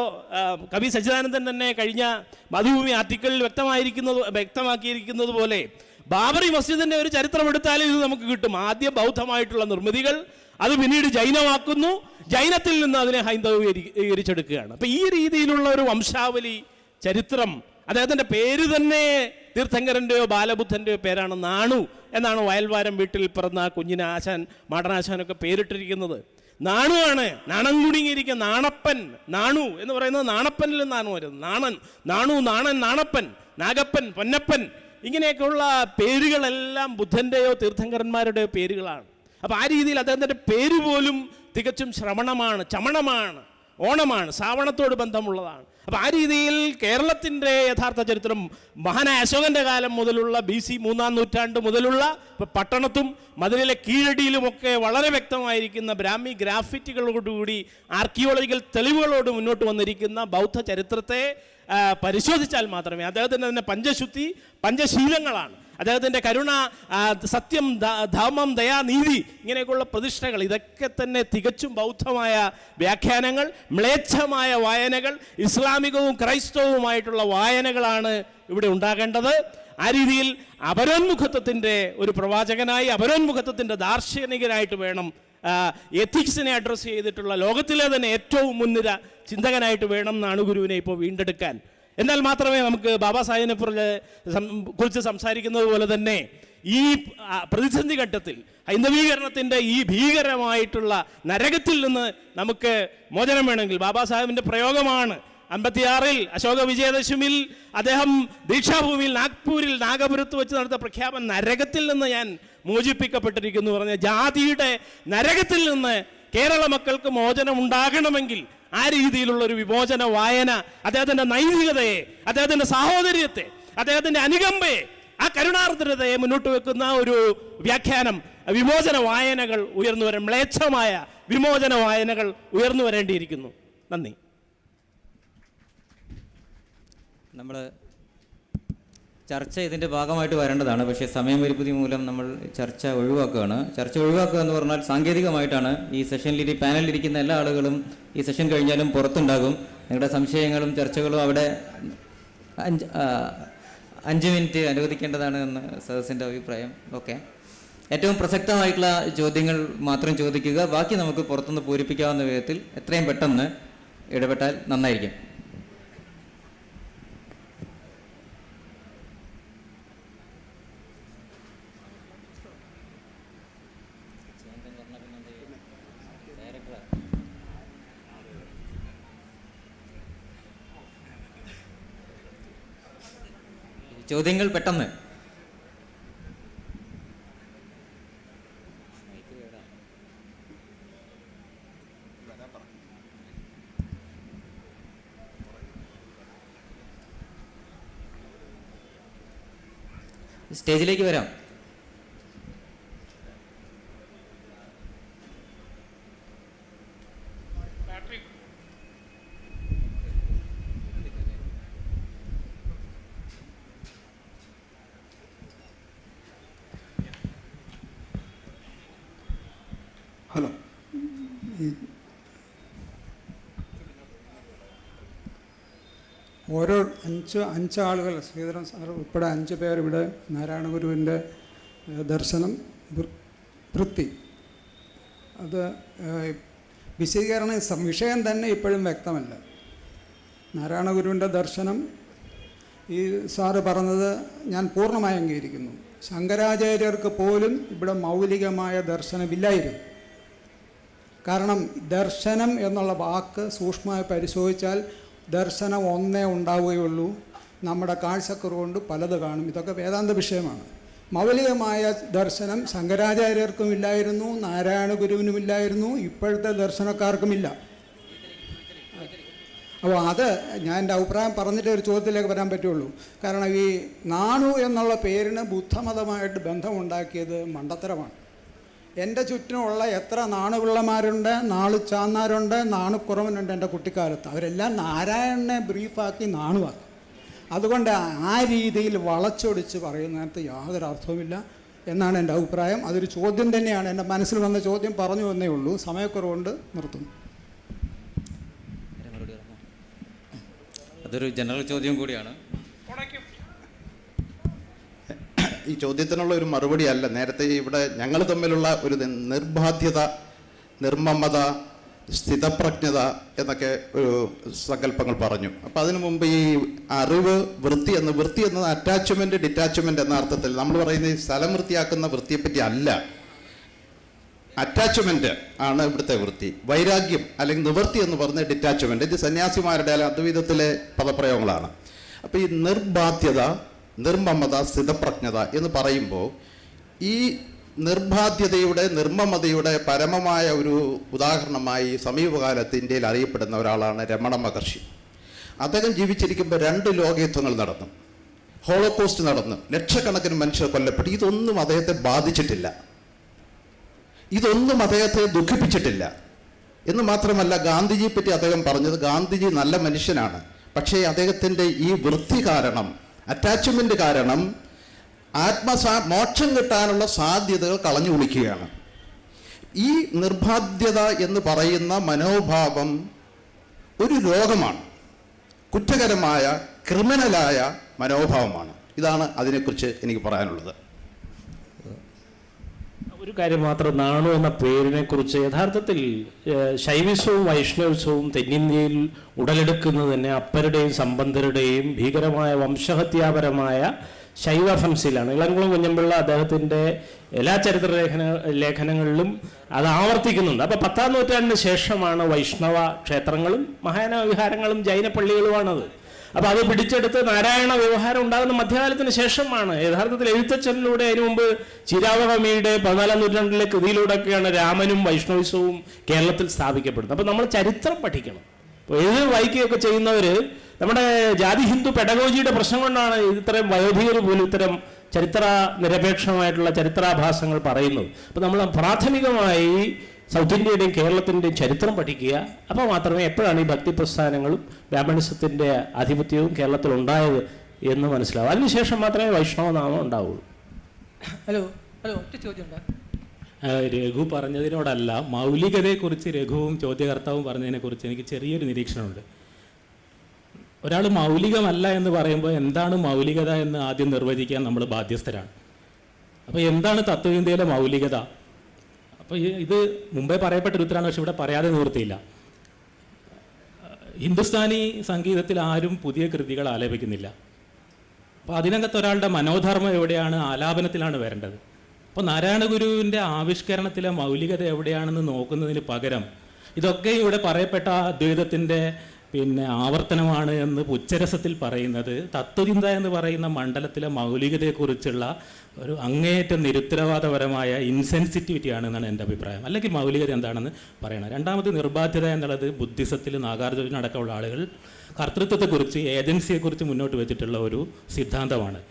S5: കവി സച്ചിദാനന്ദൻ തന്നെ കഴിഞ്ഞ മധുഭൂമി ആർട്ടിക്കിളിൽ വ്യക്തമാക്കിയിരിക്കുന്നത് പോലെ ബാബറി മസ്ജിദിൻ്റെ ഒരു ചരിത്രം എടുത്താലും ഇത് നമുക്ക് കിട്ടും. ആദ്യം ബൗദ്ധമായിട്ടുള്ള നിർമ്മിതികൾ, അത് പിന്നീട് ജൈനമാക്കുന്നു, ജൈനത്തിൽ നിന്ന് അതിനെ ഹൈന്ദവീകരിച്ചെടുക്കുകയാണ്. അപ്പം ഈ രീതിയിലുള്ള ഒരു വംശാവലി ചരിത്രം, അദ്ദേഹത്തിൻ്റെ പേര് തന്നെ തീർത്ഥങ്കരൻ്റെയോ ബാലബുദ്ധൻ്റെയോ പേരാണ്, നാണു എന്നാണ് വയൽവാരം വീട്ടിൽ പിറന്ന കുഞ്ഞിന് മാടനാശാനൊക്കെ പേരിട്ടിരിക്കുന്നത്. നാണുവാണ്, നാണം കുടുങ്ങിയിരിക്കുന്ന നാണപ്പൻ. നാണു എന്ന് പറയുന്നത് നാണപ്പനിൽ നിന്നാണ് വരുന്നത്. നാണു, നാണൻ, നാണപ്പൻ, നാഗപ്പൻ, പൊന്നപ്പൻ, ഇങ്ങനെയൊക്കെയുള്ള പേരുകളെല്ലാം ബുദ്ധൻ്റെയോ തീർത്ഥങ്കരന്മാരുടെയോ പേരുകളാണ്. അപ്പോൾ ആ രീതിയിൽ അദ്ദേഹത്തിൻ്റെ പേര് പോലും തികച്ചും ശ്രവണമാണ്, ചമണമാണ്, ഓണമാണ്, ശ്രാവണത്തോട് ബന്ധമുള്ളതാണ്. അപ്പോൾ ആ രീതിയിൽ കേരളത്തിൻ്റെ യഥാർത്ഥ ചരിത്രം മഹാനായ അശോകൻ്റെ കാലം മുതലുള്ള BC 3ാം നൂറ്റാണ്ട് മുതലുള്ള പട്ടണത്തും മതിലിലെ കീഴടിയിലുമൊക്കെ വളരെ വ്യക്തമായിരിക്കുന്ന ബ്രാഹ്മി ഗ്രാഫിറ്റികളോടുകൂടി ആർക്കിയോളജിക്കൽ തെളിവുകളോട് മുന്നോട്ട് വന്നിരിക്കുന്ന ബൗദ്ധ ചരിത്രത്തെ പരിശോധിച്ചാൽ മാത്രമേ, അദ്ദേഹത്തിൻ്റെ തന്നെ പഞ്ചശീലങ്ങളാണ്, അദ്ദേഹത്തിൻ്റെ കരുണ, സത്യം, ധർമ്മം, ദയാ, നീതി, ഇങ്ങനെയൊക്കെയുള്ള പ്രതിഷ്ഠകൾ, ഇതൊക്കെ തന്നെ തികച്ചും ബൗദ്ധമായ വ്യാഖ്യാനങ്ങൾ, മ്ലേച്ഛമായ വായനകൾ, ഇസ്ലാമികവും ക്രൈസ്തവവുമായിട്ടുള്ള വായനകളാണ് ഇവിടെ ഉണ്ടാകേണ്ടത്. ആ രീതിയിൽ അപരോന്മുഖത്വത്തിൻ്റെ ഒരു പ്രവാചകനായി, അപരോന്മുഖത്വത്തിൻ്റെ ദാർശനികനായിട്ട് വേണം, എത്തിക്സിനെ അഡ്രസ്സ് ചെയ്തിട്ടുള്ള ലോകത്തിലെ തന്നെ ഏറ്റവും മുൻനിര ചിന്തകനായിട്ട് വേണം നാണുഗുരുവിനെ ഇപ്പോൾ വീണ്ടെടുക്കാൻ. എന്നാൽ മാത്രമേ നമുക്ക് ബാബാ സാഹിബിനെ കുറിച്ച് സംസാരിക്കുന്നത് പോലെ തന്നെ ഈ പ്രതിസന്ധി ഘട്ടത്തിൽ ഹൈന്ദവീകരണത്തിൻ്റെ ഈ ഭീകരമായിട്ടുള്ള നരകത്തിൽ നിന്ന് നമുക്ക് മോചനം വേണമെങ്കിൽ ബാബാ സാഹിബിൻ്റെ പ്രയോഗമാണ് 56-ൽ അശോക വിജയദശമിയിൽ അദ്ദേഹം ദീക്ഷാഭൂമിയിൽ നാഗ്പൂരിൽ നാഗപുരത്ത് വെച്ച് നടത്തിയ പ്രഖ്യാപനം, നരകത്തിൽ നിന്ന് ഞാൻ മോചിപ്പിക്കപ്പെട്ടിരിക്കുന്നു പറഞ്ഞ ജാതിയുടെ നരകത്തിൽ നിന്ന് കേരള മക്കൾക്ക് മോചനം ഉണ്ടാകണമെങ്കിൽ ആ രീതിയിലുള്ള ഒരു വിമോചന വായന, അദ്ദേഹത്തിൻ്റെ നൈതികതയെ, അദ്ദേഹത്തിൻ്റെ സാഹോദര്യത്തെ, അദ്ദേഹത്തിൻ്റെ അനുകമ്പയെ, ആ കരുണാർദ്രതയെ മുന്നോട്ട് വെക്കുന്ന ഒരു വ്യാഖ്യാനം, വിമോചന വായനകൾ ഉയർന്നു വരാൻ, മ്ലേച്ഛമായ വിമോചന വായനകൾ ഉയർന്നു വരേണ്ടിയിരിക്കുന്നു. നന്ദി.
S1: നമ്മൾ ചർച്ച ഇതിൻ്റെ ഭാഗമായിട്ട് വരേണ്ടതാണ്. പക്ഷേ സമയപരിമിതി മൂലം നമ്മൾ ചർച്ച ഒഴിവാക്കുകയാണ്. ചർച്ച ഒഴിവാക്കുക എന്ന് പറഞ്ഞാൽ സാങ്കേതികമായിട്ടാണ്. ഈ സെഷനിൽ പാനലിലിരിക്കുന്ന എല്ലാ ആളുകളും ഈ സെഷൻ കഴിഞ്ഞാലും പുറത്തുണ്ടാകും. നിങ്ങളുടെ സംശയങ്ങളും ചർച്ചകളും അവിടെ 5 മിനിറ്റ് അനുവദിക്കേണ്ടതാണ് എന്ന് സദസ്സിൻ്റെ അഭിപ്രായം. ഓക്കെ, ഏറ്റവും പ്രസക്തമായിട്ടുള്ള ചോദ്യങ്ങൾ മാത്രം ചോദിക്കുക. ബാക്കി നമുക്ക് പുറത്തുനിന്ന് പൂരിപ്പിക്കാവുന്ന വിധത്തിൽ എത്രയും പെട്ടെന്ന് ഇടപെട്ടാൽ നന്നായിരിക്കും. ചോദ്യങ്ങൾ പെട്ടെന്ന്. സ്റ്റേജിലേക്ക് വരാം.
S6: ഹലോ, ഓരോ അഞ്ച് ആളുകൾ, ശ്രീധരൻ സാർ ഉൾപ്പെടെ 5 പേർ ഇവിടെ നാരായണ ഗുരുവിൻ്റെ ദർശനം വൃത്തി, അത് വിശദീകരണ വിഷയം തന്നെ ഇപ്പോഴും വ്യക്തമല്ല. നാരായണ ഗുരുവിൻ്റെ ദർശനം ഈ സാറ് പറഞ്ഞത് ഞാൻ പൂർണ്ണമായി അംഗീകരിക്കുന്നു. ശങ്കരാചാര്യർക്ക് പോലും ഇവിടെ മൗലികമായ ദർശനമില്ലായിരുന്നു. കാരണം ദർശനം എന്നുള്ള വാക്ക് സൂക്ഷ്മമായി പരിശോധിച്ചാൽ ദർശനം ഒന്നേ ഉണ്ടാവുകയുള്ളൂ. നമ്മുടെ കാഴ്ചക്കുറവുകൊണ്ട് പലത് കാണും. ഇതൊക്കെ വേദാന്ത വിഷയമാണ്. മൗലികമായ ദർശനം ശങ്കരാചാര്യർക്കും ഇല്ലായിരുന്നു, നാരായണ ഗുരുവിനുമില്ലായിരുന്നു, ഇപ്പോഴത്തെ ദർശനക്കാർക്കുമില്ല. അപ്പോൾ അത് ഞാൻ എൻ്റെ അഭിപ്രായം പറഞ്ഞിട്ട് ഒരു ചോദ്യത്തിലേക്ക് വരാൻ പറ്റുള്ളൂ. കാരണം ഈ നാണു എന്നുള്ള പേരിന് ബുദ്ധമതമായിട്ട് ബന്ധമുണ്ടാക്കിയത് മണ്ടത്തരമാണ്. എൻ്റെ ചുറ്റിനുമുള്ള എത്ര നാണുപിള്ളമാരുണ്ട്, നാളുചാന്നാരുണ്ട്, നാണുക്കുറവനുണ്ട് എൻ്റെ കുട്ടിക്കാലത്ത്. അവരെല്ലാം നാരായണനെ ബ്രീഫാക്കി നാണുവാക്കി. അതുകൊണ്ട് ആ രീതിയിൽ വളച്ചൊടിച്ച് പറയുന്നതിനകത്ത് യാതൊരു അർത്ഥവുമില്ല എന്നാണ് എൻ്റെ അഭിപ്രായം. അതൊരു ചോദ്യം തന്നെയാണ്. എൻ്റെ മനസ്സിൽ വന്ന ചോദ്യം പറഞ്ഞു എന്നേ ഉള്ളൂ. സമയക്കുറവുകൊണ്ട് നിർത്തുന്നു.
S1: അതൊരു ജനറൽ ചോദ്യം കൂടിയാണ്.
S3: ഈ ചോദ്യത്തിനുള്ള ഒരു മറുപടി അല്ല. നേരത്തെ ഇവിടെ ഞങ്ങൾ തമ്മിലുള്ള ഒരു നിർബാധ്യത, നിർമ്മമത, സ്ഥിതപ്രജ്ഞത എന്നൊക്കെ ഒരു സങ്കല്പങ്ങൾ പറഞ്ഞു. അപ്പം അതിനു മുമ്പ് ഈ അറിവ്, വൃത്തി എന്നത് അറ്റാച്ച്മെൻറ്റ്, ഡിറ്റാച്ച്മെൻറ്റ് എന്ന അർത്ഥത്തിൽ നമ്മൾ പറയുന്ന ഈ സ്ഥലം വൃത്തിയാക്കുന്ന വൃത്തിയെപ്പറ്റി അല്ല. അറ്റാച്ച്മെൻറ്റ് ആണ് ഇവിടുത്തെ വൃത്തി. വൈരാഗ്യം അല്ലെങ്കിൽ നിവൃത്തി എന്ന് പറഞ്ഞ ഡിറ്റാച്ച്മെൻറ്റ്. ഇത് സന്യാസിമാരുടെ അദ്വൈതത്തിലെ പദപ്രയോഗങ്ങളാണ്. അപ്പോൾ ഈ നിർബാധ്യത, നിർമ്മമത, സ്ഥിതപ്രജ്ഞത എന്ന് പറയുമ്പോൾ ഈ നിർബാധ്യതയുടെ, നിർമ്മമതയുടെ പരമമായ ഒരു ഉദാഹരണമായി സമീപകാലത്ത് ഇന്ത്യയിൽ അറിയപ്പെടുന്ന ഒരാളാണ് രമണ മഹർഷി. അദ്ദേഹം ജീവിച്ചിരിക്കുമ്പോൾ 2 ലോകയുദ്ധങ്ങൾ നടന്നു, ഹോളോകോസ്റ്റ് നടന്നു, ലക്ഷക്കണക്കിന് മനുഷ്യർ കൊല്ലപ്പെട്ടു. ഇതൊന്നും അദ്ദേഹത്തെ ബാധിച്ചിട്ടില്ല, ഇതൊന്നും അദ്ദേഹത്തെ ദുഃഖിപ്പിച്ചിട്ടില്ല. എന്ന് മാത്രമല്ല, ഗാന്ധിജിയെ പറ്റി അദ്ദേഹം പറഞ്ഞത്, ഗാന്ധിജി നല്ല മനുഷ്യനാണ്, പക്ഷേ അദ്ദേഹത്തിൻ്റെ ഈ വൃത്തി കാരണം, അറ്റാച്ച്മെൻറ്റ് കാരണം മോക്ഷം കിട്ടാനുള്ള സാധ്യതകൾ കളഞ്ഞു കുളിക്കുകയാണ്. ഈ നിർബാധ്യത എന്ന് പറയുന്ന മനോഭാവം ഒരു രോഗമാണ്, കുറ്റകരമായ, ക്രിമിനലായ മനോഭാവമാണ്. ഇതാണ് അതിനെക്കുറിച്ച് എനിക്ക് പറയാനുള്ളത്.
S5: ഒരു കാര്യം മാത്രം, നാണു എന്ന പേരിനെ കുറിച്ച് യഥാർത്ഥത്തിൽ ശൈവിസവും വൈഷ്ണവിസവും തെന്നിന്ത്യയിൽ ഉടലെടുക്കുന്നത് തന്നെ അപ്പരുടെയും സമ്പന്നരുടെയും ഭീകരമായ വംശഹത്യാപരമായ ശൈവ ഫംസിലാണ്. ഇളംകുളം കുഞ്ഞമ്പിള്ള അദ്ദേഹത്തിൻ്റെ എല്ലാ ചരിത്ര ലേഖനങ്ങളിലും അത് ആവർത്തിക്കുന്നുണ്ട്. അപ്പോൾ 10-ാം നൂറ്റാണ്ടിന് ശേഷമാണ് വൈഷ്ണവ ക്ഷേത്രങ്ങളും മഹായാന വിഹാരങ്ങളും ജൈന പള്ളികളുമാണത്. അപ്പോൾ അത് പിടിച്ചെടുത്ത് നാരായണ വ്യവഹാരം ഉണ്ടാകുന്ന മധ്യകാലത്തിന് ശേഷമാണ്. യഥാർത്ഥത്തിൽ എഴുത്തച്ഛനിലൂടെ അതിനു മുമ്പ് ചിരാവഹമിയുടെ 14-ാം നൂറ്റാണ്ടിലെ കൃതിയിലൂടെയൊക്കെയാണ് രാമനും വൈഷ്ണവിസവും കേരളത്തിൽ സ്ഥാപിക്കപ്പെടുന്നത്. അപ്പോൾ നമ്മൾ ചരിത്രം പഠിക്കണം. അപ്പോൾ എഴുതി വായിക്കുകയൊക്കെ ചെയ്യുന്നവർ നമ്മുടെ ജാതി ഹിന്ദു പെഡഗോജിയുടെ പ്രശ്നം കൊണ്ടാണ് ഇത്തരം വയോധികർ പോലും ഇത്തരം ചരിത്ര നിരപേക്ഷമായിട്ടുള്ള ചരിത്രാഭാസങ്ങൾ പറയുന്നത്. അപ്പോൾ നമ്മൾ പ്രാഥമികമായി സൗത്ത് ഇന്ത്യയുടെയും കേരളത്തിൻ്റെയും ചരിത്രം പഠിക്കുക. അപ്പോൾ മാത്രമേ എപ്പോഴാണ് ഈ ഭക്തി പ്രസ്ഥാനങ്ങളും ബ്രാഹ്മണിസത്തിൻ്റെ ആധിപത്യവും കേരളത്തിൽ ഉണ്ടായത് എന്ന് മനസ്സിലാവും. അതിനുശേഷം മാത്രമേ വൈഷ്ണവനാമം ഉണ്ടാവുള്ളൂ.
S7: ഹലോ ഒറ്റ ചോദ്യമുണ്ട്.
S4: രഘു പറഞ്ഞതിനോടല്ല, മൗലികതയെക്കുറിച്ച് രഘുവും ചോദ്യകർത്താവും പറഞ്ഞതിനെക്കുറിച്ച് എനിക്ക് ചെറിയൊരു നിരീക്ഷണമുണ്ട്. ഒരാൾ മൗലികമല്ല എന്ന് പറയുമ്പോൾ എന്താണ് മൗലികത എന്ന് ആദ്യം നിർവചിക്കാൻ നമ്മൾ ബാധ്യസ്ഥരാണ്. അപ്പോൾ എന്താണ് തത്വചിന്തയിലെ മൗലികത? അപ്പോൾ ഇത് മുമ്പേ പറയപ്പെട്ടൊരു ഉത്തരമാണ്, പക്ഷെ ഇവിടെ പറയാതെ നിവൃത്തിയില്ല. ഹിന്ദുസ്ഥാനി സംഗീതത്തിൽ ആരും പുതിയ കൃതികൾ ആലപിക്കുന്നില്ല. അപ്പോൾ അതിനകത്ത് ഒരാളുടെ മനോധർമ്മം എവിടെയാണ്? ആലാപനത്തിലാണ് വരേണ്ടത്. അപ്പോൾ നാരായണ ഗുരുവിൻ്റെ ആവിഷ്കരണത്തിലെ മൗലികത എവിടെയാണെന്ന് നോക്കുന്നതിന് പകരം ഇതൊക്കെ ഇവിടെ പറയപ്പെട്ട അദ്വൈതത്തിൻ്റെ ആവർത്തനമാണ് എന്ന് ഉച്ചരസത്തിൽ പറയുന്നത് തത്വചിന്ത എന്ന് പറയുന്ന മണ്ഡലത്തിലെ മൗലികതയെക്കുറിച്ചുള്ള ഒരു അങ്ങേയറ്റം നിരുത്തരവാദപരമായ ഇൻസെൻസിറ്റിവിറ്റിയാണ് എന്നാണ് എൻ്റെ അഭിപ്രായം. അല്ലെങ്കിൽ മൗലികത എന്താണെന്ന് പറയണം. രണ്ടാമത് നിർബാധ്യത എന്നുള്ളത് ബുദ്ധിസത്തിൽ നാഗാർജുന അടക്കമുള്ള ആളുകൾ കർത്തൃത്വത്തെക്കുറിച്ച്, ഏജൻസിയെക്കുറിച്ച് മുന്നോട്ട് വെച്ചിട്ടുള്ള ഒരു സിദ്ധാന്തമാണ്.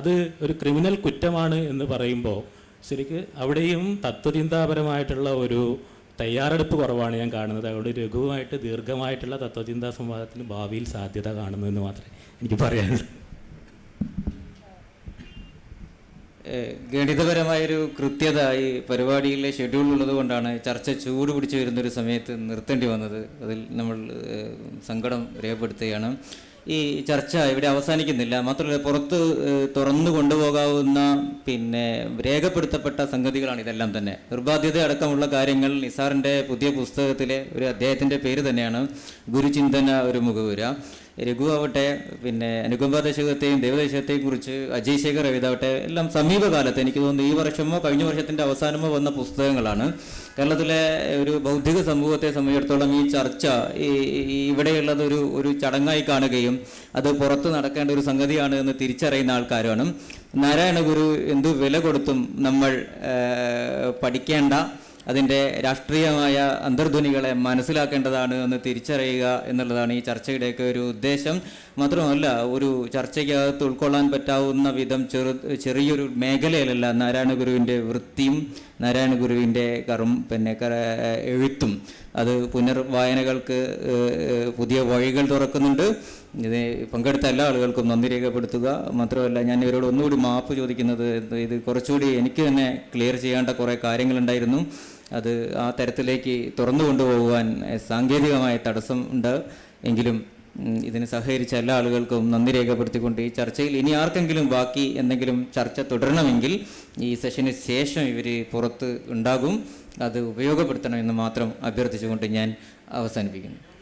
S4: അത് ഒരു ക്രിമിനൽ കുറ്റമാണ് എന്ന് പറയുമ്പോൾ ശരിക്ക് അവിടെയും തത്വചിന്താപരമായിട്ടുള്ള ഒരു തയ്യാറെടുപ്പ് കുറവാണ് ഞാൻ കാണുന്നത്. അതുകൊണ്ട് രഘുവുമായിട്ട് ദീർഘമായിട്ടുള്ള തത്വചിന്താ സംവാദത്തിന് ഭാവിയിൽ സാധ്യത കാണുന്നു എന്ന് മാത്രമേ എനിക്ക് പറയാനുള്ളൂ.
S1: ഗണിതപരമായൊരു കൃത്യത ഈ പരിപാടിയിലെ ഷെഡ്യൂൾ ഉള്ളത് കൊണ്ടാണ് ചർച്ച ചൂട് പിടിച്ചു വരുന്നൊരു സമയത്ത് നിർത്തേണ്ടി വന്നത്. അതിൽ നമ്മൾ സങ്കടം രേഖപ്പെടുത്തുകയാണ്. ഈ ചർച്ച ഇവിടെ അവസാനിക്കുന്നില്ല. മാത്രമല്ല, പുറത്ത് തുറന്നു കൊണ്ടുപോകാവുന്ന രേഖപ്പെടുത്തപ്പെട്ട സംഗതികളാണ് ഇതെല്ലാം തന്നെ. നിർബാധ്യത അടക്കമുള്ള കാര്യങ്ങൾ നിസാറിൻ്റെ പുതിയ പുസ്തകത്തിലെ ഒരു അധ്യായത്തിൻ്റെ പേര് തന്നെയാണ് ഗുരുചിന്തന ഒരു മുഖവുര. രഘു ആവട്ടെ, അനുകമ്പ ദശകത്തെയും ദേവദശകത്തെയും കുറിച്ച് അജയ് ശേഖർ എഴുതാവട്ടെ, എല്ലാം സമീപകാലത്ത്, എനിക്ക് തോന്നുന്നു ഈ വർഷമോ കഴിഞ്ഞ വർഷത്തിൻ്റെ അവസാനമോ വന്ന പുസ്തകങ്ങളാണ്. കേരളത്തിലെ ഒരു ബൗദ്ധിക സമൂഹത്തെ സംബന്ധിച്ചിടത്തോളം ഈ ചർച്ച ഇവിടെയുള്ളത് ഒരു ചടങ്ങായി കാണുകയും അത് പുറത്ത് നടക്കേണ്ട ഒരു സംഗതിയാണ് എന്ന് തിരിച്ചറിയുന്ന ആൾക്കാരാണ്. നാരായണ ഗുരു എന്തു വില കൊടുത്തും നമ്മൾ പഠിക്കേണ്ട, അതിൻ്റെ രാഷ്ട്രീയമായ അന്തർധ്വനികളെ മനസ്സിലാക്കേണ്ടതാണ് എന്ന് തിരിച്ചറിയുക എന്നുള്ളതാണ് ഈ ചർച്ചയുടെയൊക്കെ ഒരു ഉദ്ദേശം. മാത്രമല്ല, ഒരു ചർച്ചയ്ക്കകത്ത് ഉൾക്കൊള്ളാൻ പറ്റാവുന്ന വിധം ചെറിയൊരു മേഖലയിലല്ല നാരായണ ഗുരുവിൻ്റെ വൃത്തിയും നാരായണ ഗുരുവിൻ്റെ എഴുത്തും. അത് പുനർവായനകൾക്ക് പുതിയ വഴികൾ തുറക്കുന്നുണ്ട്. ഇത് പങ്കെടുത്ത എല്ലാ ആളുകൾക്കും നന്ദി രേഖപ്പെടുത്തുക. മാത്രമല്ല, ഞാൻ ഇവരോട് ഒന്നുകൂടി മാപ്പ് ചോദിക്കുന്നത്, ഇത് കുറച്ചുകൂടി എനിക്ക് തന്നെ ക്ലിയർ ചെയ്യേണ്ട കുറേ കാര്യങ്ങളുണ്ടായിരുന്നു. അത് ആ തരത്തിലേക്ക് തുറന്നു കൊണ്ടുപോകുവാൻ സാങ്കേതികമായ തടസ്സം ഉണ്ട്. എങ്കിലും ഇതിന് സഹകരിച്ച എല്ലാ ആളുകൾക്കും നന്ദി രേഖപ്പെടുത്തിക്കൊണ്ട് ഈ ചർച്ചയിൽ ഇനി ആർക്കെങ്കിലും ബാക്കി എന്തെങ്കിലും ചർച്ച തുടരണമെങ്കിൽ ഈ സെഷന് ശേഷം ഇവർ പുറത്ത് ഉണ്ടാകും. അത് ഉപയോഗപ്പെടുത്തണമെന്ന് മാത്രം അഭ്യർത്ഥിച്ചുകൊണ്ട് ഞാൻ അവസാനിപ്പിക്കുന്നു.